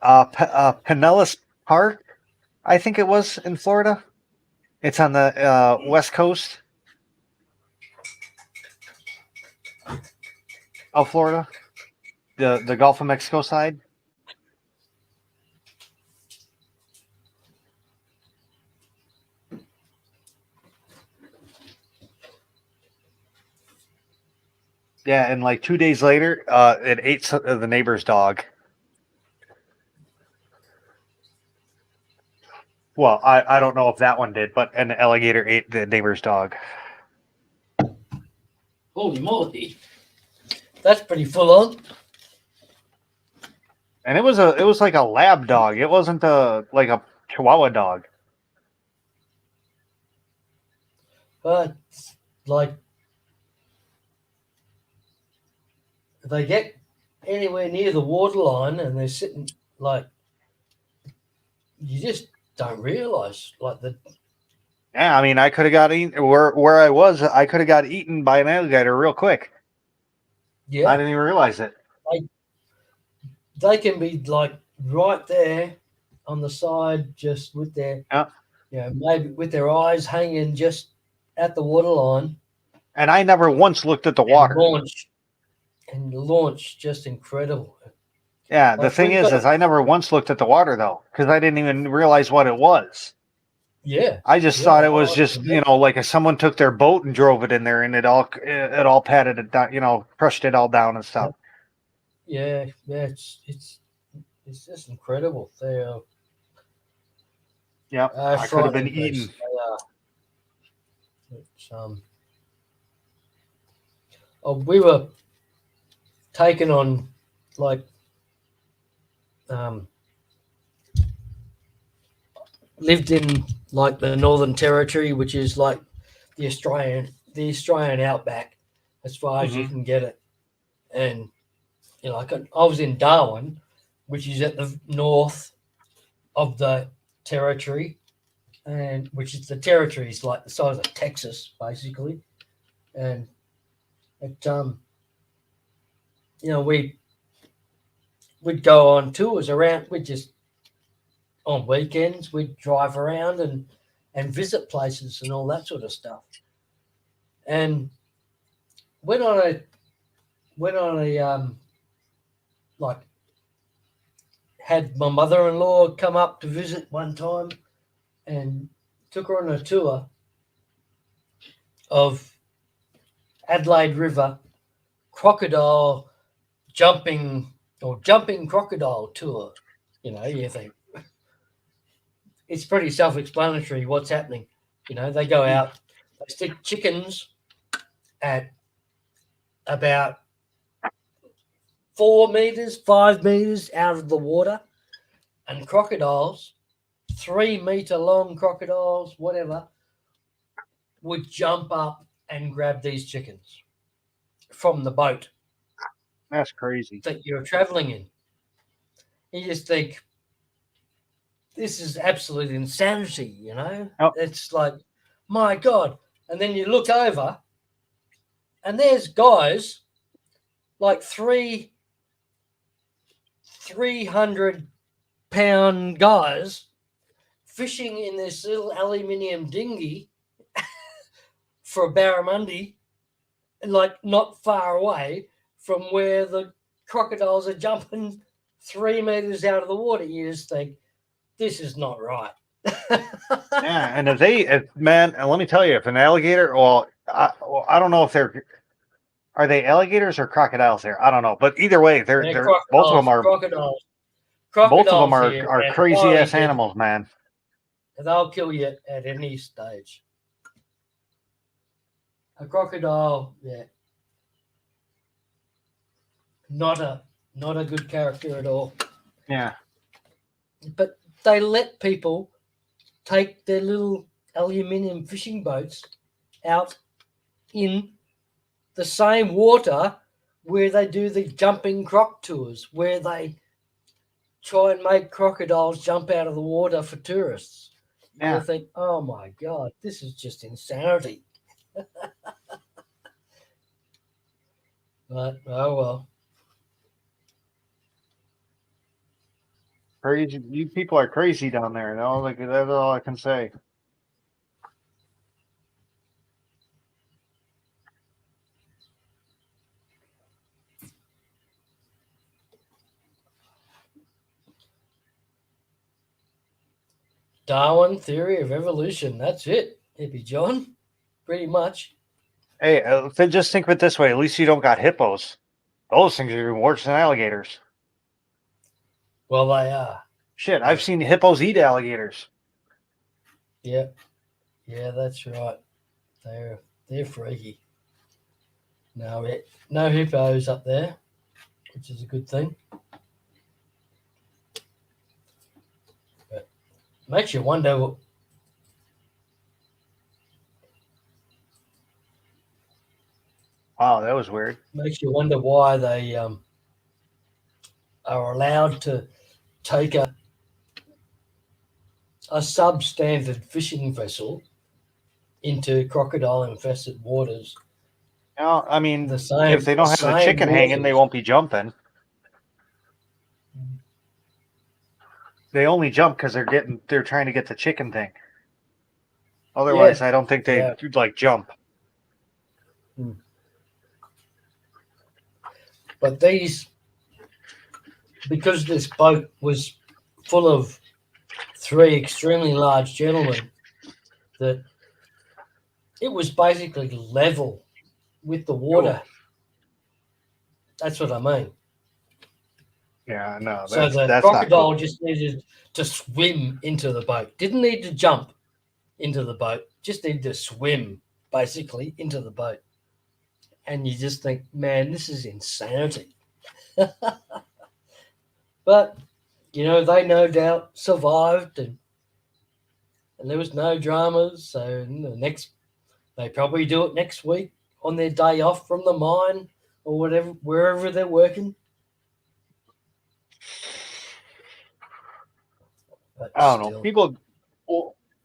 Pinellas Park, I think it was in Florida. It's on the west coast of Florida, the Gulf of Mexico side. Yeah, and like 2 days later, it ate the neighbor's dog. Well, I don't know if that one did, but an alligator ate the neighbor's dog. Holy moly, that's pretty full on. And it was like a lab dog. It wasn't like a Chihuahua dog. But like, if they get anywhere near the waterline and they're sitting, like, you just don't realize, like, the. Yeah, I mean, I could have got eaten where I was. I could have got eaten by an alligator real quick. Yeah, I didn't even realize it. they can be like right there on the side, just with their, maybe with their eyes hanging just at the waterline. And I never once looked at the water. Launch, just incredible. Yeah, the thing is I never once looked at the water though, because I didn't even realize what it was. Yeah, I just thought it was just like if someone took their boat and drove it in there, and it all patted it down, crushed it all down and stuff. Yeah, it's just incredible. They are. Yeah, I could have been eaten. We were taken on, like, lived in like the Northern Territory, which is like the Australian outback, as far as you can get it. And like I was in Darwin, which is at the north of the territory, and which is the territory is like the size of Texas, basically. And it, we'd go on tours around. We'd just on weekends we'd drive around and visit places and all that sort of stuff. And went on a like, had my mother-in-law come up to visit one time and took her on a tour, of Adelaide River crocodile jumping crocodile tour. You think it's pretty self-explanatory what's happening. They go out, they stick chickens at about 4 meters, 5 meters out of the water, and crocodiles, 3-meter long crocodiles, whatever, would jump up and grab these chickens from the boat That's crazy. that you're traveling in. You just think, this is absolute insanity, Oh. It's like, my God. And then you look over and there's guys like 300-pound guys fishing in this little aluminium dinghy for barramundi, like not far away from where the crocodiles are jumping 3 meters out of the water. You just think, this is not right. Yeah, and man, and let me tell you, if an alligator, I don't know if are they alligators or crocodiles there? I don't know, but either way, they're both of them are crocodiles. Both of them Here, are crazy ass animals, man. They'll kill you at any stage. A crocodile, yeah, not a good character at all. Yeah, but they let people take their little aluminium fishing boats out in the same water where they do the jumping croc tours, where they try and make crocodiles jump out of the water for tourists. Yeah. You think, oh my God, this is just insanity. But, oh well. Crazy. You people are crazy down there. That's all I can say. Darwin theory of evolution. That's it, Hippie John. Pretty much. Hey, just think of it this way. At least you don't got hippos. Those things are even worse than alligators. Well, they are. Shit, I've seen hippos eat alligators. Yeah, that's right. They're freaky. No hippos up there, which is a good thing. But makes you wonder. Wow, that was weird. Makes you wonder why they are allowed to take a substandard fishing vessel into crocodile-infested waters. No, I mean, if they don't have the same chicken hanging, they won't be jumping. They only jump because they're trying to get the chicken thing. Otherwise, I don't think they jump. But because this boat was full of 3 extremely large gentlemen, that it was basically level with the water. Oh. That's what I mean. Yeah, no. So the crocodile just needed to swim into the boat. Didn't need to jump into the boat. Just needed to swim, basically, into the boat. And you just think, man, this is insanity. But, they no doubt survived, and there was no dramas. So they probably do it next week on their day off from the mine or whatever, wherever they're working. But I don't know. People,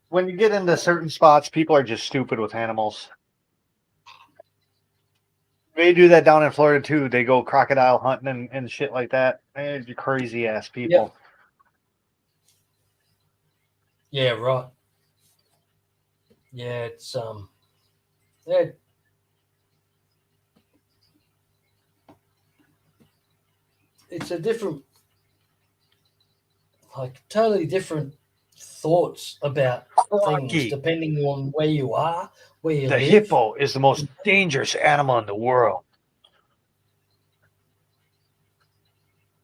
when you get into certain spots, people are just stupid with animals. They do that down in Florida too. They go crocodile hunting and shit like that. Man, you crazy ass people. Yeah, right. Yeah, it's it's a different, totally different thoughts about things Rocky. depending on where you are, where you The live. hippo is the most dangerous animal in the world.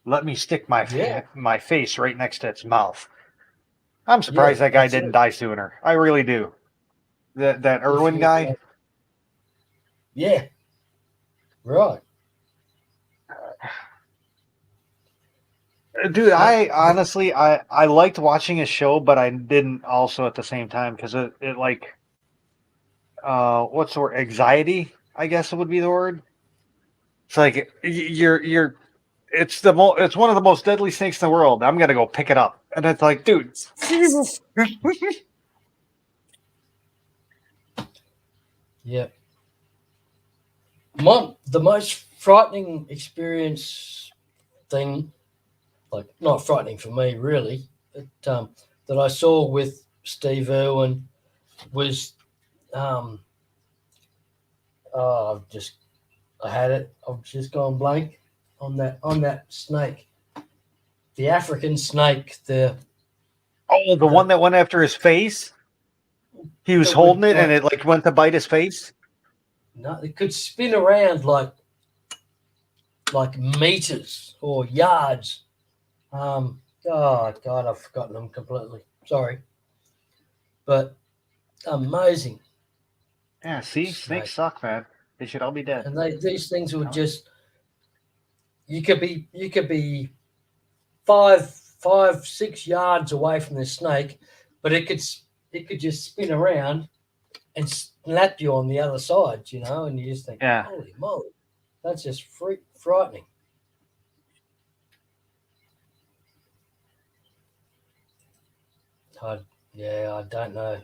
Let me stick my my face right next to its mouth. I'm surprised that guy that's didn't it. die sooner. I really do. That Irwin guy. Yeah. Right. Dude, I honestly I liked watching his show, but I didn't also at the same time because it like what's the word? Anxiety, I guess it would be the word. It's like you're it's it's one of the most deadly snakes in the world. I'm gonna go pick it up, and it's like, dude, Jesus. Yeah. The most frightening experience thing, like not frightening for me really, that I saw with Steve Irwin was I had it. I've just gone blank on that snake, the African snake. The One that went after his face. He was that holding would it, and it like went to bite his face. no, it could spin around like meters or yards. Oh God, I've forgotten them completely. Sorry, but amazing. Yeah, see, Snake. snakes suck, man. They should all be dead. And these things would just you could be 5, 6 yards away from the snake, but it could just spin around and snap you on the other side, and you just think, Yeah. holy moly, that's just frightening. I don't know.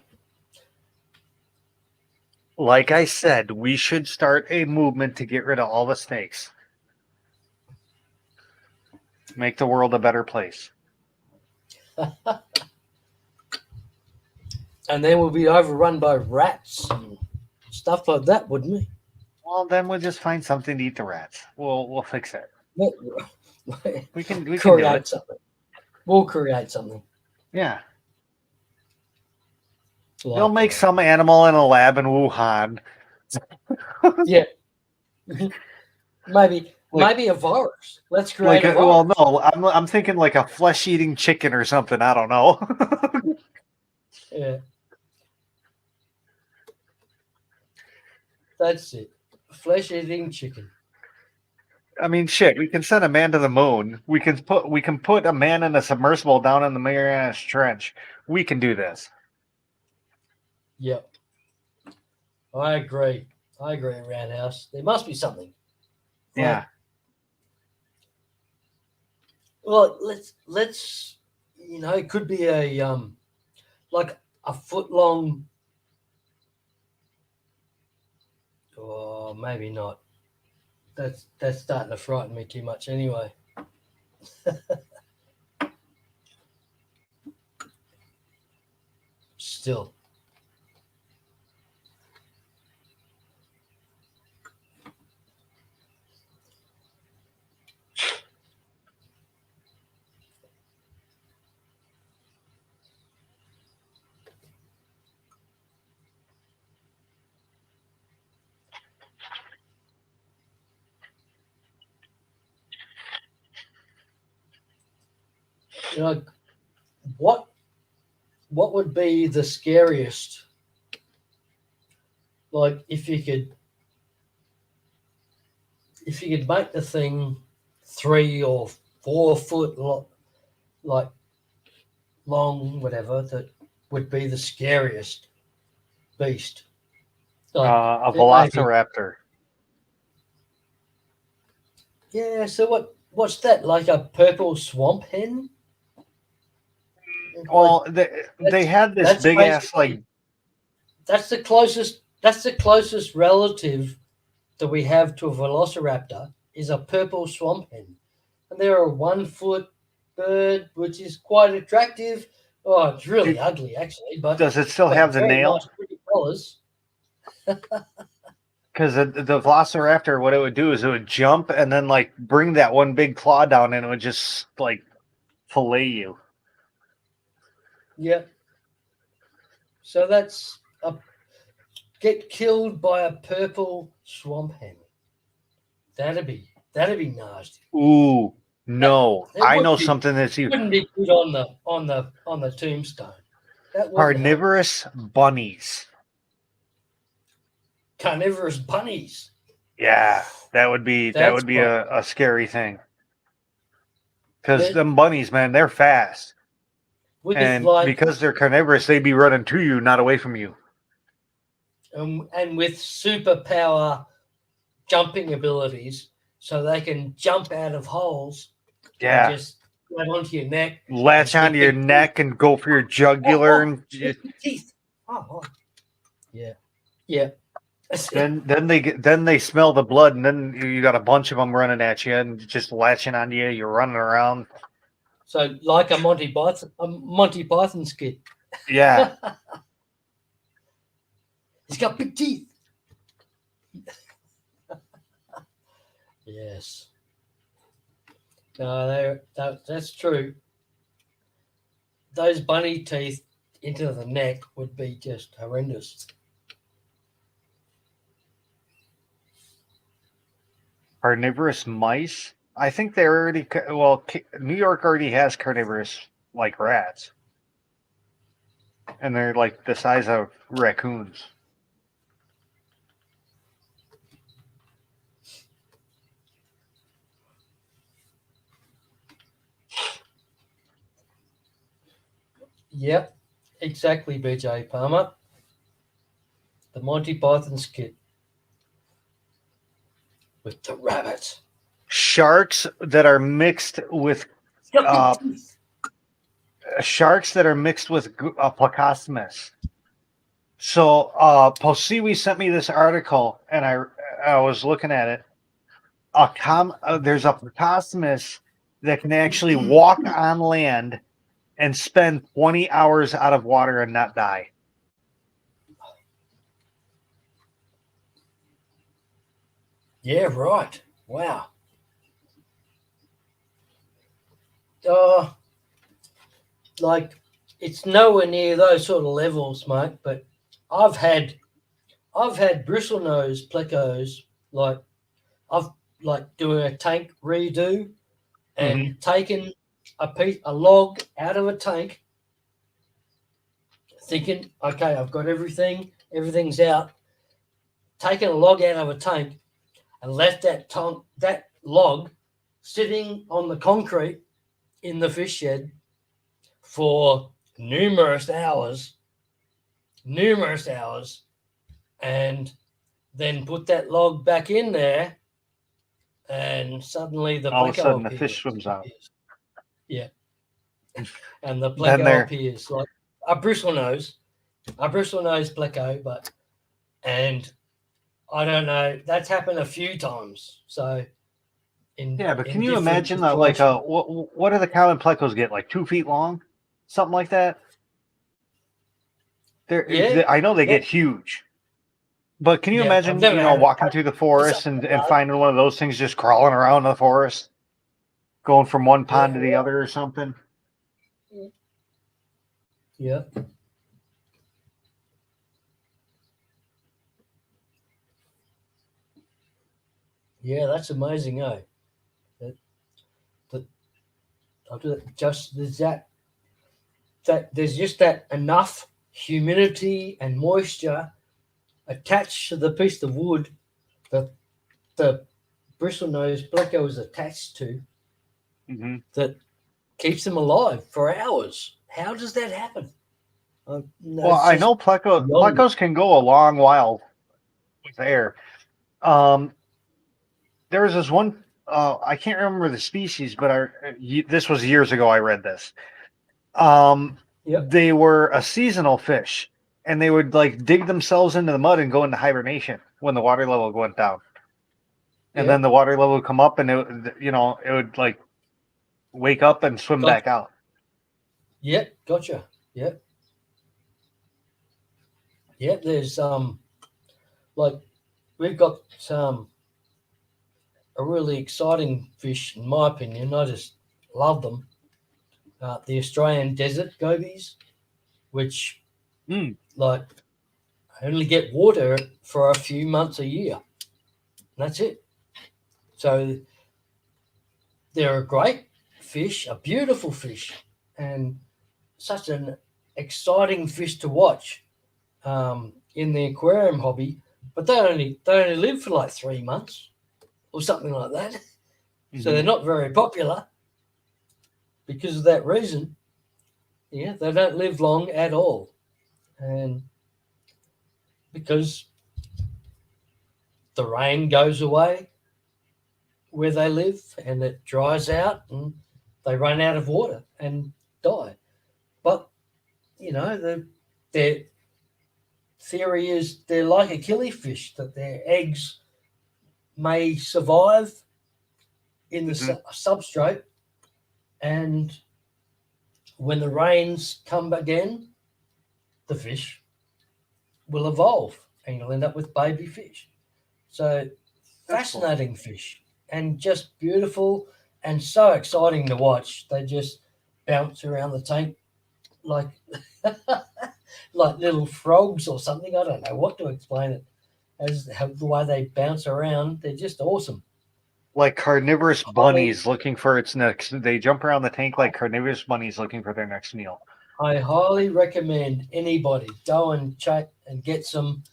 Like I said, we should start a movement to get rid of all the snakes. Make the world a better place. And then we'll be overrun by rats and stuff like that, wouldn't we? Well, then we'll just find something to eat the rats. We'll fix it. We can do create it. something. We'll create something. Yeah. Like They'll make some animal in a lab in Wuhan. Yeah. Maybe a virus. Let's create a virus. Well, no, I'm thinking like a flesh-eating chicken or something. I don't know. Yeah. That's it. Flesh-eating chicken. I mean, shit. We can send a man to the moon. We can put a man in a submersible down in the Marianas Trench. We can do this. Yep. I agree, Roundhouse. There must be something. Yeah. Well, let's it could be a like a foot long, or maybe not. That's starting to frighten me too much anyway. Still. What would be the scariest? Like if you could make the thing 3 or 4 foot like long, whatever, that would be the scariest beast. Like, A velociraptor. Yeah. So what's that? Like a purple swamp hen? Well, they had this big ass like. That's the closest relative that we have to a velociraptor is a purple swamp hen, and they're a 1 foot bird, which is quite attractive. Oh, it's really ugly actually, but does it still have the nail? Nice, pretty colors. Because the velociraptor, what it would do is it would jump and then like bring that one big claw down, and it would just like fillet you. Yeah. So that's get killed by a purple swamp hammer. That'd be nasty. Ooh, no. It I would know be, something that's even wouldn't be good on the tombstone. That wouldn't help. carnivorous bunnies. Carnivorous bunnies. Yeah, that would be That's a scary thing. Because That- them bunnies, man, they're fast. with And like because they're carnivorous, they'd be running to you, not away from you. and with superpower jumping abilities, so they can jump out of holes Yeah. and just grab onto your neck, Latch and onto your big neck and go for your jugular and big teeth. Yeah, yeah. then they smell the blood and then you got a bunch of them running at you and just latching onto you. You're running around. So like a Monty Python skit. Yeah. He's got big teeth. Yes. No, that's true. Those bunny teeth into the neck would be just horrendous. Carnivorous mice. I think they already New York already has carnivorous like rats. And they're like the size of raccoons. Yep, exactly, BJ Palmer. The Monty Python skit with the rabbit. Sharks that are mixed with Plecostomus. So Posiwi sent me this article, and I was looking at it. There's a Plecostomus that can actually walk on land and spend 20 hours out of water and not die. Yeah, right. Wow. Like it's nowhere near those sort of levels, mate. But I've had bristlenose plecos. Like I've doing a tank redo and taken a log out of a tank, thinking, okay, I've got everything's out. Taken a log out of a tank and left that log sitting on the concrete in the fish shed for numerous hours, and then put that log back in there, and suddenly the all of a pleco sudden the appears. fish swims out. Yeah, and the Then pleco appears like a bristlenose pleco, and I don't know. That's happened a few times. So, but can you imagine what do the common plecos get? Like 2 feet long, something like that. I know they get huge, but can you imagine walking through the forest and finding one of those things just crawling around the forest, going from one pond to the other or something? Yeah. Yeah, that's amazing, eh? There's just that enough humidity and moisture attached to the piece of wood that the bristlenose pleco is attached to that keeps them alive for hours. How does that happen? I know plecos can go a long while with air. There was this one, I can't remember the species, but this was years ago I read this. They were a seasonal fish, and they would like dig themselves into the mud and go into hibernation when the water level went down. And then the water level would come up and it would like wake up and swim back out. Yep, gotcha. Yep. Yep, there's we've got a really exciting fish, in my opinion. I just love them. The Australian desert gobies, which Mm. Like, only get water for a few months a year. That's it. So they're a great fish, a beautiful fish, and such an exciting fish to watch in the aquarium hobby. But they only live for like 3 months or something like that. Mm-hmm. So they're not very popular because of that reason. Yeah, they don't live long at all, and because the rain goes away where they live and it dries out and they run out of water and die. But their theory is they're like a killifish, that their eggs may survive in the substrate, and when the rains come again, the fish will evolve and you'll end up with baby fish. So fascinating fish, and just beautiful and so exciting to watch. They just bounce around the tank like like little frogs or something. I don't know what to explain it as the way they bounce around. They're just awesome. Like carnivorous bunnies looking for its next. They jump around the tank like carnivorous bunnies looking for their next meal. I highly recommend anybody go and check and get some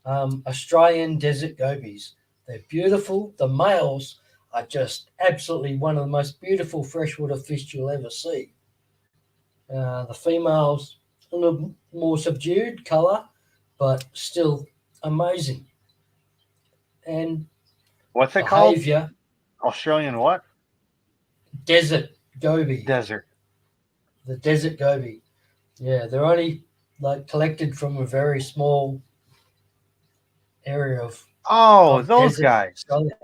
Australian desert gobies. They're beautiful. The males are just absolutely one of the most beautiful freshwater fish you'll ever see. The females a little more subdued colour, but still amazing. And what's it called? behaviour. Australian what? Desert goby. Desert. The desert goby. Yeah, they're only like collected from a very small area of those guys. Australia.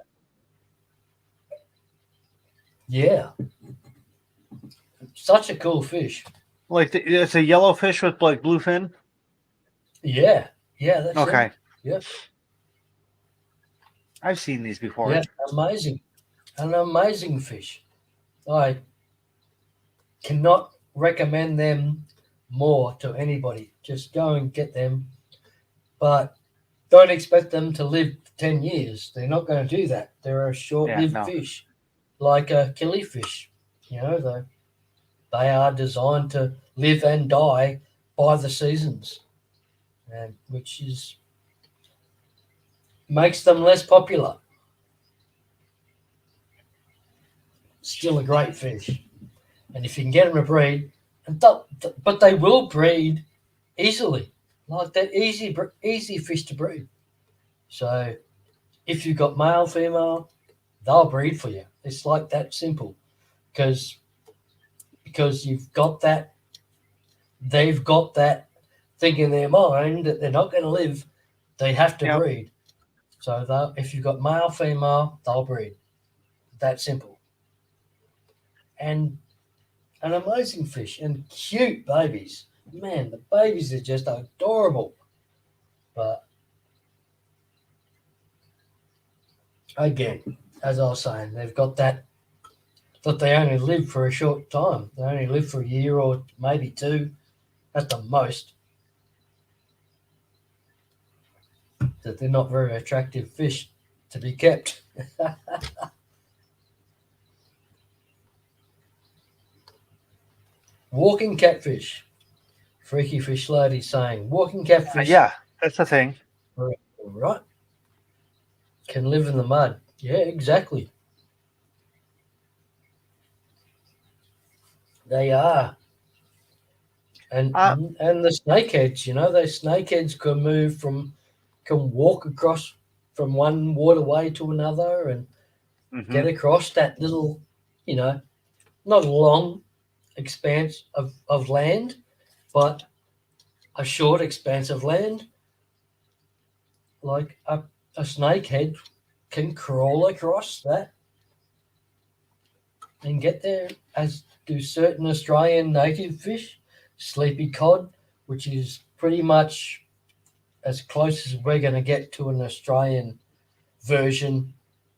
Yeah, such a cool fish. Like it's a yellow fish with like blue fin. Yeah, that's okay. It. Yeah, I've seen these before. Yeah, amazing, an amazing fish. I cannot recommend them more to anybody. Just go and get them, but don't expect them to live 10 years. They're not going to do that. They're a short-lived fish, like a killifish. They are designed to live and die by the seasons, and which makes them less popular. Still a great fish, and if you can get them to breed, but they will breed easily. Like they're easy fish to breed. So if you've got male, female, they'll breed for you. It's like that simple, because you've got that. They've got that thing in their mind that they're not going to live. They have to breed. So if you've got male, female, they'll breed. That simple. And an amazing fish and cute babies. Man, the babies are just adorable. But again, as I was saying, they've got that they only live for a short time. They only live for a year or maybe 2 at the most. That they're not very attractive fish to be kept. Walking catfish. Freaky Fish Lady saying walking catfish. Yeah, that's the thing. Right. Can live in the mud. Yeah, exactly. They are. And the snakeheads, those snakeheads can walk across from one waterway to another and get across that little, not a long expanse of land, but a short expanse of land. Like a snakehead can crawl across that and get there, as do certain Australian native fish, sleepy cod, which is pretty much as close as we're going to get to an Australian version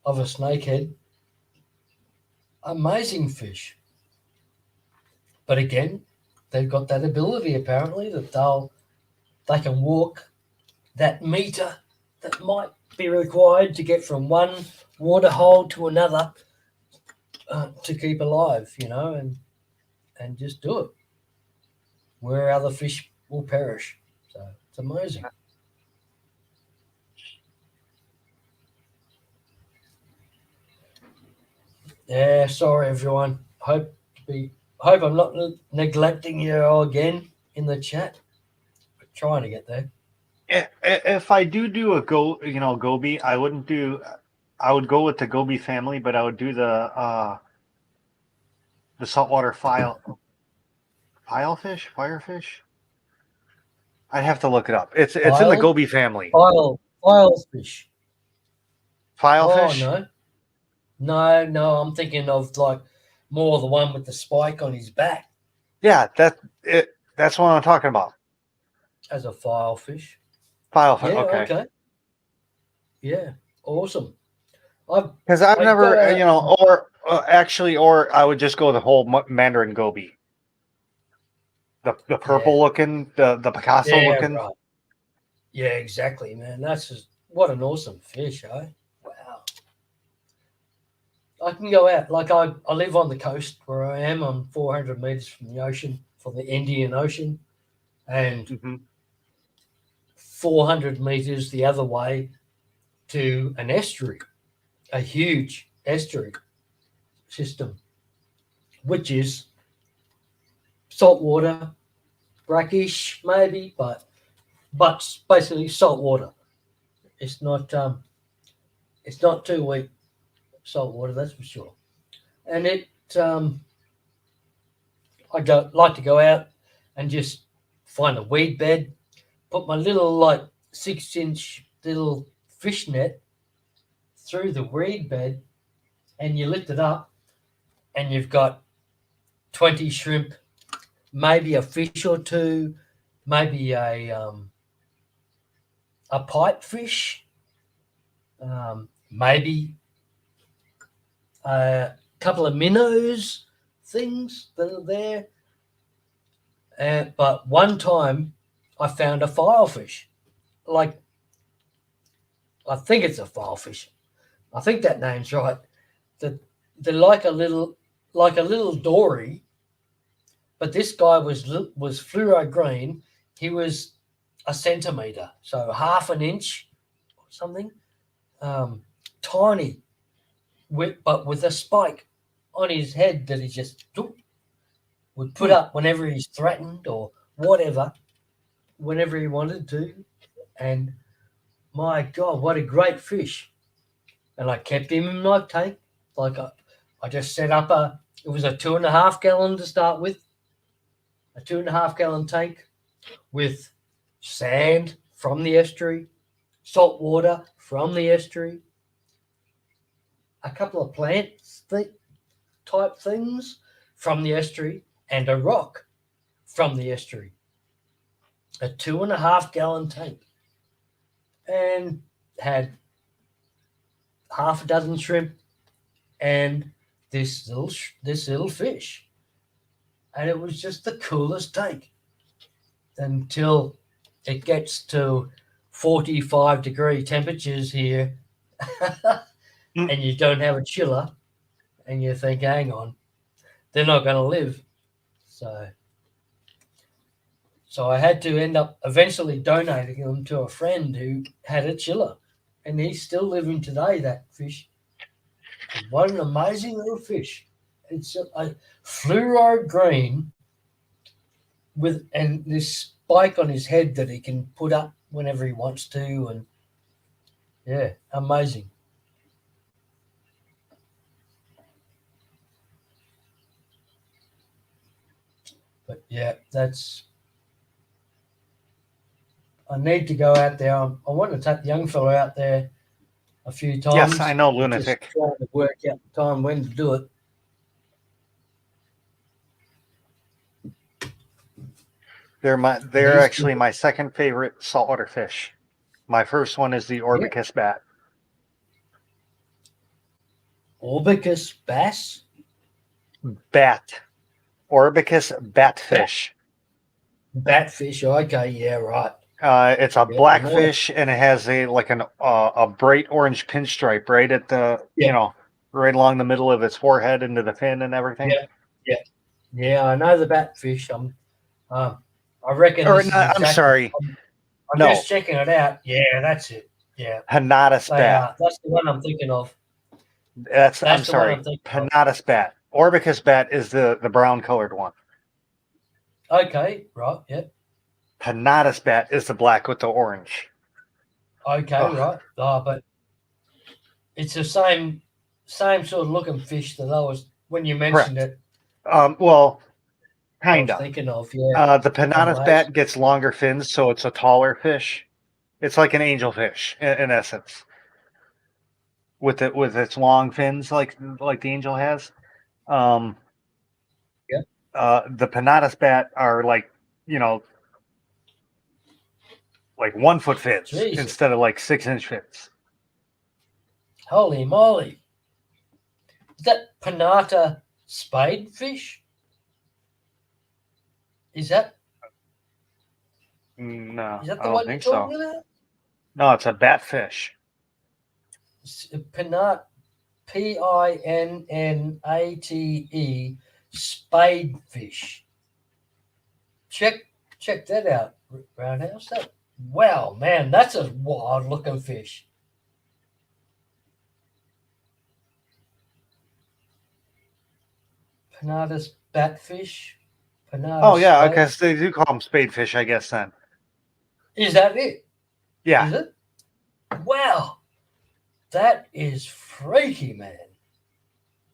of a snakehead. Amazing fish. But again, they've got that ability apparently that they'll they can walk that meter that might be required to get from one water hole to another to keep alive, and just do it where other fish will perish. So it's amazing. Yeah, sorry everyone. Hope I'm not neglecting you all again in the chat. We're trying to get there. If I do a goby, I wouldn't do. I would go with the goby family, but I would do the saltwater firefish. I'd have to look it up. It's in the goby family. Filefish. Filefish. Oh no! I'm thinking of like more the one with the spike on his back. Yeah, that's what I'm talking about. As a filefish. Filefish. Yeah, okay. Yeah, awesome. Because I've never, or I would just go the whole Mandarin goby. The purple looking, the Picasso looking. Right. Yeah, exactly, man. That's just what an awesome fish, eh? Wow. I can go out. Like I live on the coast where I am. I'm 400 meters from the ocean, from the Indian Ocean, and 400 meters the other way to an estuary, a huge estuary system, which is saltwater, brackish maybe, but basically salt water. It's not too weak salt water, that's for sure. And I like to go out and just find a weed bed, put my little like 6-inch little fish net through the weed bed, and you lift it up, and you've got 20 shrimp, maybe a fish or two, maybe a pipe fish, maybe a couple of minnows, things that are there. But one time I found a filefish. Like, I think it's a filefish. I think that name's right. They're like a little dory, but this guy was fluoro green. He was a centimeter, so half an inch or something. Tiny, but with a spike on his head that he just would put up whenever he's threatened or whatever, whenever he wanted to. And my God, what a great fish. And I kept him in my tank. Like I just set up it was a 2.5 gallon to start with, a 2.5 gallon tank with sand from the estuary, salt water from the estuary, a couple of plants type things from the estuary, and a rock from the estuary. A 2.5 gallon tank, and had half a dozen shrimp and this little fish. And it was just the coolest tank until it gets to 45-degree temperatures here and you don't have a chiller and you think, hang on, they're not going to live. So I had to end up eventually donating them to a friend who had a chiller, and he's still living today, that fish. What an amazing little fish. It's a fluoro green and this spike on his head that he can put up whenever he wants to, and yeah, amazing. But yeah, I need to go out there. I want to take the young fellow out there a few times. Yes, I know, lunatic. Just trying to work out the time when to do it. They're actually my second favorite saltwater fish. My first one is the Orbicus bat. Orbicus bass? Bat. Orbicus batfish. Batfish, okay, yeah, right. It's a Yeah, blackfish, and it has a bright orange pinstripe right at the Yeah. right along the middle of its forehead into the fin and everything. Yeah. I know the batfish. I reckon Or this is not, I'm exactly. sorry, I'm no, just checking it out. Yeah, that's it. Yeah, Panatus they bat. are. That's the one I'm thinking of. I'm That's the one sorry, I'm thinking of. Panatus bat. Orbicus bat is the brown colored one. Okay, right. Yep. Panatus bat is the black with the orange. Okay, Ugh. right. But it's the same sort of looking fish that I was when you mentioned Correct. it. Well, I was kinda. thinking of The Panatus bat gets longer fins, so it's a taller fish. It's like an angelfish in essence, with its long fins, like the angel has. Um, Yeah. the Panatus bat are like you know like 1 foot fins Jesus, instead of like 6-inch fins. holy moly! Is that Panata spadefish? Is that No, is that I the don't one you're think so. talking about? No, it's a batfish. Panat, Pinnate, spadefish. Check that out, Roundhouse. Wow, man, that's a wild looking fish. Panatus batfish. Panatus Oh yeah, spade. because they do call them spadefish, I guess. Then Is that it? yeah, Is it? Wow, that is freaky, man.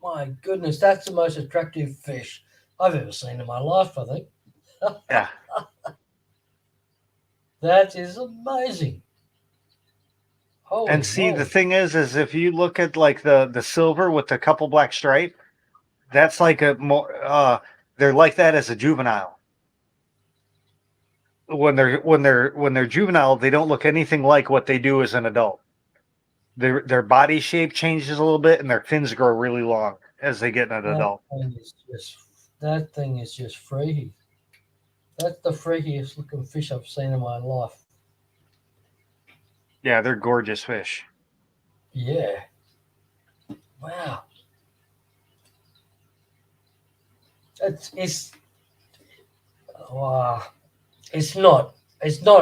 My goodness, that's the most attractive fish I've ever seen in my life, I think. yeah. That is amazing. Holy And see, the moly. thing is if you look at like the silver with the couple black stripe, that's like a more they're like that as a juvenile. When they're juvenile, they don't look anything like what they do as an adult. Their body shape changes a little bit, and their fins grow really long as they get an adult. That thing is just freaky. That's the freakiest looking fish I've seen in my life. Yeah, they're gorgeous fish. Yeah. Wow. It's wow. It's not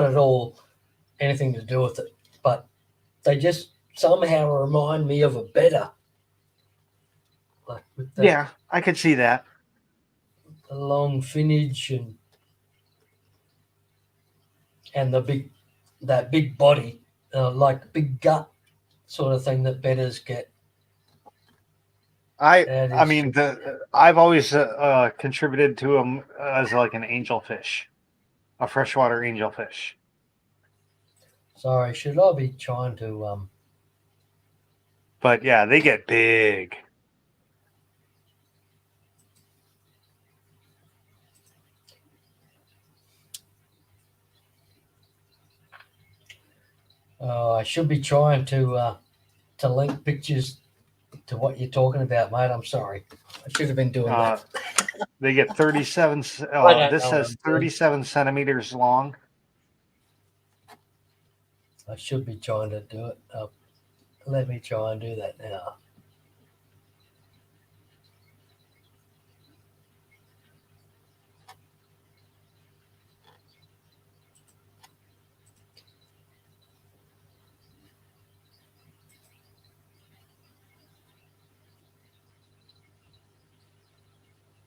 at all anything to do with it, but they just somehow remind me of a better. Like with Yeah, I could see that. the long finnage and that big body, like big gut sort of thing that betters get. I mean, I've always contributed to them as like an angelfish, a freshwater angelfish. Sorry, should I be trying to But yeah, they get big. I should be trying to link pictures to what you're talking about, mate. I'm sorry. I should have been doing that. They get 37. I don't This know what says I'm doing. 37 centimeters long. I should be trying to do it. Let me try and do that now.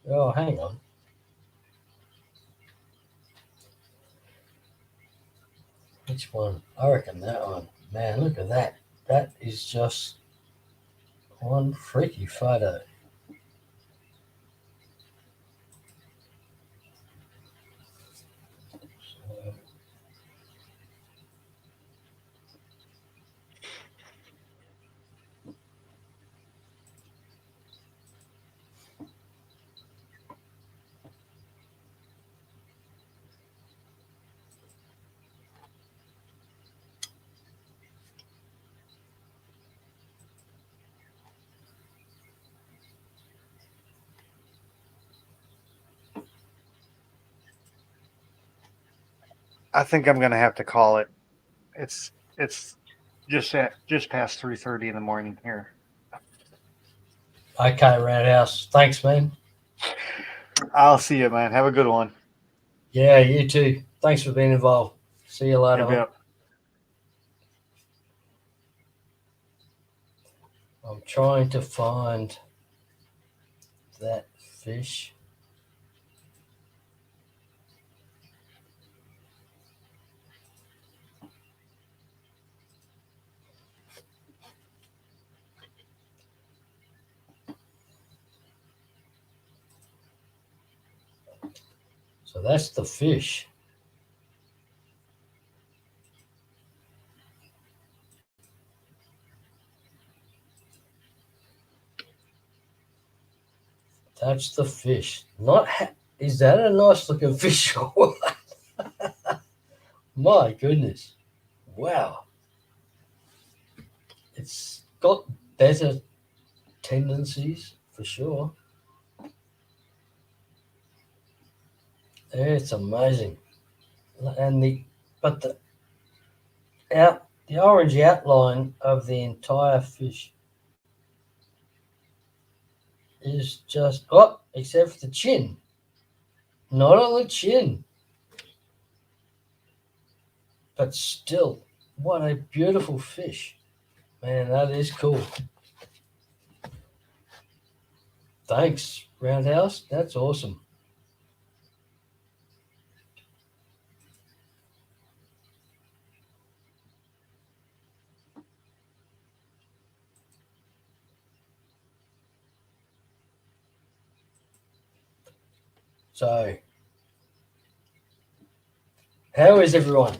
Oh, hang on. Which one? I reckon that one. Man, look at that. That is just one freaky photo. So, I think I'm gonna have to call it. It's just past 3:30 in the morning here. Okay, Roundhouse. Thanks, man. I'll see you, man. Have a good one. Yeah, you too. Thanks for being involved. See you later. Yep. I'm trying to find that fish. So that's the fish. That's the fish. Is that a nice looking fish or what? My goodness. Wow. It's got better tendencies for sure. It's amazing. And the orange outline of the entire fish is just except for the chin. Not on the chin. But still, what a beautiful fish. Man, that is cool. Thanks, Roundhouse. That's awesome. So, how is everyone?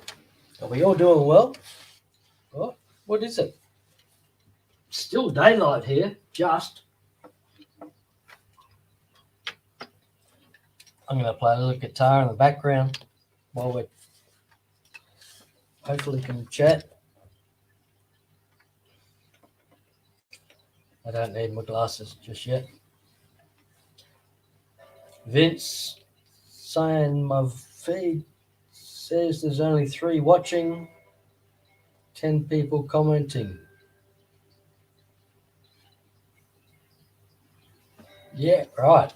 Are we all doing well? Oh, what is it? Still daylight here, just. I'm going to play a little guitar in the background while we hopefully can chat. I don't need my glasses just yet. Vince saying my feed says there's only 3 watching, 10 people commenting. Yeah, right.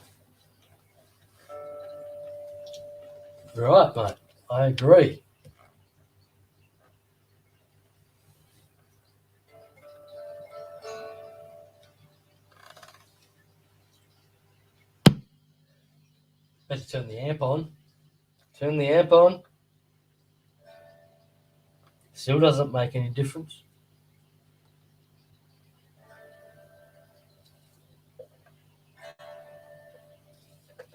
Right, mate. I agree. Better turn the amp on. Turn the amp on. Still doesn't make any difference.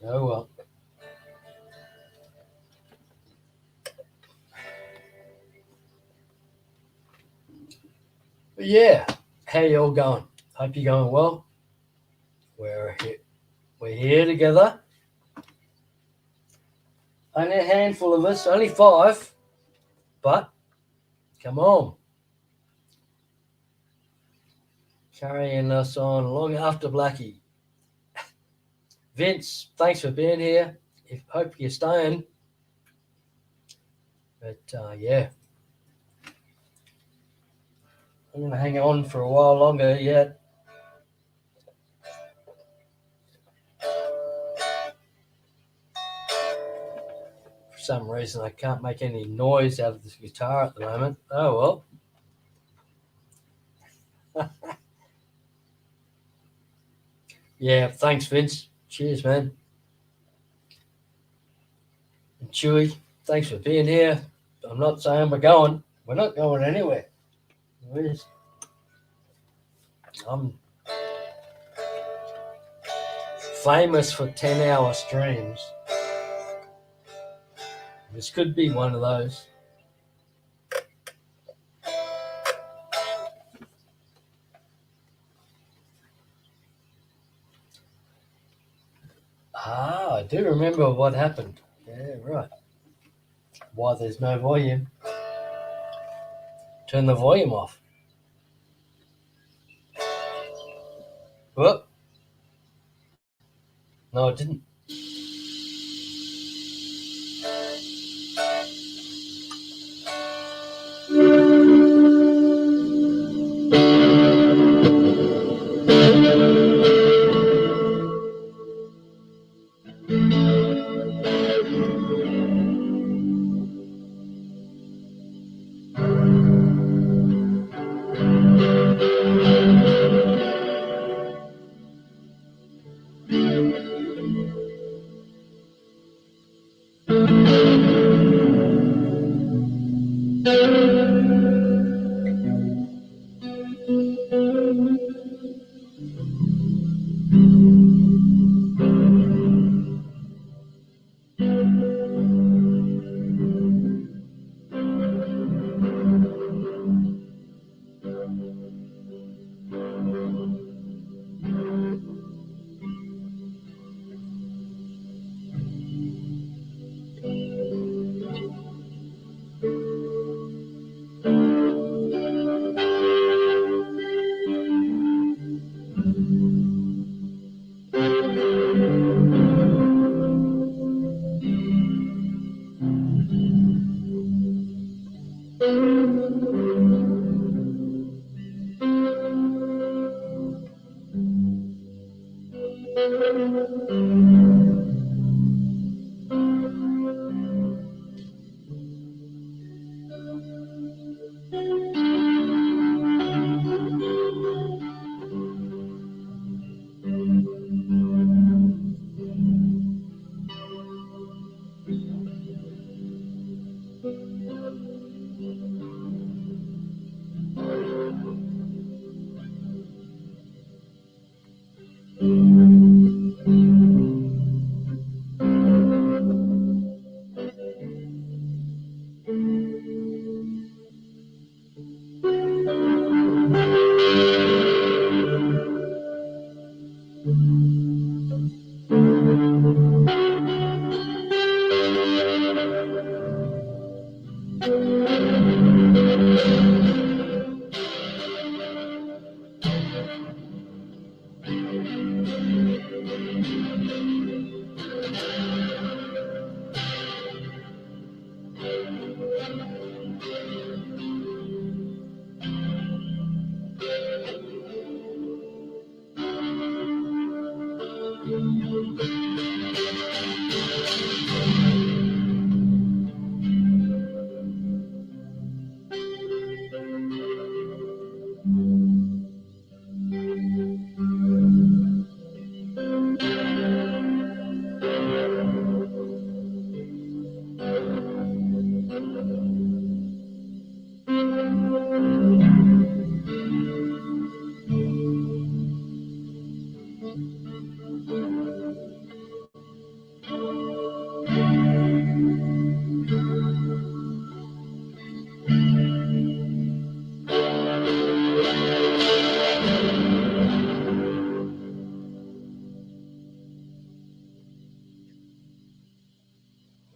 Oh well. But yeah, how you all going? Hope you're going well. We're here together. Only a handful of us, only 5, but come on. Carrying us on long after Blackie. Vince, thanks for being here. Hope you're staying. But yeah, I'm going to hang on for a while longer yet. For some reason, I can't make any noise out of this guitar at the moment. Oh well. Yeah, thanks, Vince. Cheers, man. And Chewy, thanks for being here. I'm not saying we're going. We're not going anywhere. I'm famous for 10-hour streams. This could be one of those. I do remember what happened. Yeah, right. Why there's no volume. Turn the volume off. Whoop. No, it didn't.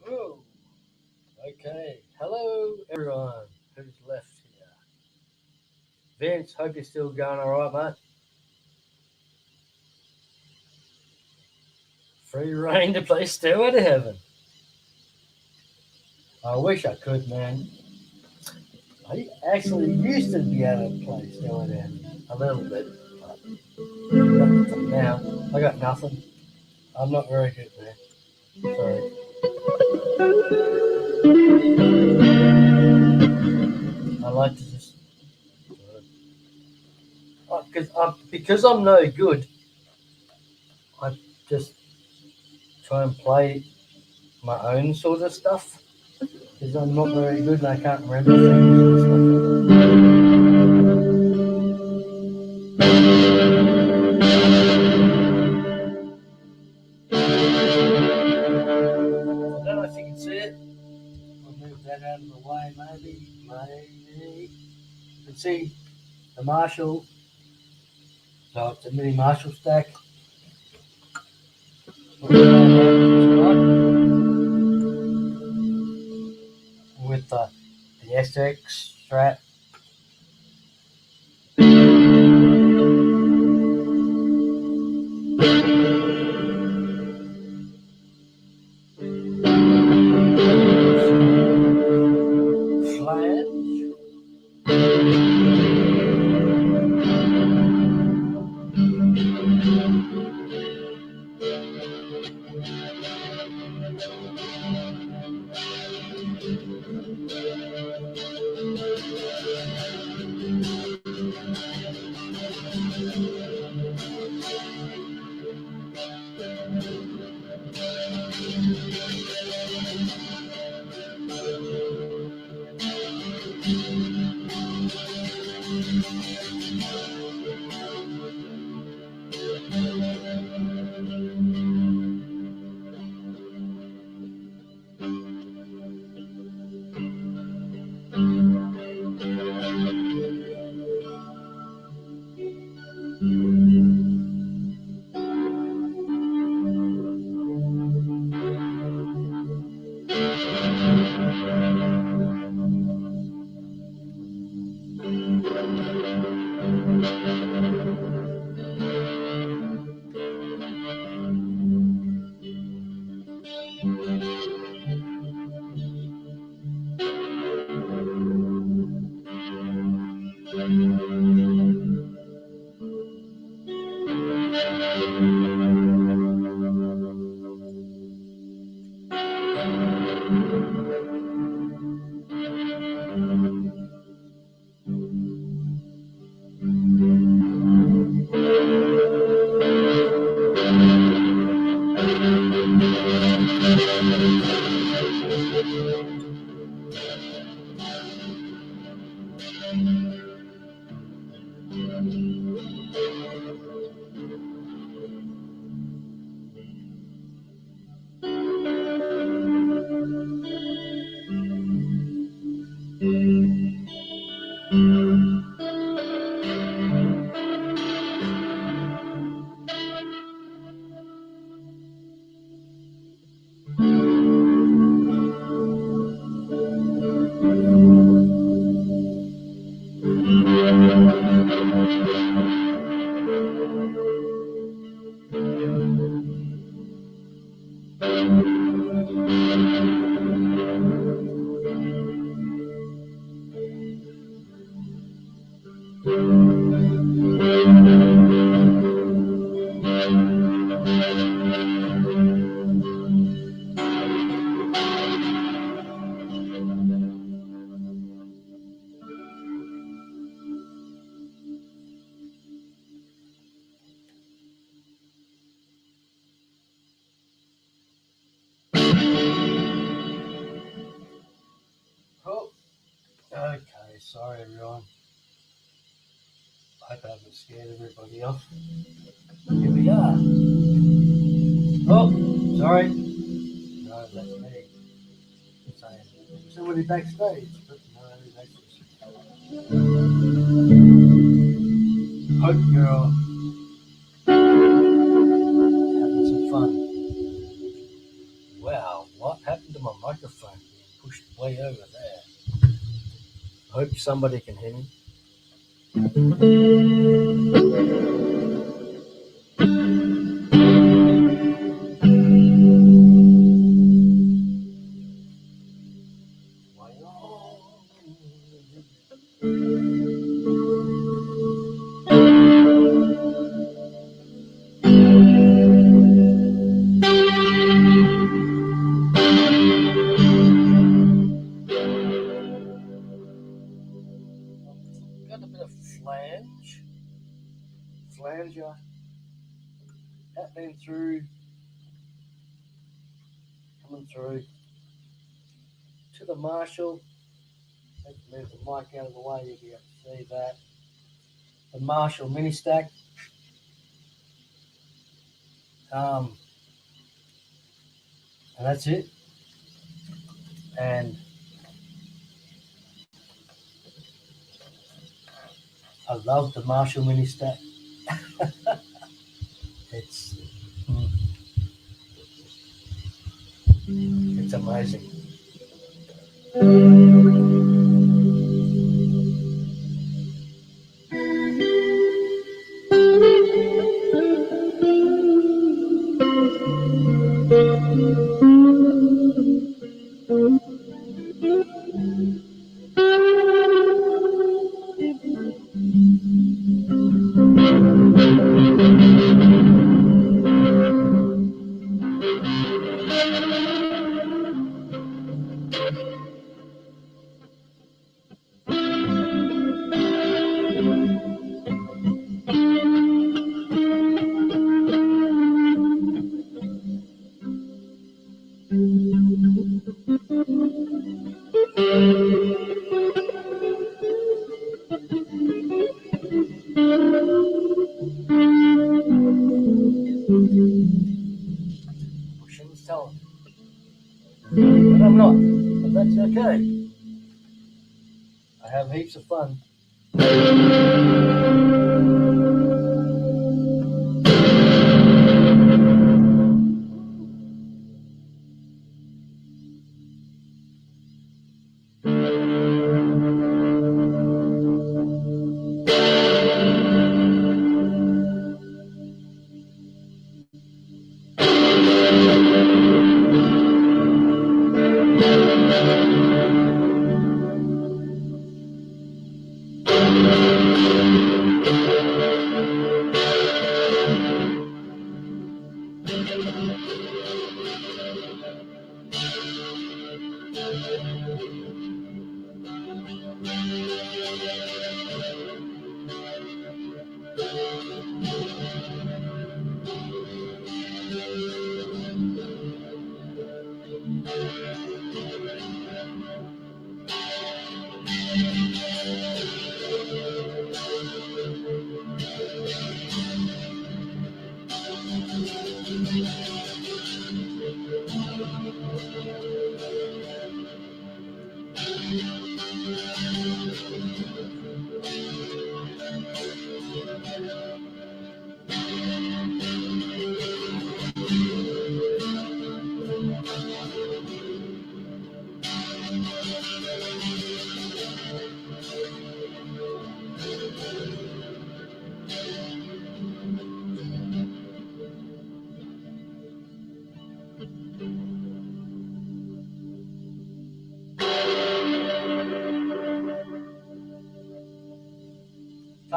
Oh, okay. Hello, everyone who's left here. Vince, hope you're still going all right, mate. Free reign to play Stairway to Heaven. I wish I could, man. I actually used to be able to play Stairway to Heaven a little bit, but now I got nothing. I'm not very good, man. Sorry. I like to just because I'm no good. I just try and play my own sort of stuff because I'm not very good and I can't remember things and stuff like that. I don't know if you can see it. I'll move that out of the way, maybe. You can see the Marshall. So it's a mini Marshall stack. With the SX strap. Flange. Oh, okay. Sorry, everyone. I hope I haven't scared everybody off. Here we are. Oh, sorry. No, that's me. Saying somebody backstage, but no, that's just. Hope you're all having some fun. Wow, what happened to my microphone being pushed way over there? Hope somebody can hear me. Got a bit of flanger happening through, coming through to the Marshall. Let's move the mic out of the way, you'll be able to see that. The Marshall mini stack. And that's it. And I love the Marshall mini stack. It's amazing. Shouldn't tell them. But I'm not. But that's okay. I have heaps of fun.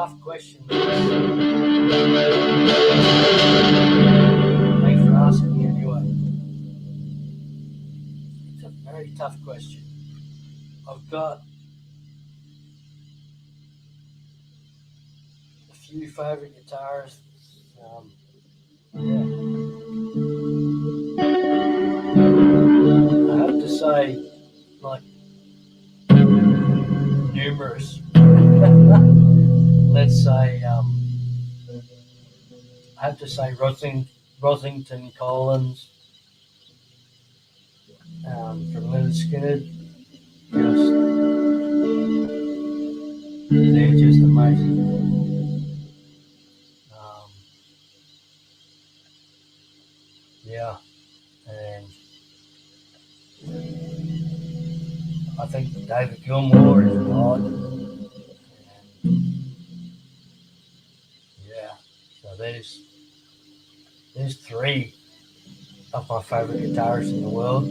tough question. Thanks for asking anyway. It's a very tough question. I've got a few favourite guitarists. Yeah. I have to say, like, numerous. Let's say, I have to say Rosington Collins from Leonard Skinner. They're just amazing. Yeah, and I think David Gilmour is God. And yeah, so there's three of my favourite guitarists in the world.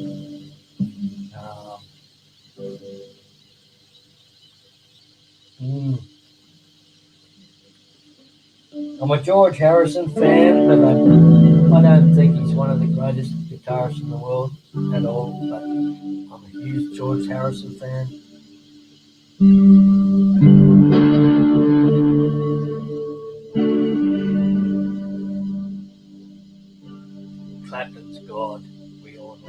I'm a George Harrison fan, but I don't think he's one of the greatest guitarists in the world at all. But I'm a huge George Harrison fan. Clapton's God, we all know.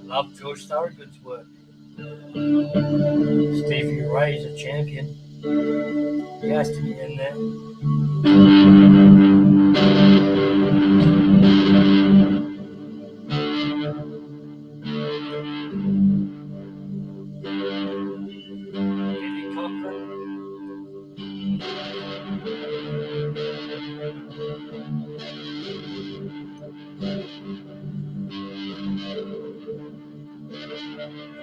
I love George Thorogood's work. Stevie Ray's a champion. He has to be in there. Eddie Cochran.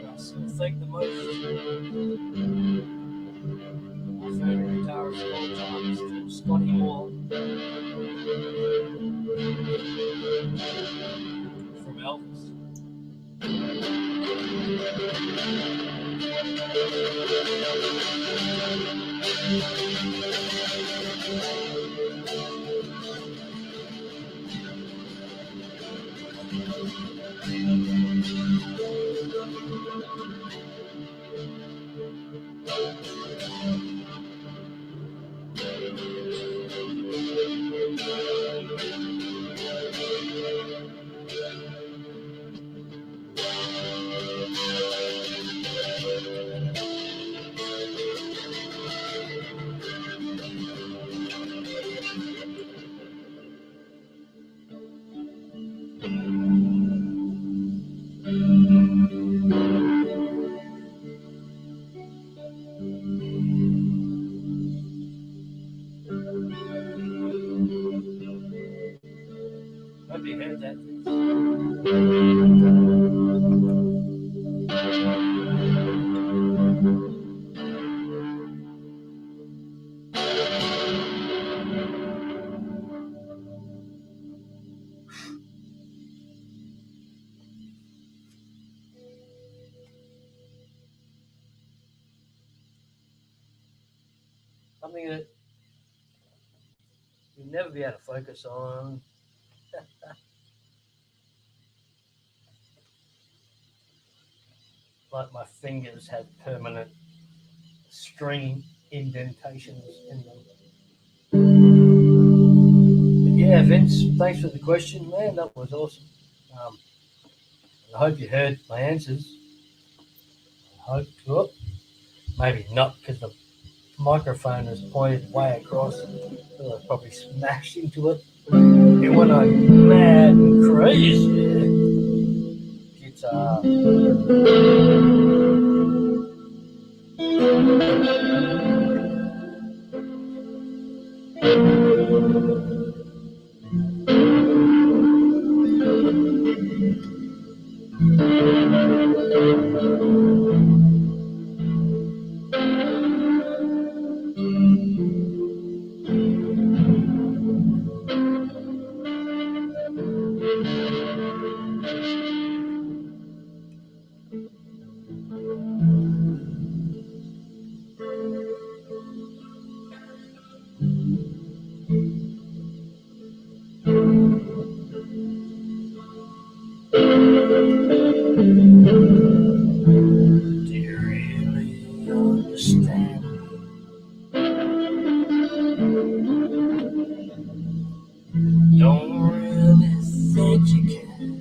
I still think the most my favourite guitarist of all time is still Scotty Moore from Elvis. Have you heard that? Something that you'll never be able to focus on. Like my fingers have permanent string indentations in them. But yeah, Vince, thanks for the question, man. That was awesome. I hope you heard my answers. I hope. Whoop, maybe not, because the microphone is pointed way across. So I probably smashed into it. And when I'm mad and crazy, guitar. Do you really understand? Don't really think you can.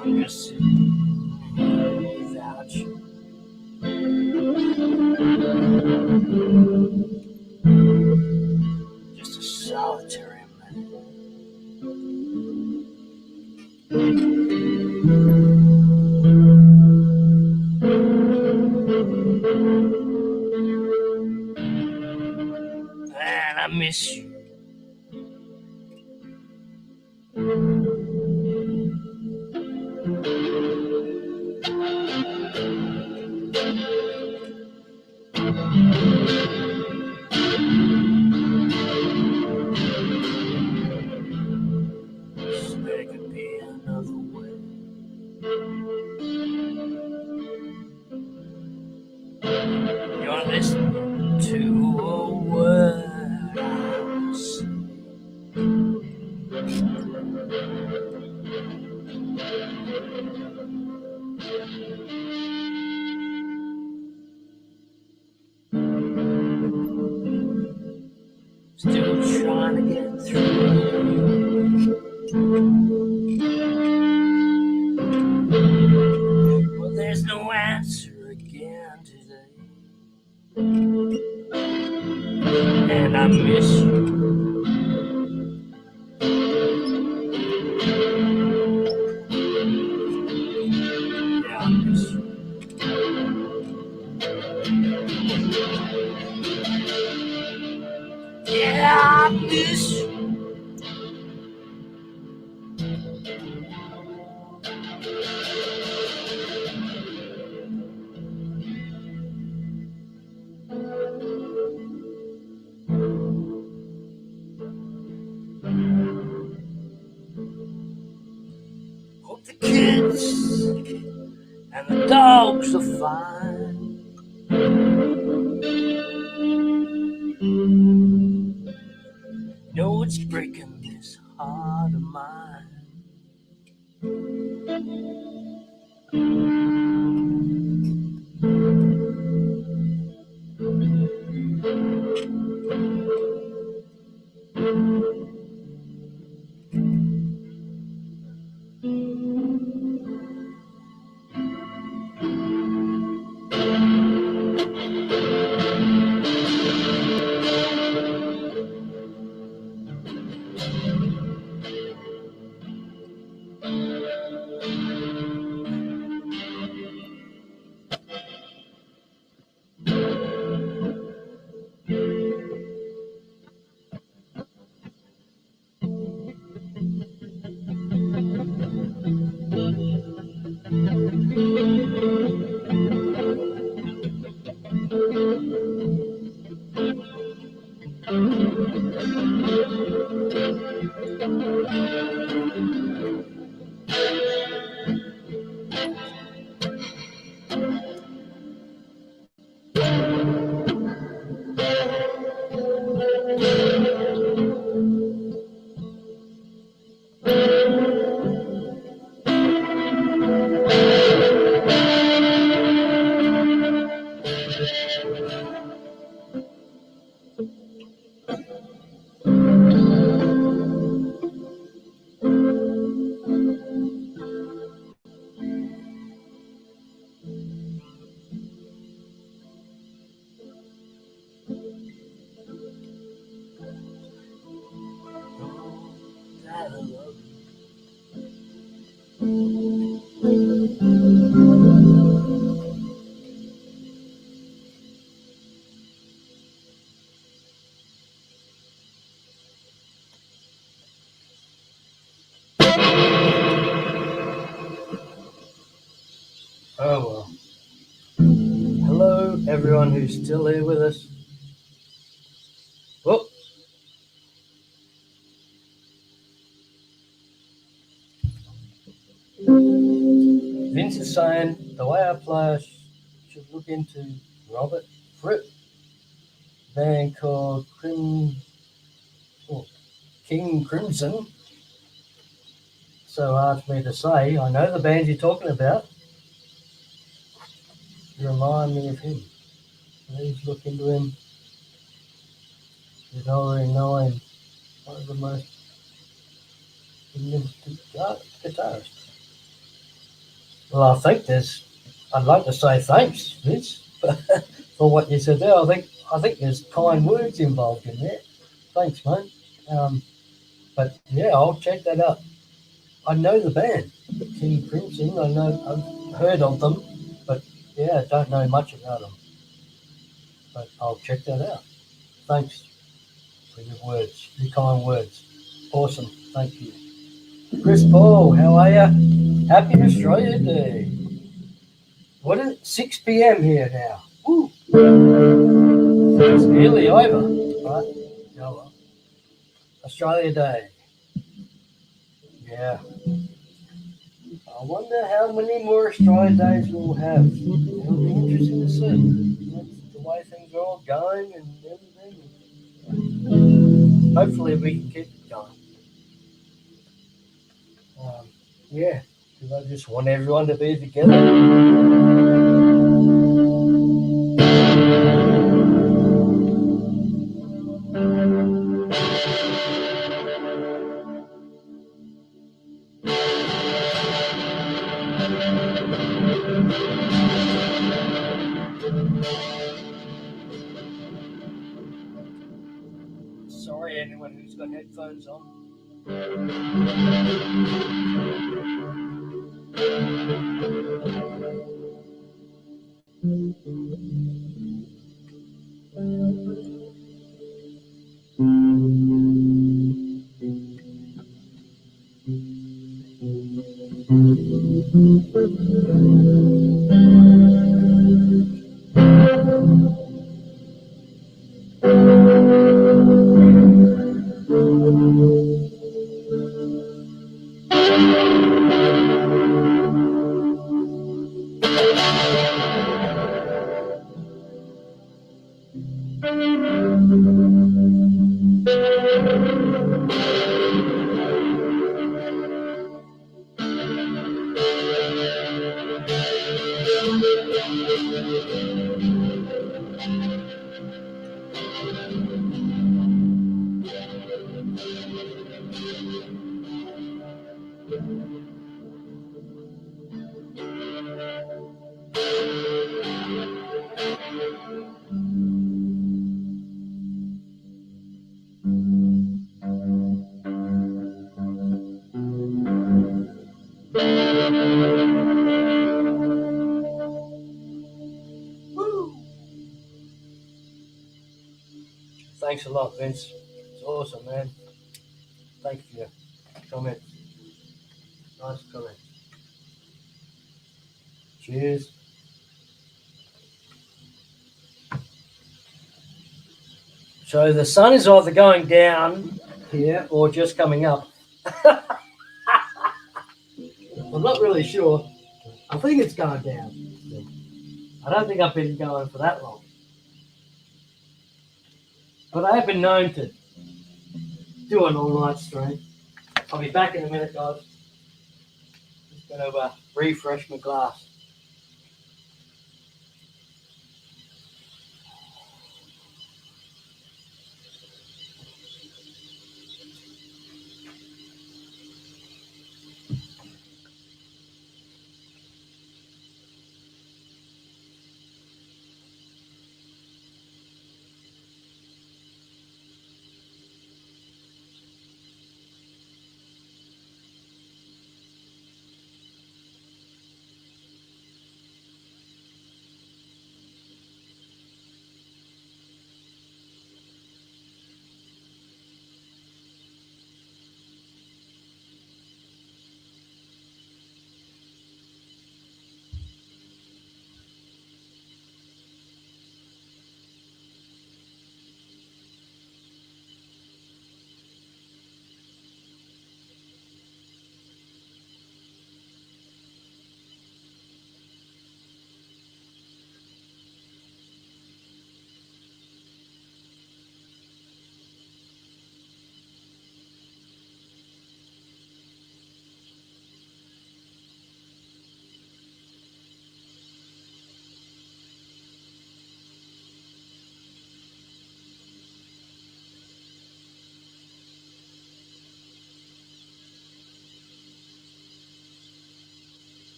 I'm just sitting here without you. Just a solitary man. And I miss you. So there could be another way. You're listening to a word I say. Still trying to get through. Well, there's no answer again today. And I miss you. Yeah, I miss you. Yeah, I miss you. Hope the kids and the dogs are fine. You know it's breaking this heart of mine. I love you. everyone who's still here with us. Whoop. Vince is saying the way our players should look into Robert Fripp, band called King Crimson. So hard for me to say. I know the band you're talking about. You remind me of him. Please look into him. You'd already know him. One of the most significant guitarists. Well, I think I'd like to say thanks, Vince, for what you said there. I think there's kind words involved in there. Thanks, mate. But yeah, I'll check that out. I know the band, King Crimson. I've heard of them, but yeah, I don't know much about them. But I'll check that out. Thanks for your words, your kind words. Awesome. Thank you. Chris Paul, how are you? Happy Australia Day. What is it? 6 p.m. here now. Woo. It's nearly over. Right? Oh, well. Australia Day. Yeah. I wonder how many more Australia Days we'll have. It'll be interesting to see. That's the way things are all going and everything. Hopefully we can keep it going. Yeah, because I just want everyone to be together. Sorry, anyone who's got headphones on. Thanks a lot, Vince. It's awesome, man. Thank you for your comment. Nice comment. Cheers. So the sun is either going down here or just coming up. I'm not really sure. I think it's going down. I don't think I've been going for that long. But I have been known to do an all-night stream. I'll be back in a minute, guys. Just going to refresh my glass.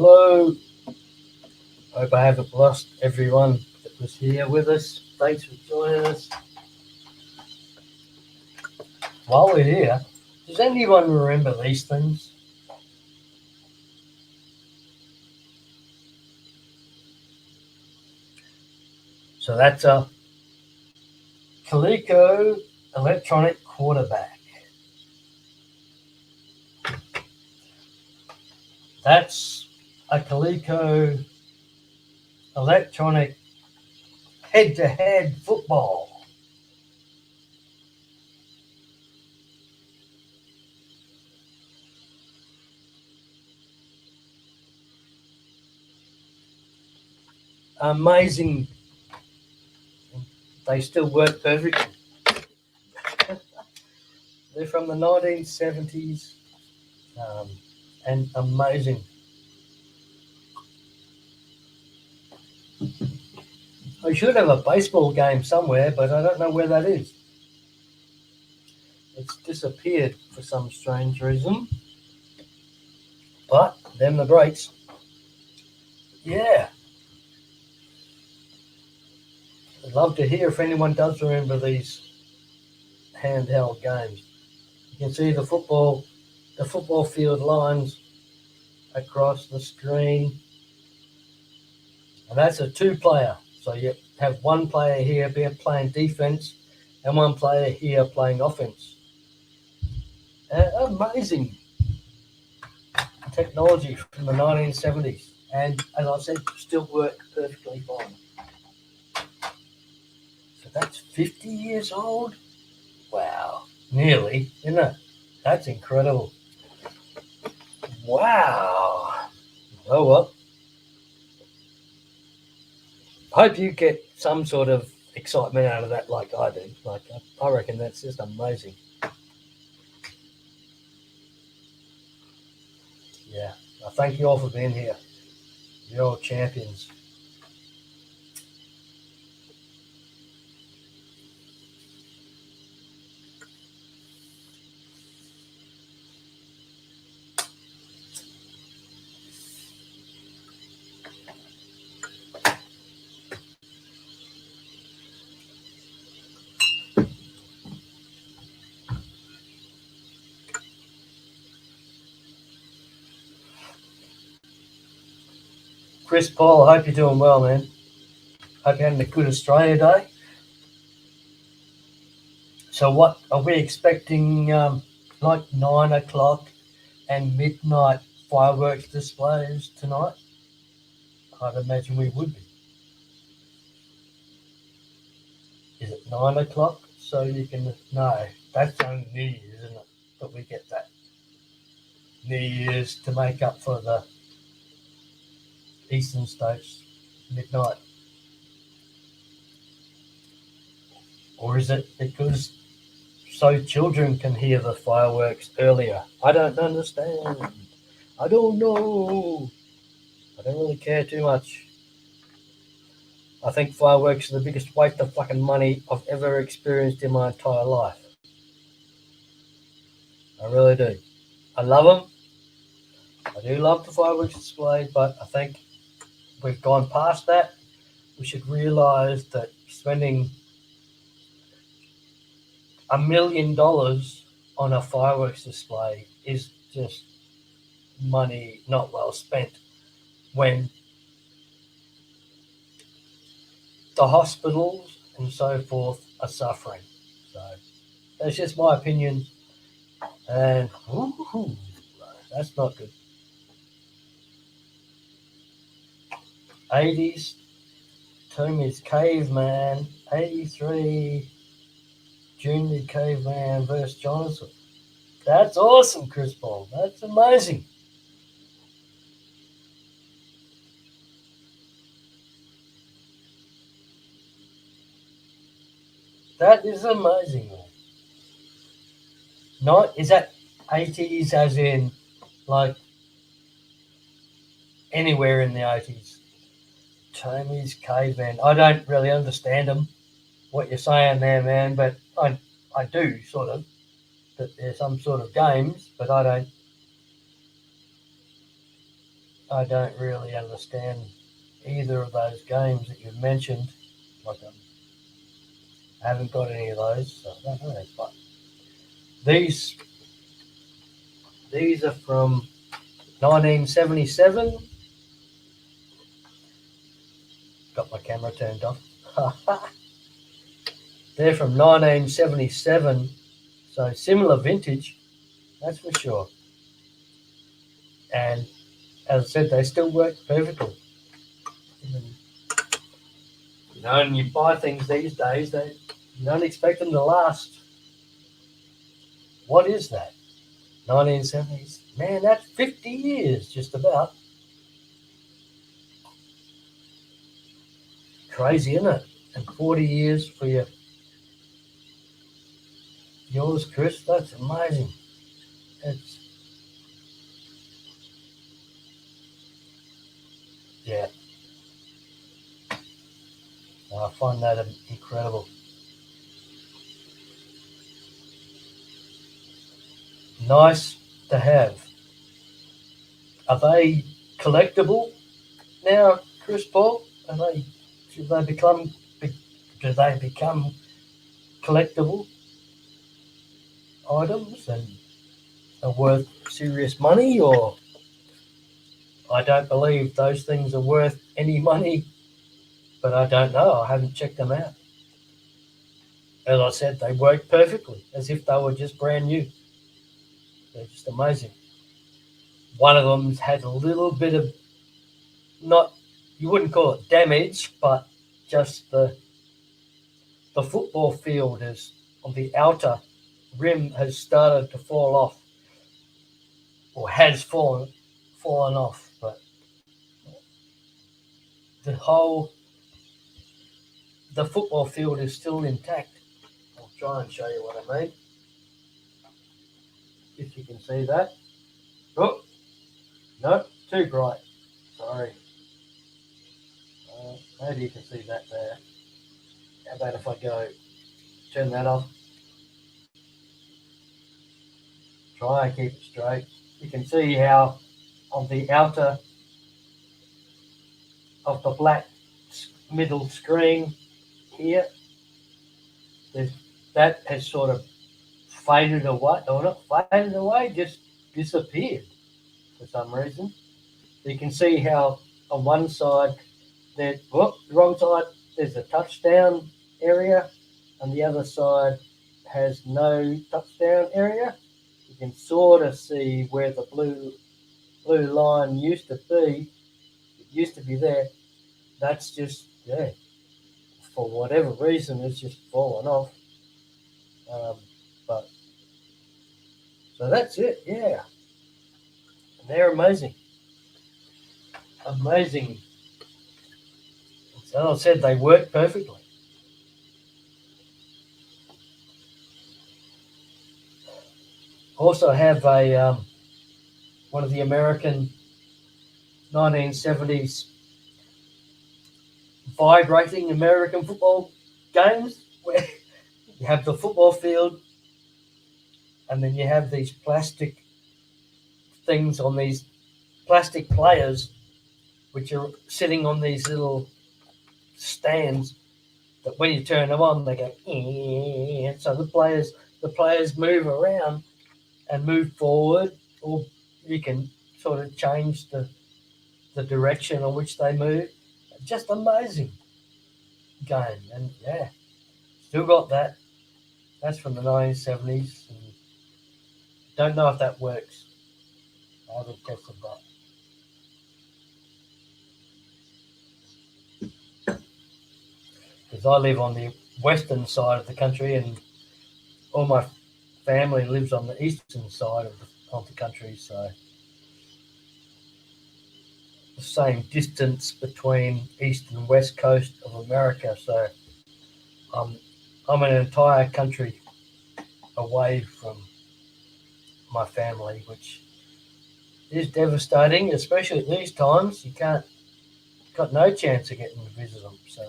Hello. Hope I haven't lost everyone that was here with us. Thanks for joining us. While we're here, does anyone remember these things? So that's a Coleco electronic quarterback. That's a Coleco electronic head-to-head football. Amazing. They still work perfectly. They're from the 1970s and amazing. I should have a baseball game somewhere, but I don't know where that is. It's disappeared for some strange reason. But them the breaks. Yeah. I'd love to hear if anyone does remember these handheld games. You can see the football field lines across the screen. And that's a two-player. So you have one player here playing defense and one player here playing offense. Amazing technology from the 1970s. And as I said, still work perfectly fine. So that's 50 years old? Wow. Nearly, isn't it? That's incredible. Wow. Oh, well. Hope you get some sort of excitement out of that like I do. Like, I reckon that's just amazing. Yeah. I thank you all for being here. You're all champions. Chris Paul, I hope you're doing well, man. Hope you're having a good Australia Day. So what are we expecting, like 9 o'clock and midnight fireworks displays tonight? I'd imagine we would be. Is it 9 o'clock? So you can, no, that's on New Year's, isn't it? But we get that New Year's to make up for the Eastern States midnight. Or is it because so children can hear the fireworks earlier? I don't understand. I don't know. I don't really care too much. I think fireworks are the biggest waste of fucking money I've ever experienced in my entire life. I really do. I love them. I do love the fireworks display, but I think we've gone past that. We should realise that spending $1 million on a fireworks display is just money not well spent when the hospitals and so forth are suffering. So that's just my opinion, and that's not good. 80s, Tommy's Caveman, 83, Junior Caveman versus Jonathan. That's awesome, Chris Paul. That's amazing. That is amazing, man. Not, is that 80s as in like anywhere in the 80s? Tommy's Caveman. I don't really understand them, what you're saying there, man, but I do sort of. That there's some sort of games, but I don't I don't really understand either of those games that you've mentioned. Like, I haven't got any of those, so I don't know. But these are from 1977. Got my camera turned off. They're from 1977, so similar vintage, that's for sure. And as I said, they still work perfectly. You know, and you buy things these days, you don't expect them to last. What is that? 1970s? Man, that's 50 years, just about. Crazy, isn't it? And 40 years for yours, Chris. That's amazing. It's, yeah. I find that incredible. Nice to have. Are they collectible now, Chris Paul? Do they become collectible items and are worth serious money? Or I don't believe those things are worth any money, but I don't know. I haven't checked them out. As I said, they work perfectly, as if they were just brand new. They're just amazing. One of them's had a little bit of, not, you wouldn't call it damage, but just the football field is on the outer rim has started to fall off, or has fallen off. But the football field is still intact. I'll try and show you what I mean. If you can see that. Oh, no, too bright. Sorry. Maybe you can see that there. How about if I turn that off? Try and keep it straight. You can see how on the outer of the black middle screen here, that has sort of faded away, or not faded away, just disappeared for some reason. You can see how on one side, the wrong side, there's a touchdown area, and the other side has no touchdown area. You can sort of see where the blue line used to be. It used to be there. That's just, for whatever reason, it's just fallen off. But so that's it, yeah. And they're amazing. Amazing. As I said, they work perfectly. Also have a one of the American 1970s vibrating American football games where you have the football field and then you have these plastic things on these plastic players which are sitting on these little stands that when you turn them on they go, and so the players move around and move forward, or you can sort of change the direction on which they move. Just amazing game. And yeah, still got that. That's from the 1970s. And don't know if that works. I haven't tested that. Because I live on the western side of the country and all my family lives on the eastern side of the country, so the same distance between east and west coast of America. So I'm an entire country away from my family, which is devastating, especially at these times. You got no chance of getting to visit them. So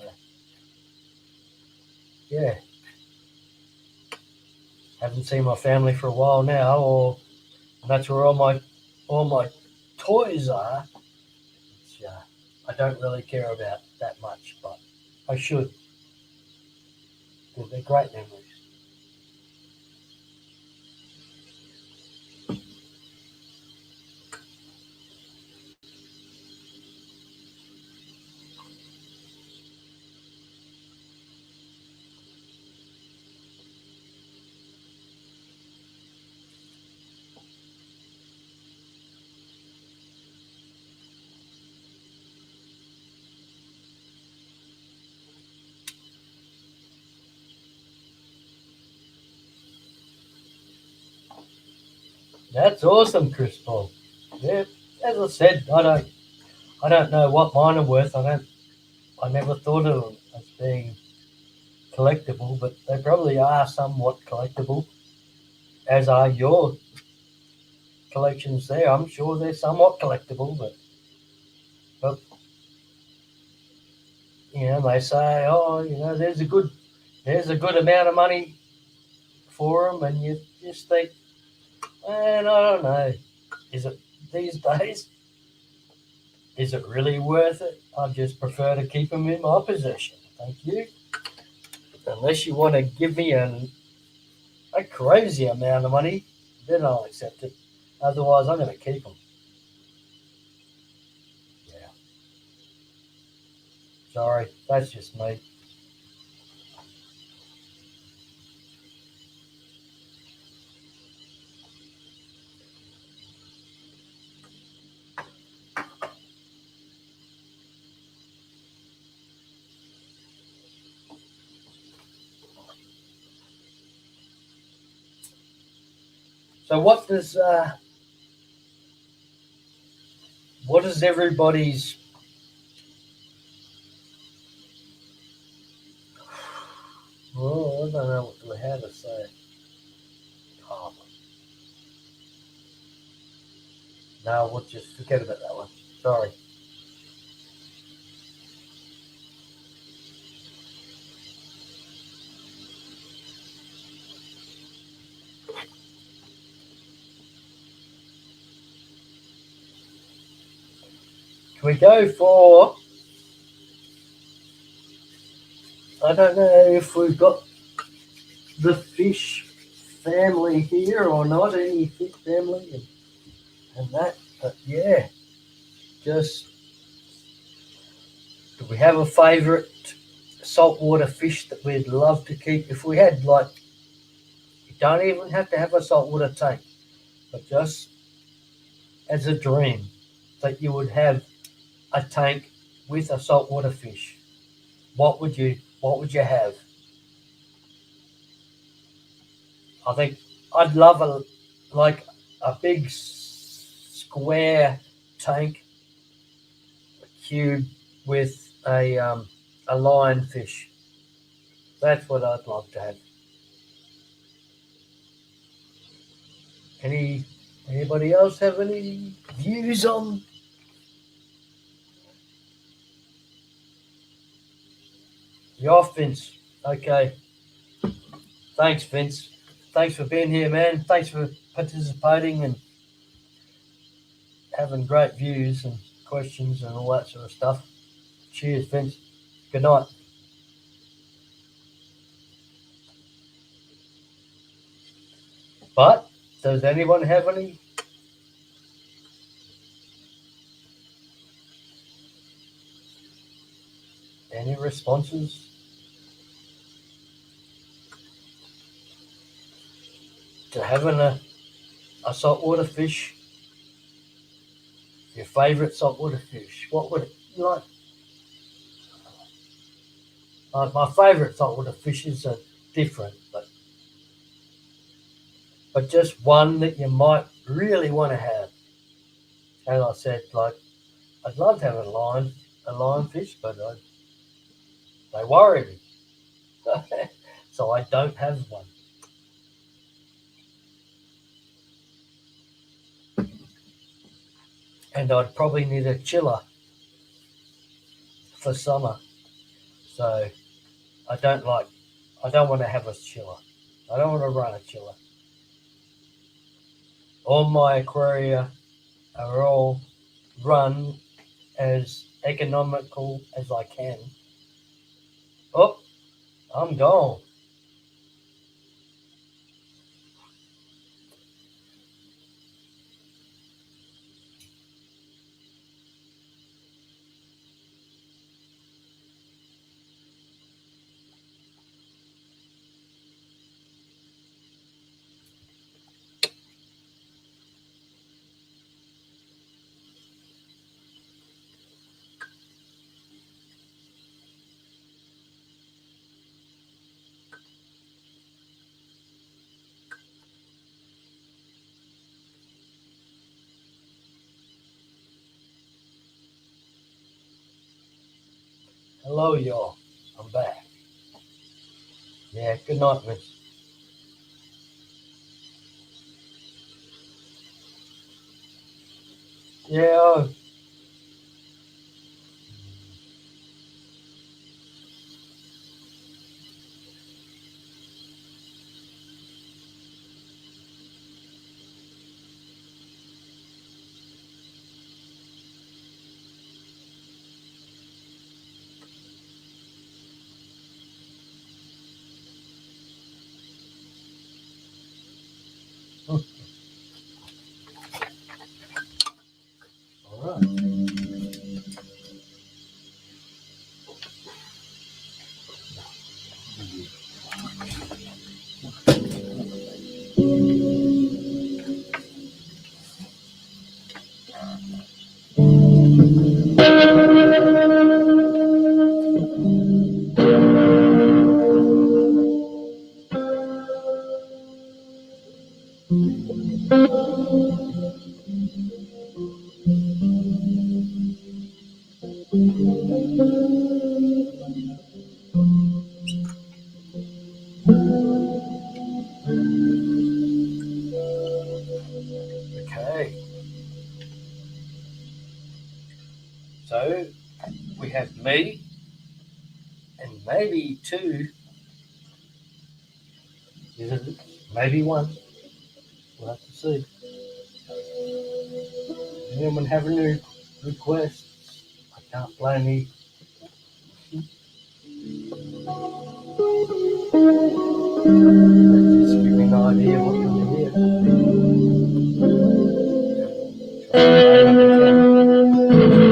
yeah. Haven't seen my family for a while now, or that's where all my toys are. I don't really care about that much, but I should, because they're great memories. That's awesome, Chris Paul. Yeah, as I said, I don't know what mine are worth. I never thought of them as being collectible, but they probably are somewhat collectible, as are your collections there. I'm sure they're somewhat collectible, but they say, oh, there's a good amount of money for them, and you just think, man, I don't know, is it these days? Is it really worth it? I just prefer to keep them in my possession. Thank you. Unless you want to give me a crazy amount of money, then I'll accept it. Otherwise, I'm going to keep them. Yeah. Sorry, that's just me. So what does everybody's I don't know how to say it. Oh, no, we'll just forget about that one. Sorry. Can we go for, I don't know if we've got the fish family here or not, any fish family and that, but yeah, just, do we have a favourite saltwater fish that we'd love to keep? If we had, like, you don't even have to have a saltwater tank, but just as a dream that you would have a tank with a saltwater fish, what would you have? I think I'd love a big square tank, a cube with a lionfish. That's what I'd love to have. Anybody else have any views on? You're off, Vince. Okay. Thanks, Vince. Thanks for being here, man. Thanks for participating and having great views and questions and all that sort of stuff. Cheers, Vince. Good night. But does anyone have any responses to having a saltwater fish? Your favourite saltwater fish? What would it like? My favourite saltwater fishes are different, but just one that you might really want to have. As I said, like, I'd love to have a lionfish, but they worry me, so I don't have one. And I'd probably need a chiller for summer, so I don't want to have a chiller. I don't want to run a chiller. All my aquaria are all run as economical as I can. Oh, I'm gone. Hello, y'all. I'm back. Yeah, good night, miss. Yeah, all right. Okay. So we have me and maybe two visitors, maybe one. We'll have to see. Anyone have any requests? I can't play any. Just give me an idea what you want to hear. Try and play what we can.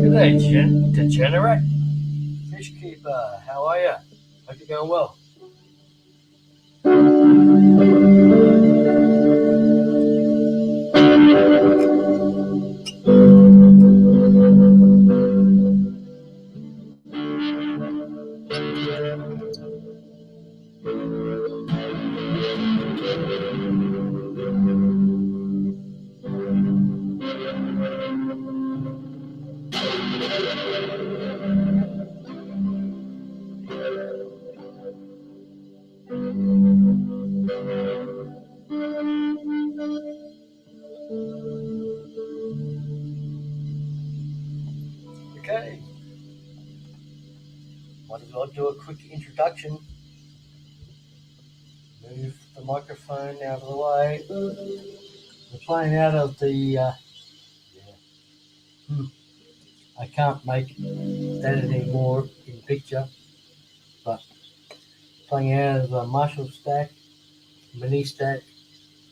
G'day, Degenerate. Fish Keeper, how are you? Hope you're going well. Okay. Might as well do a quick introduction. Move the microphone out of the way. We're playing out of the. I can't make that anymore in picture, but playing out of the Marshall stack, mini stack,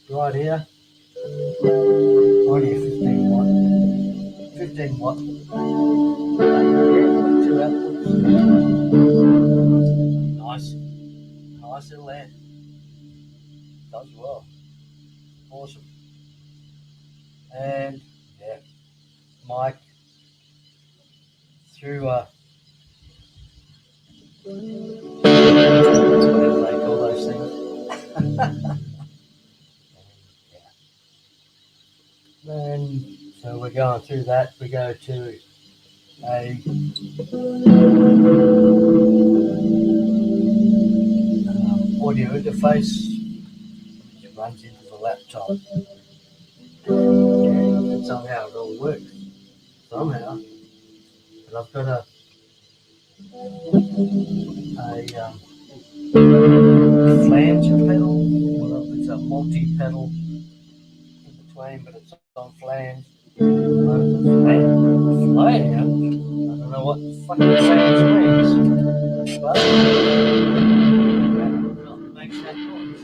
right here. Only a 15 watt. 15 watt. Two outputs. Nice little amp. Does well. Awesome. And yeah, mic through whatever they call those things. And so we're going through that. We go to a audio interface which runs into the laptop. And somehow it all works. Somehow. And I've got a flange pedal. Well, it's a multi-pedal in between, but it's on flange. Flange? I don't know what fucking flange means. But it makes that noise.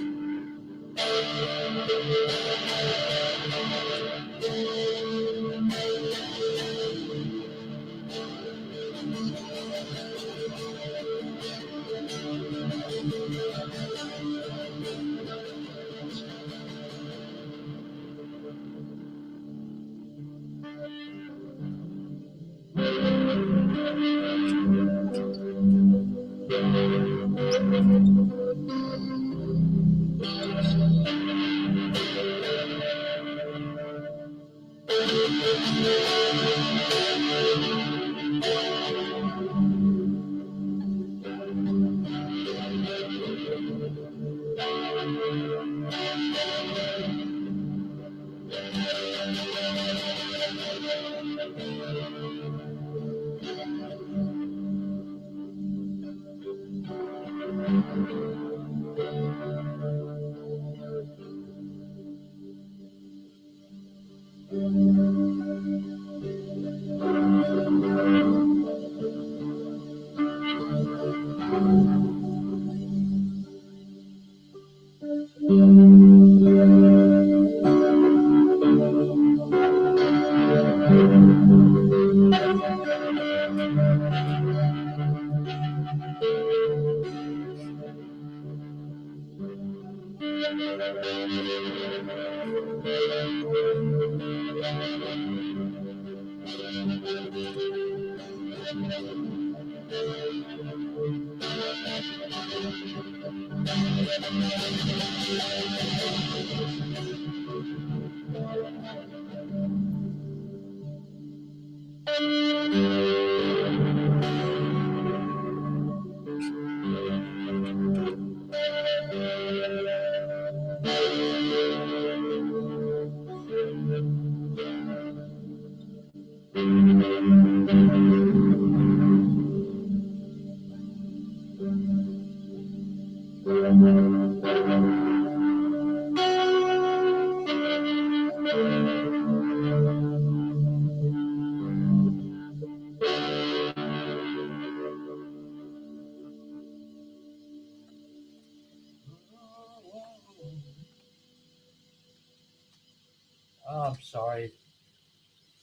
Oh, I'm sorry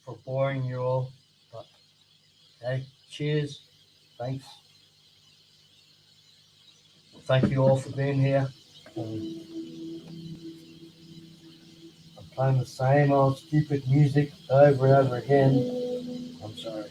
for boring you all, but hey, cheers. Thanks. Thank you all for being here. I'm playing the same old stupid music over and over again. I'm sorry.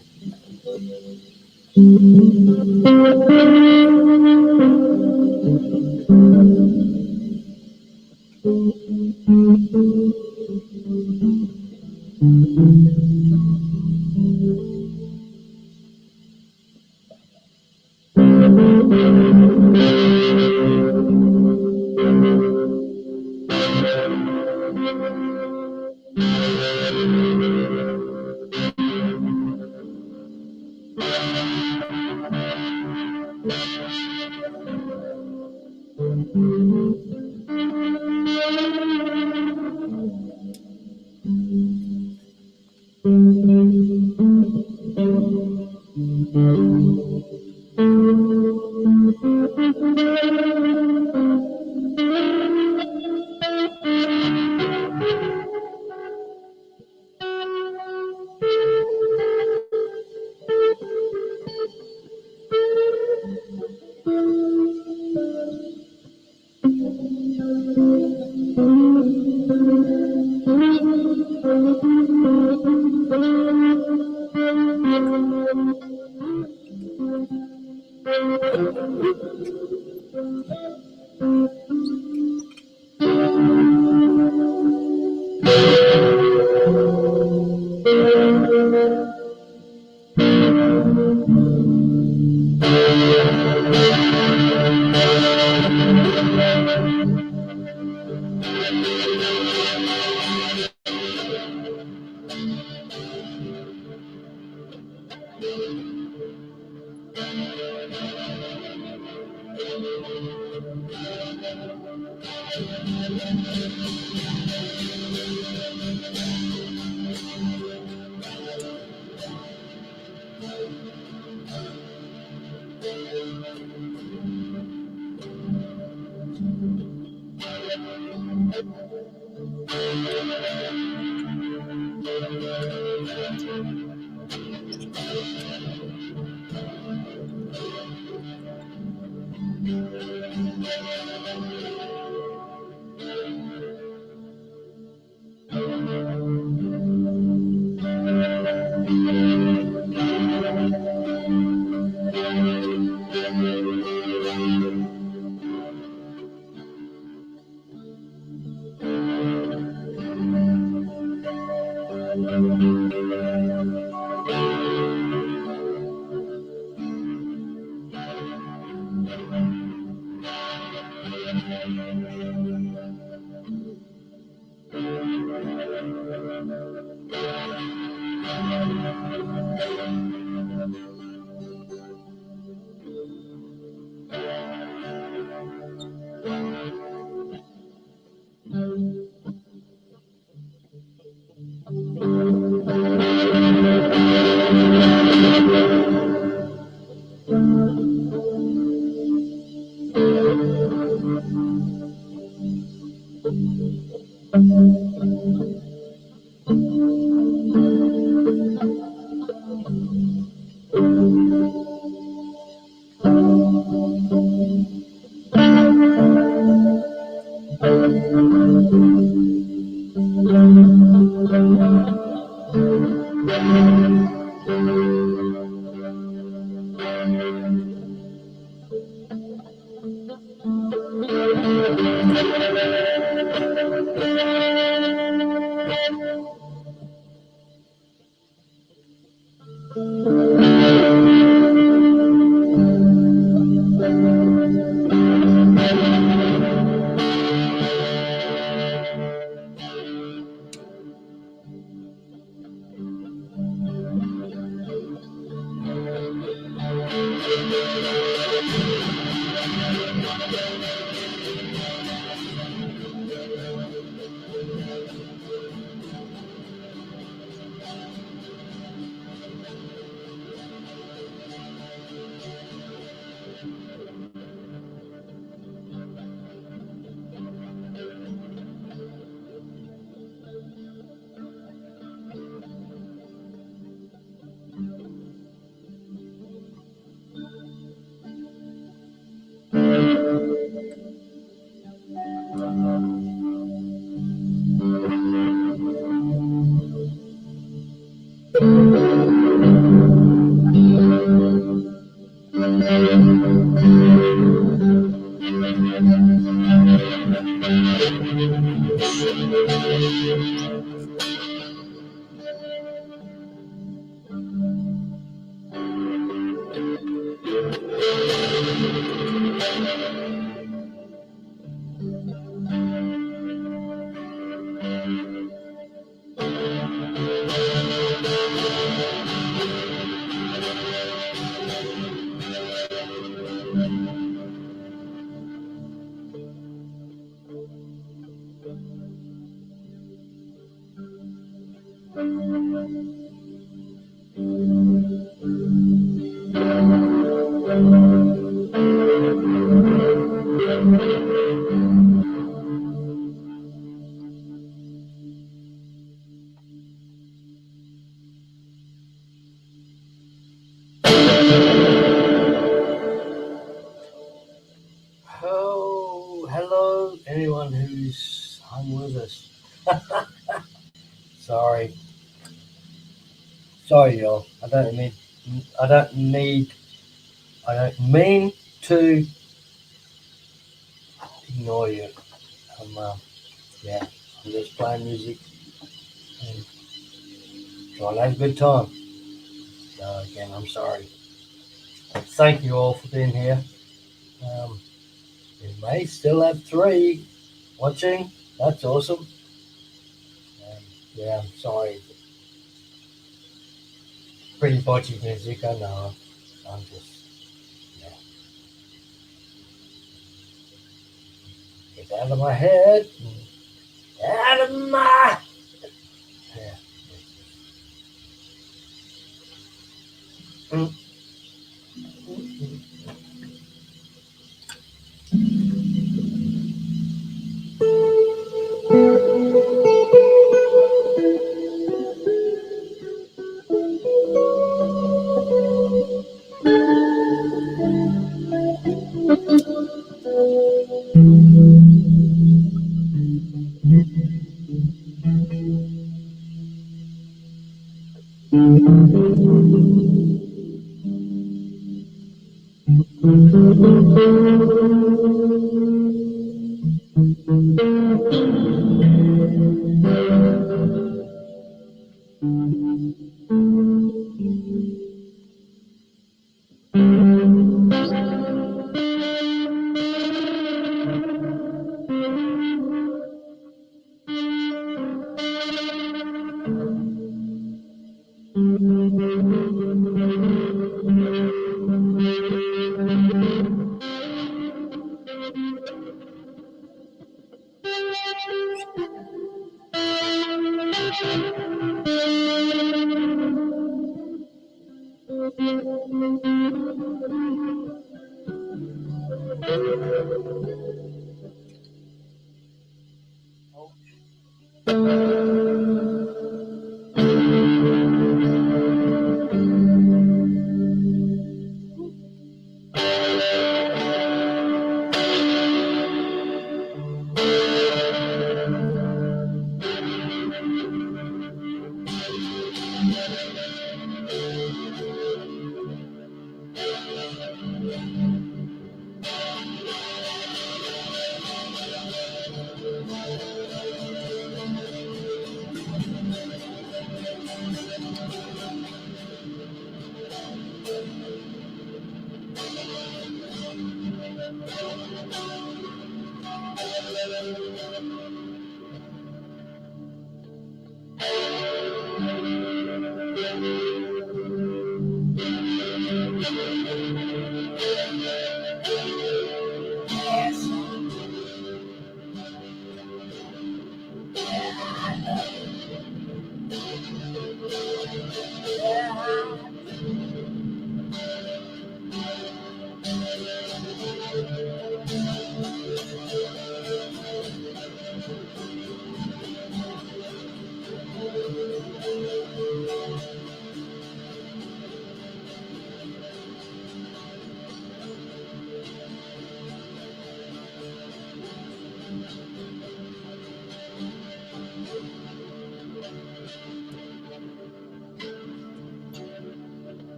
Oh, hello, anyone who's hung with us. Sorry, y'all. I don't mean to ignore you. I'm just playing music and trying to have a good time. So again, I'm sorry. Thank you all for being here. We may still have 3 watching. That's awesome. I'm sorry. Pretty botchy music, I know. I'm just, Get out of my head. Out of my... Yeah.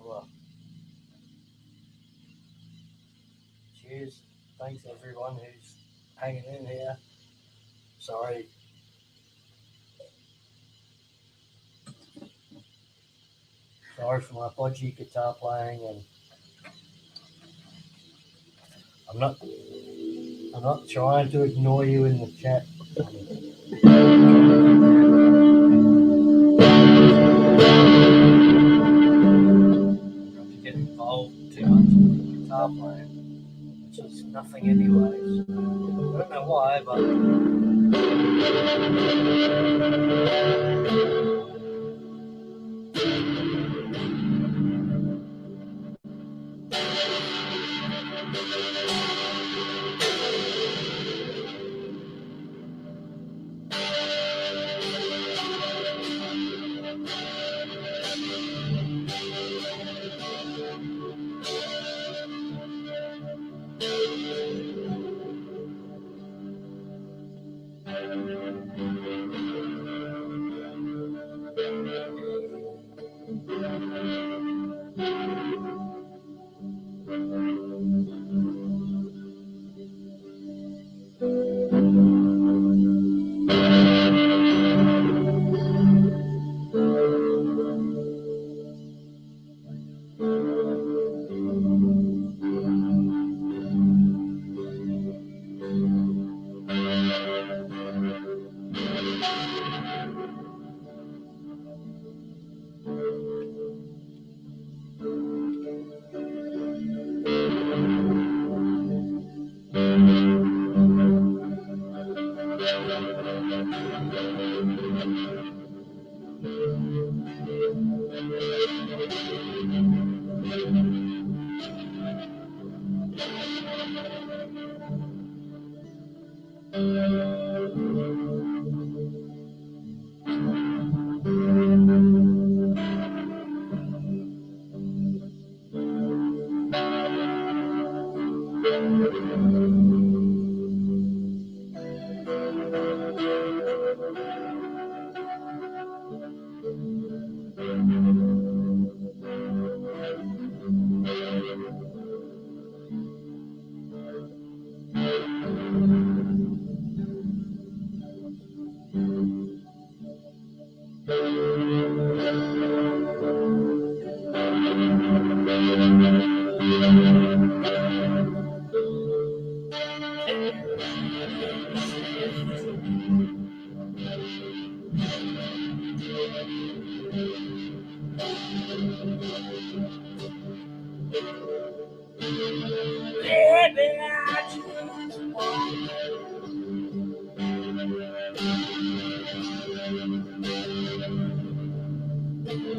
Well, cheers. Thanks everyone who's hanging in here. Sorry. Sorry for my podgy guitar playing, and I'm not trying to ignore you in the chat. Not to get involved too much in guitar playing, which is nothing anyways. I don't know why, but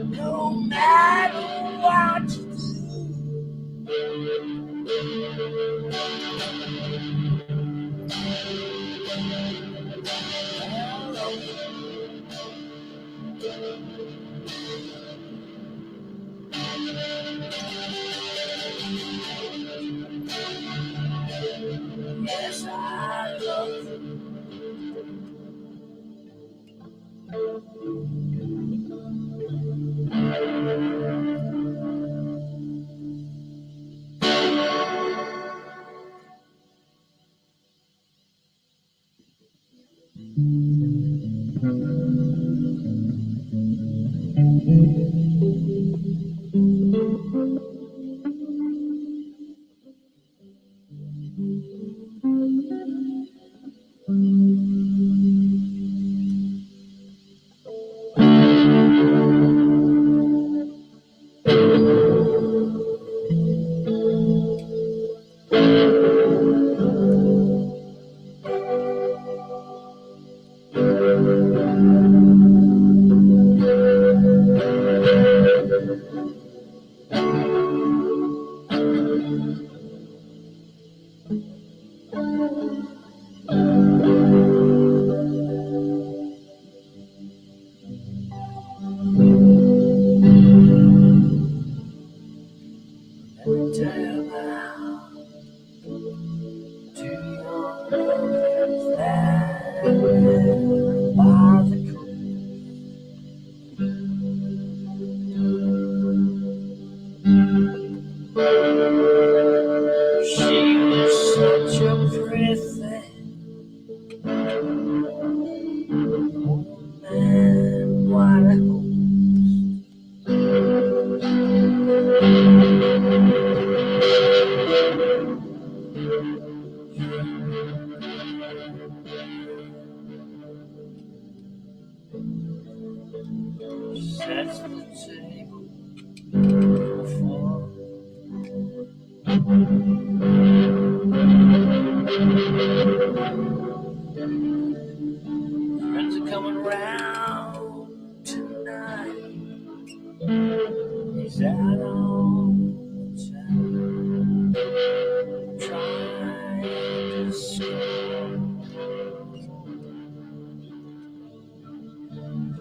no matter what you do, tell about two young lovers that live by the coast. She was such a pretty thing. Old man, what a sets the table for friends are coming round tonight. He's out on the town trying to score.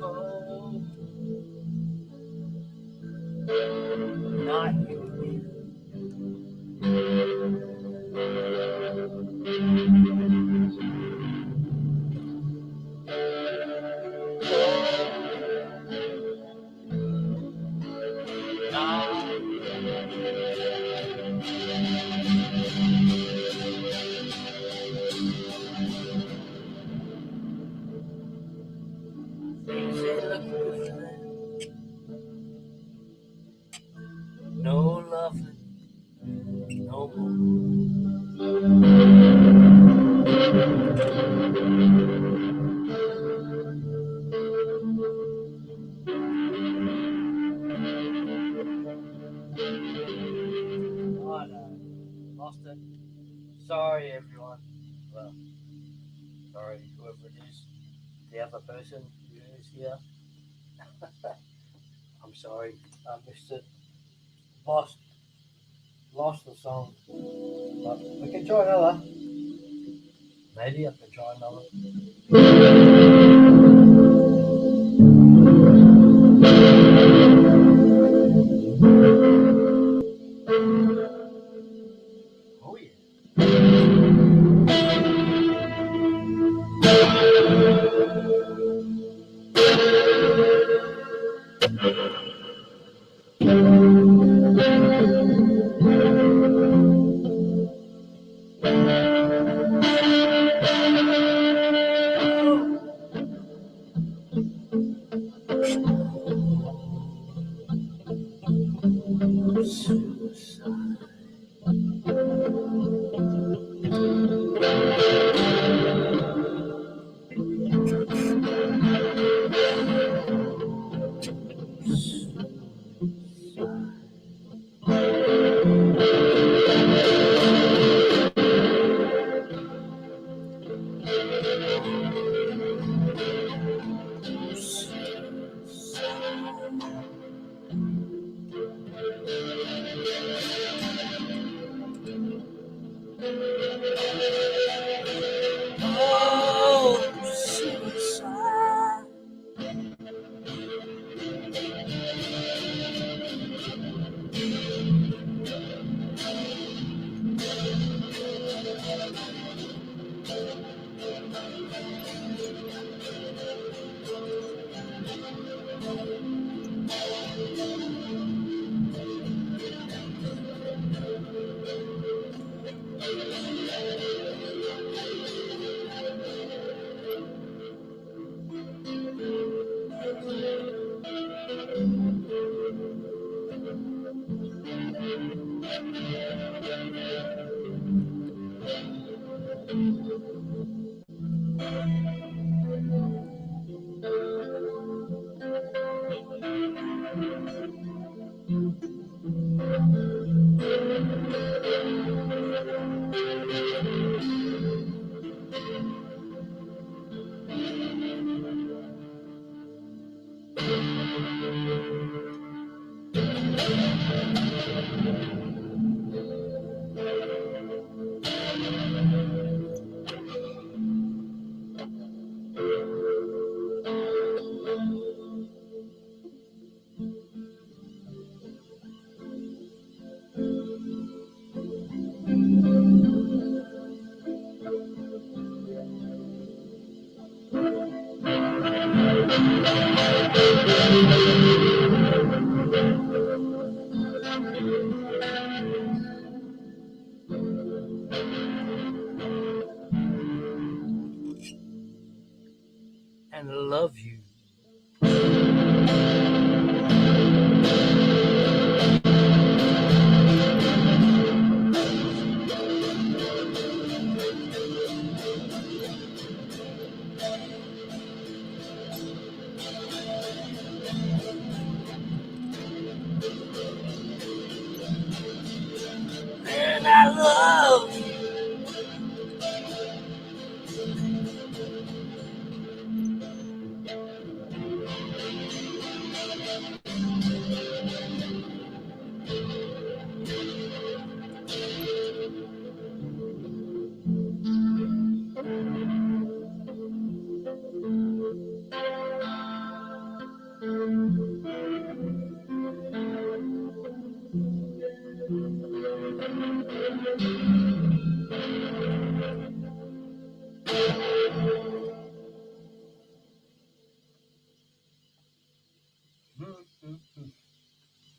Oh, not you. Things ain't looking good for them. No loving, no more. Oh no, lost it. Sorry, everyone. Well, sorry, whoever it is, the other person who is here. I'm sorry, I missed it. Lost the song. But we can try another. Maybe I can try another. Oh yeah. Suicide. Oh, suicide.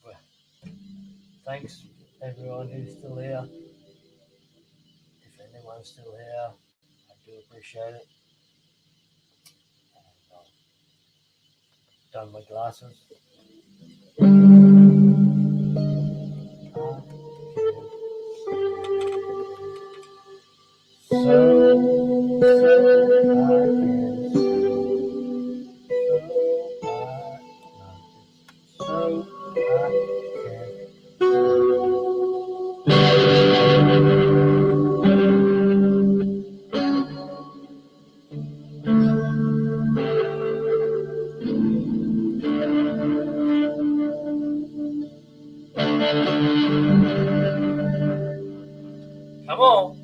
Well, thanks everyone who's still here. If anyone's still here, I do appreciate it. And I've done my glasses. Come on.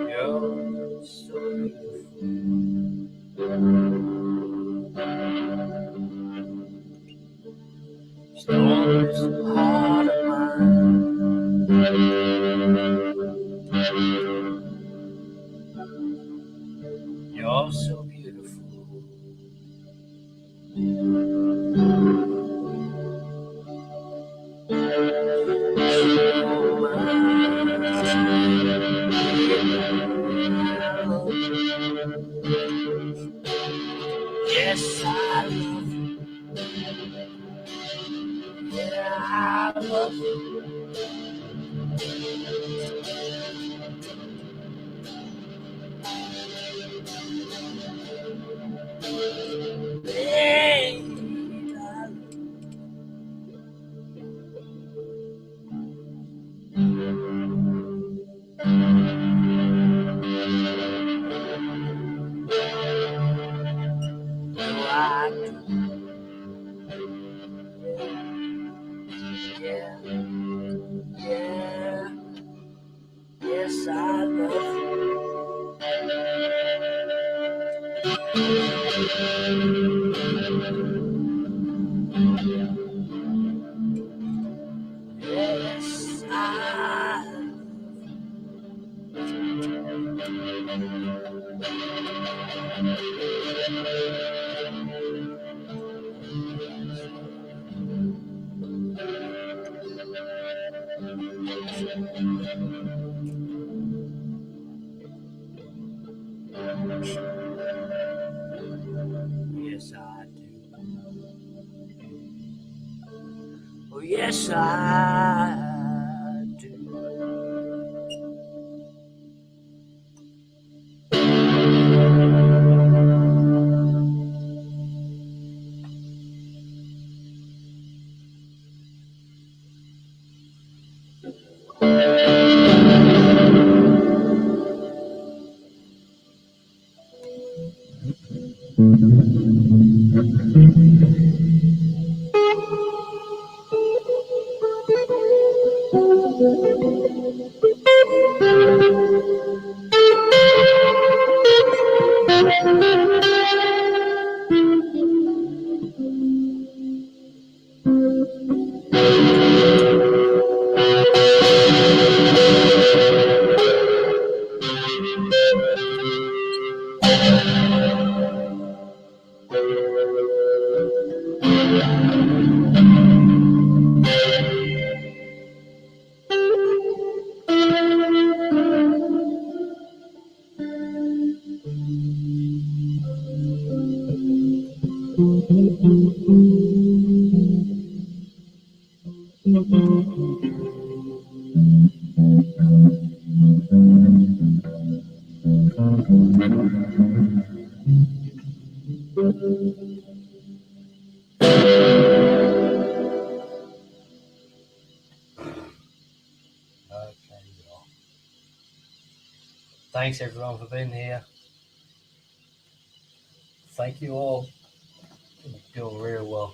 You're so beautiful. Storms heart of mine. You're so beautiful. Yes, I love you. Yeah, I love you. Babe, I love you. I yeah, yeah, yes, I love you. Yes, I Yes, I do. Oh, yes, I do. Thanks everyone for being here. Thank you all. You're doing real well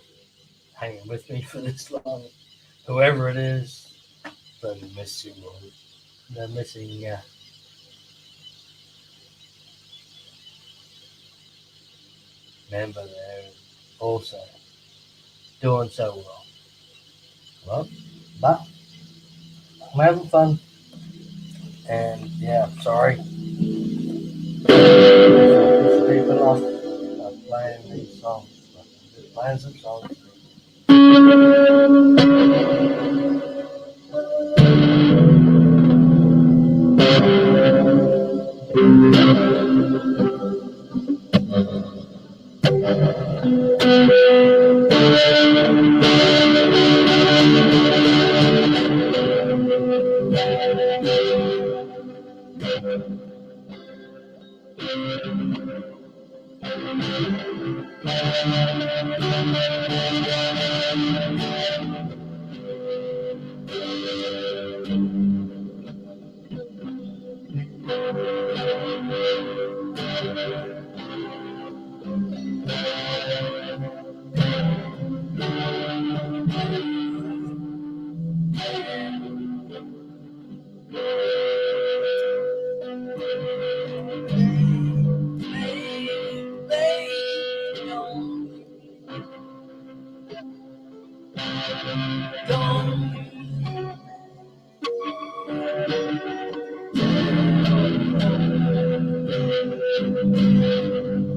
hanging with me for this long. Whoever it is, they miss you all. They're missing you. Remember, they're also doing so well. Well, but I'm having fun. And yeah, sorry. People off playing these songs. I'm just playing some songs.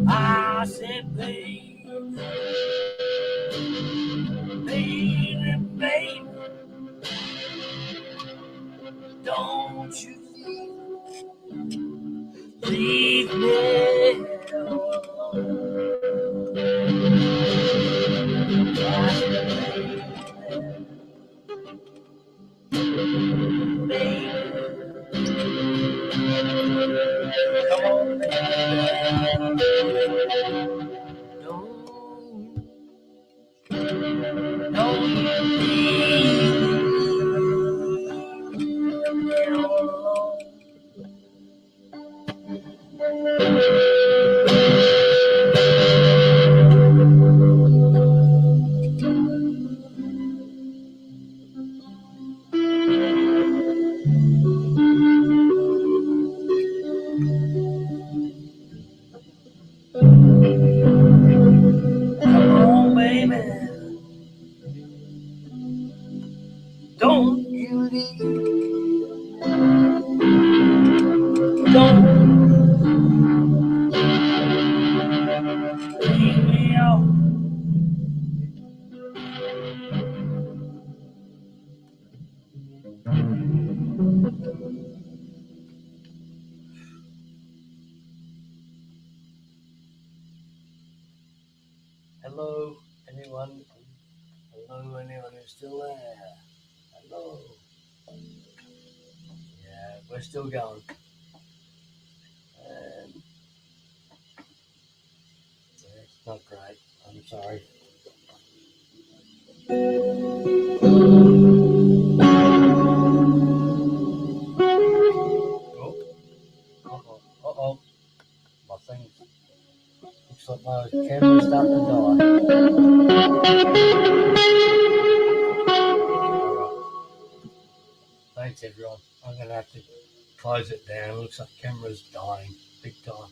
I said, baby, baby, baby, don't you leave me alone. I said, baby, come on, baby, don't you leave me alone. Come on, baby, don't you leave, don't leave me out. Hello, anyone? Hello, anyone who's still there? Hello. Yeah, we're still going. And yeah, it's not great. I'm sorry. Oh, uh-oh. My thing's looks like my camera's starting to die. Alright. Thanks everyone. I'm gonna have to close it down. It looks like camera's dying big time.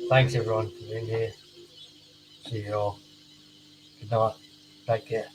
Thanks everyone for being here. See you all. Good night. Take care.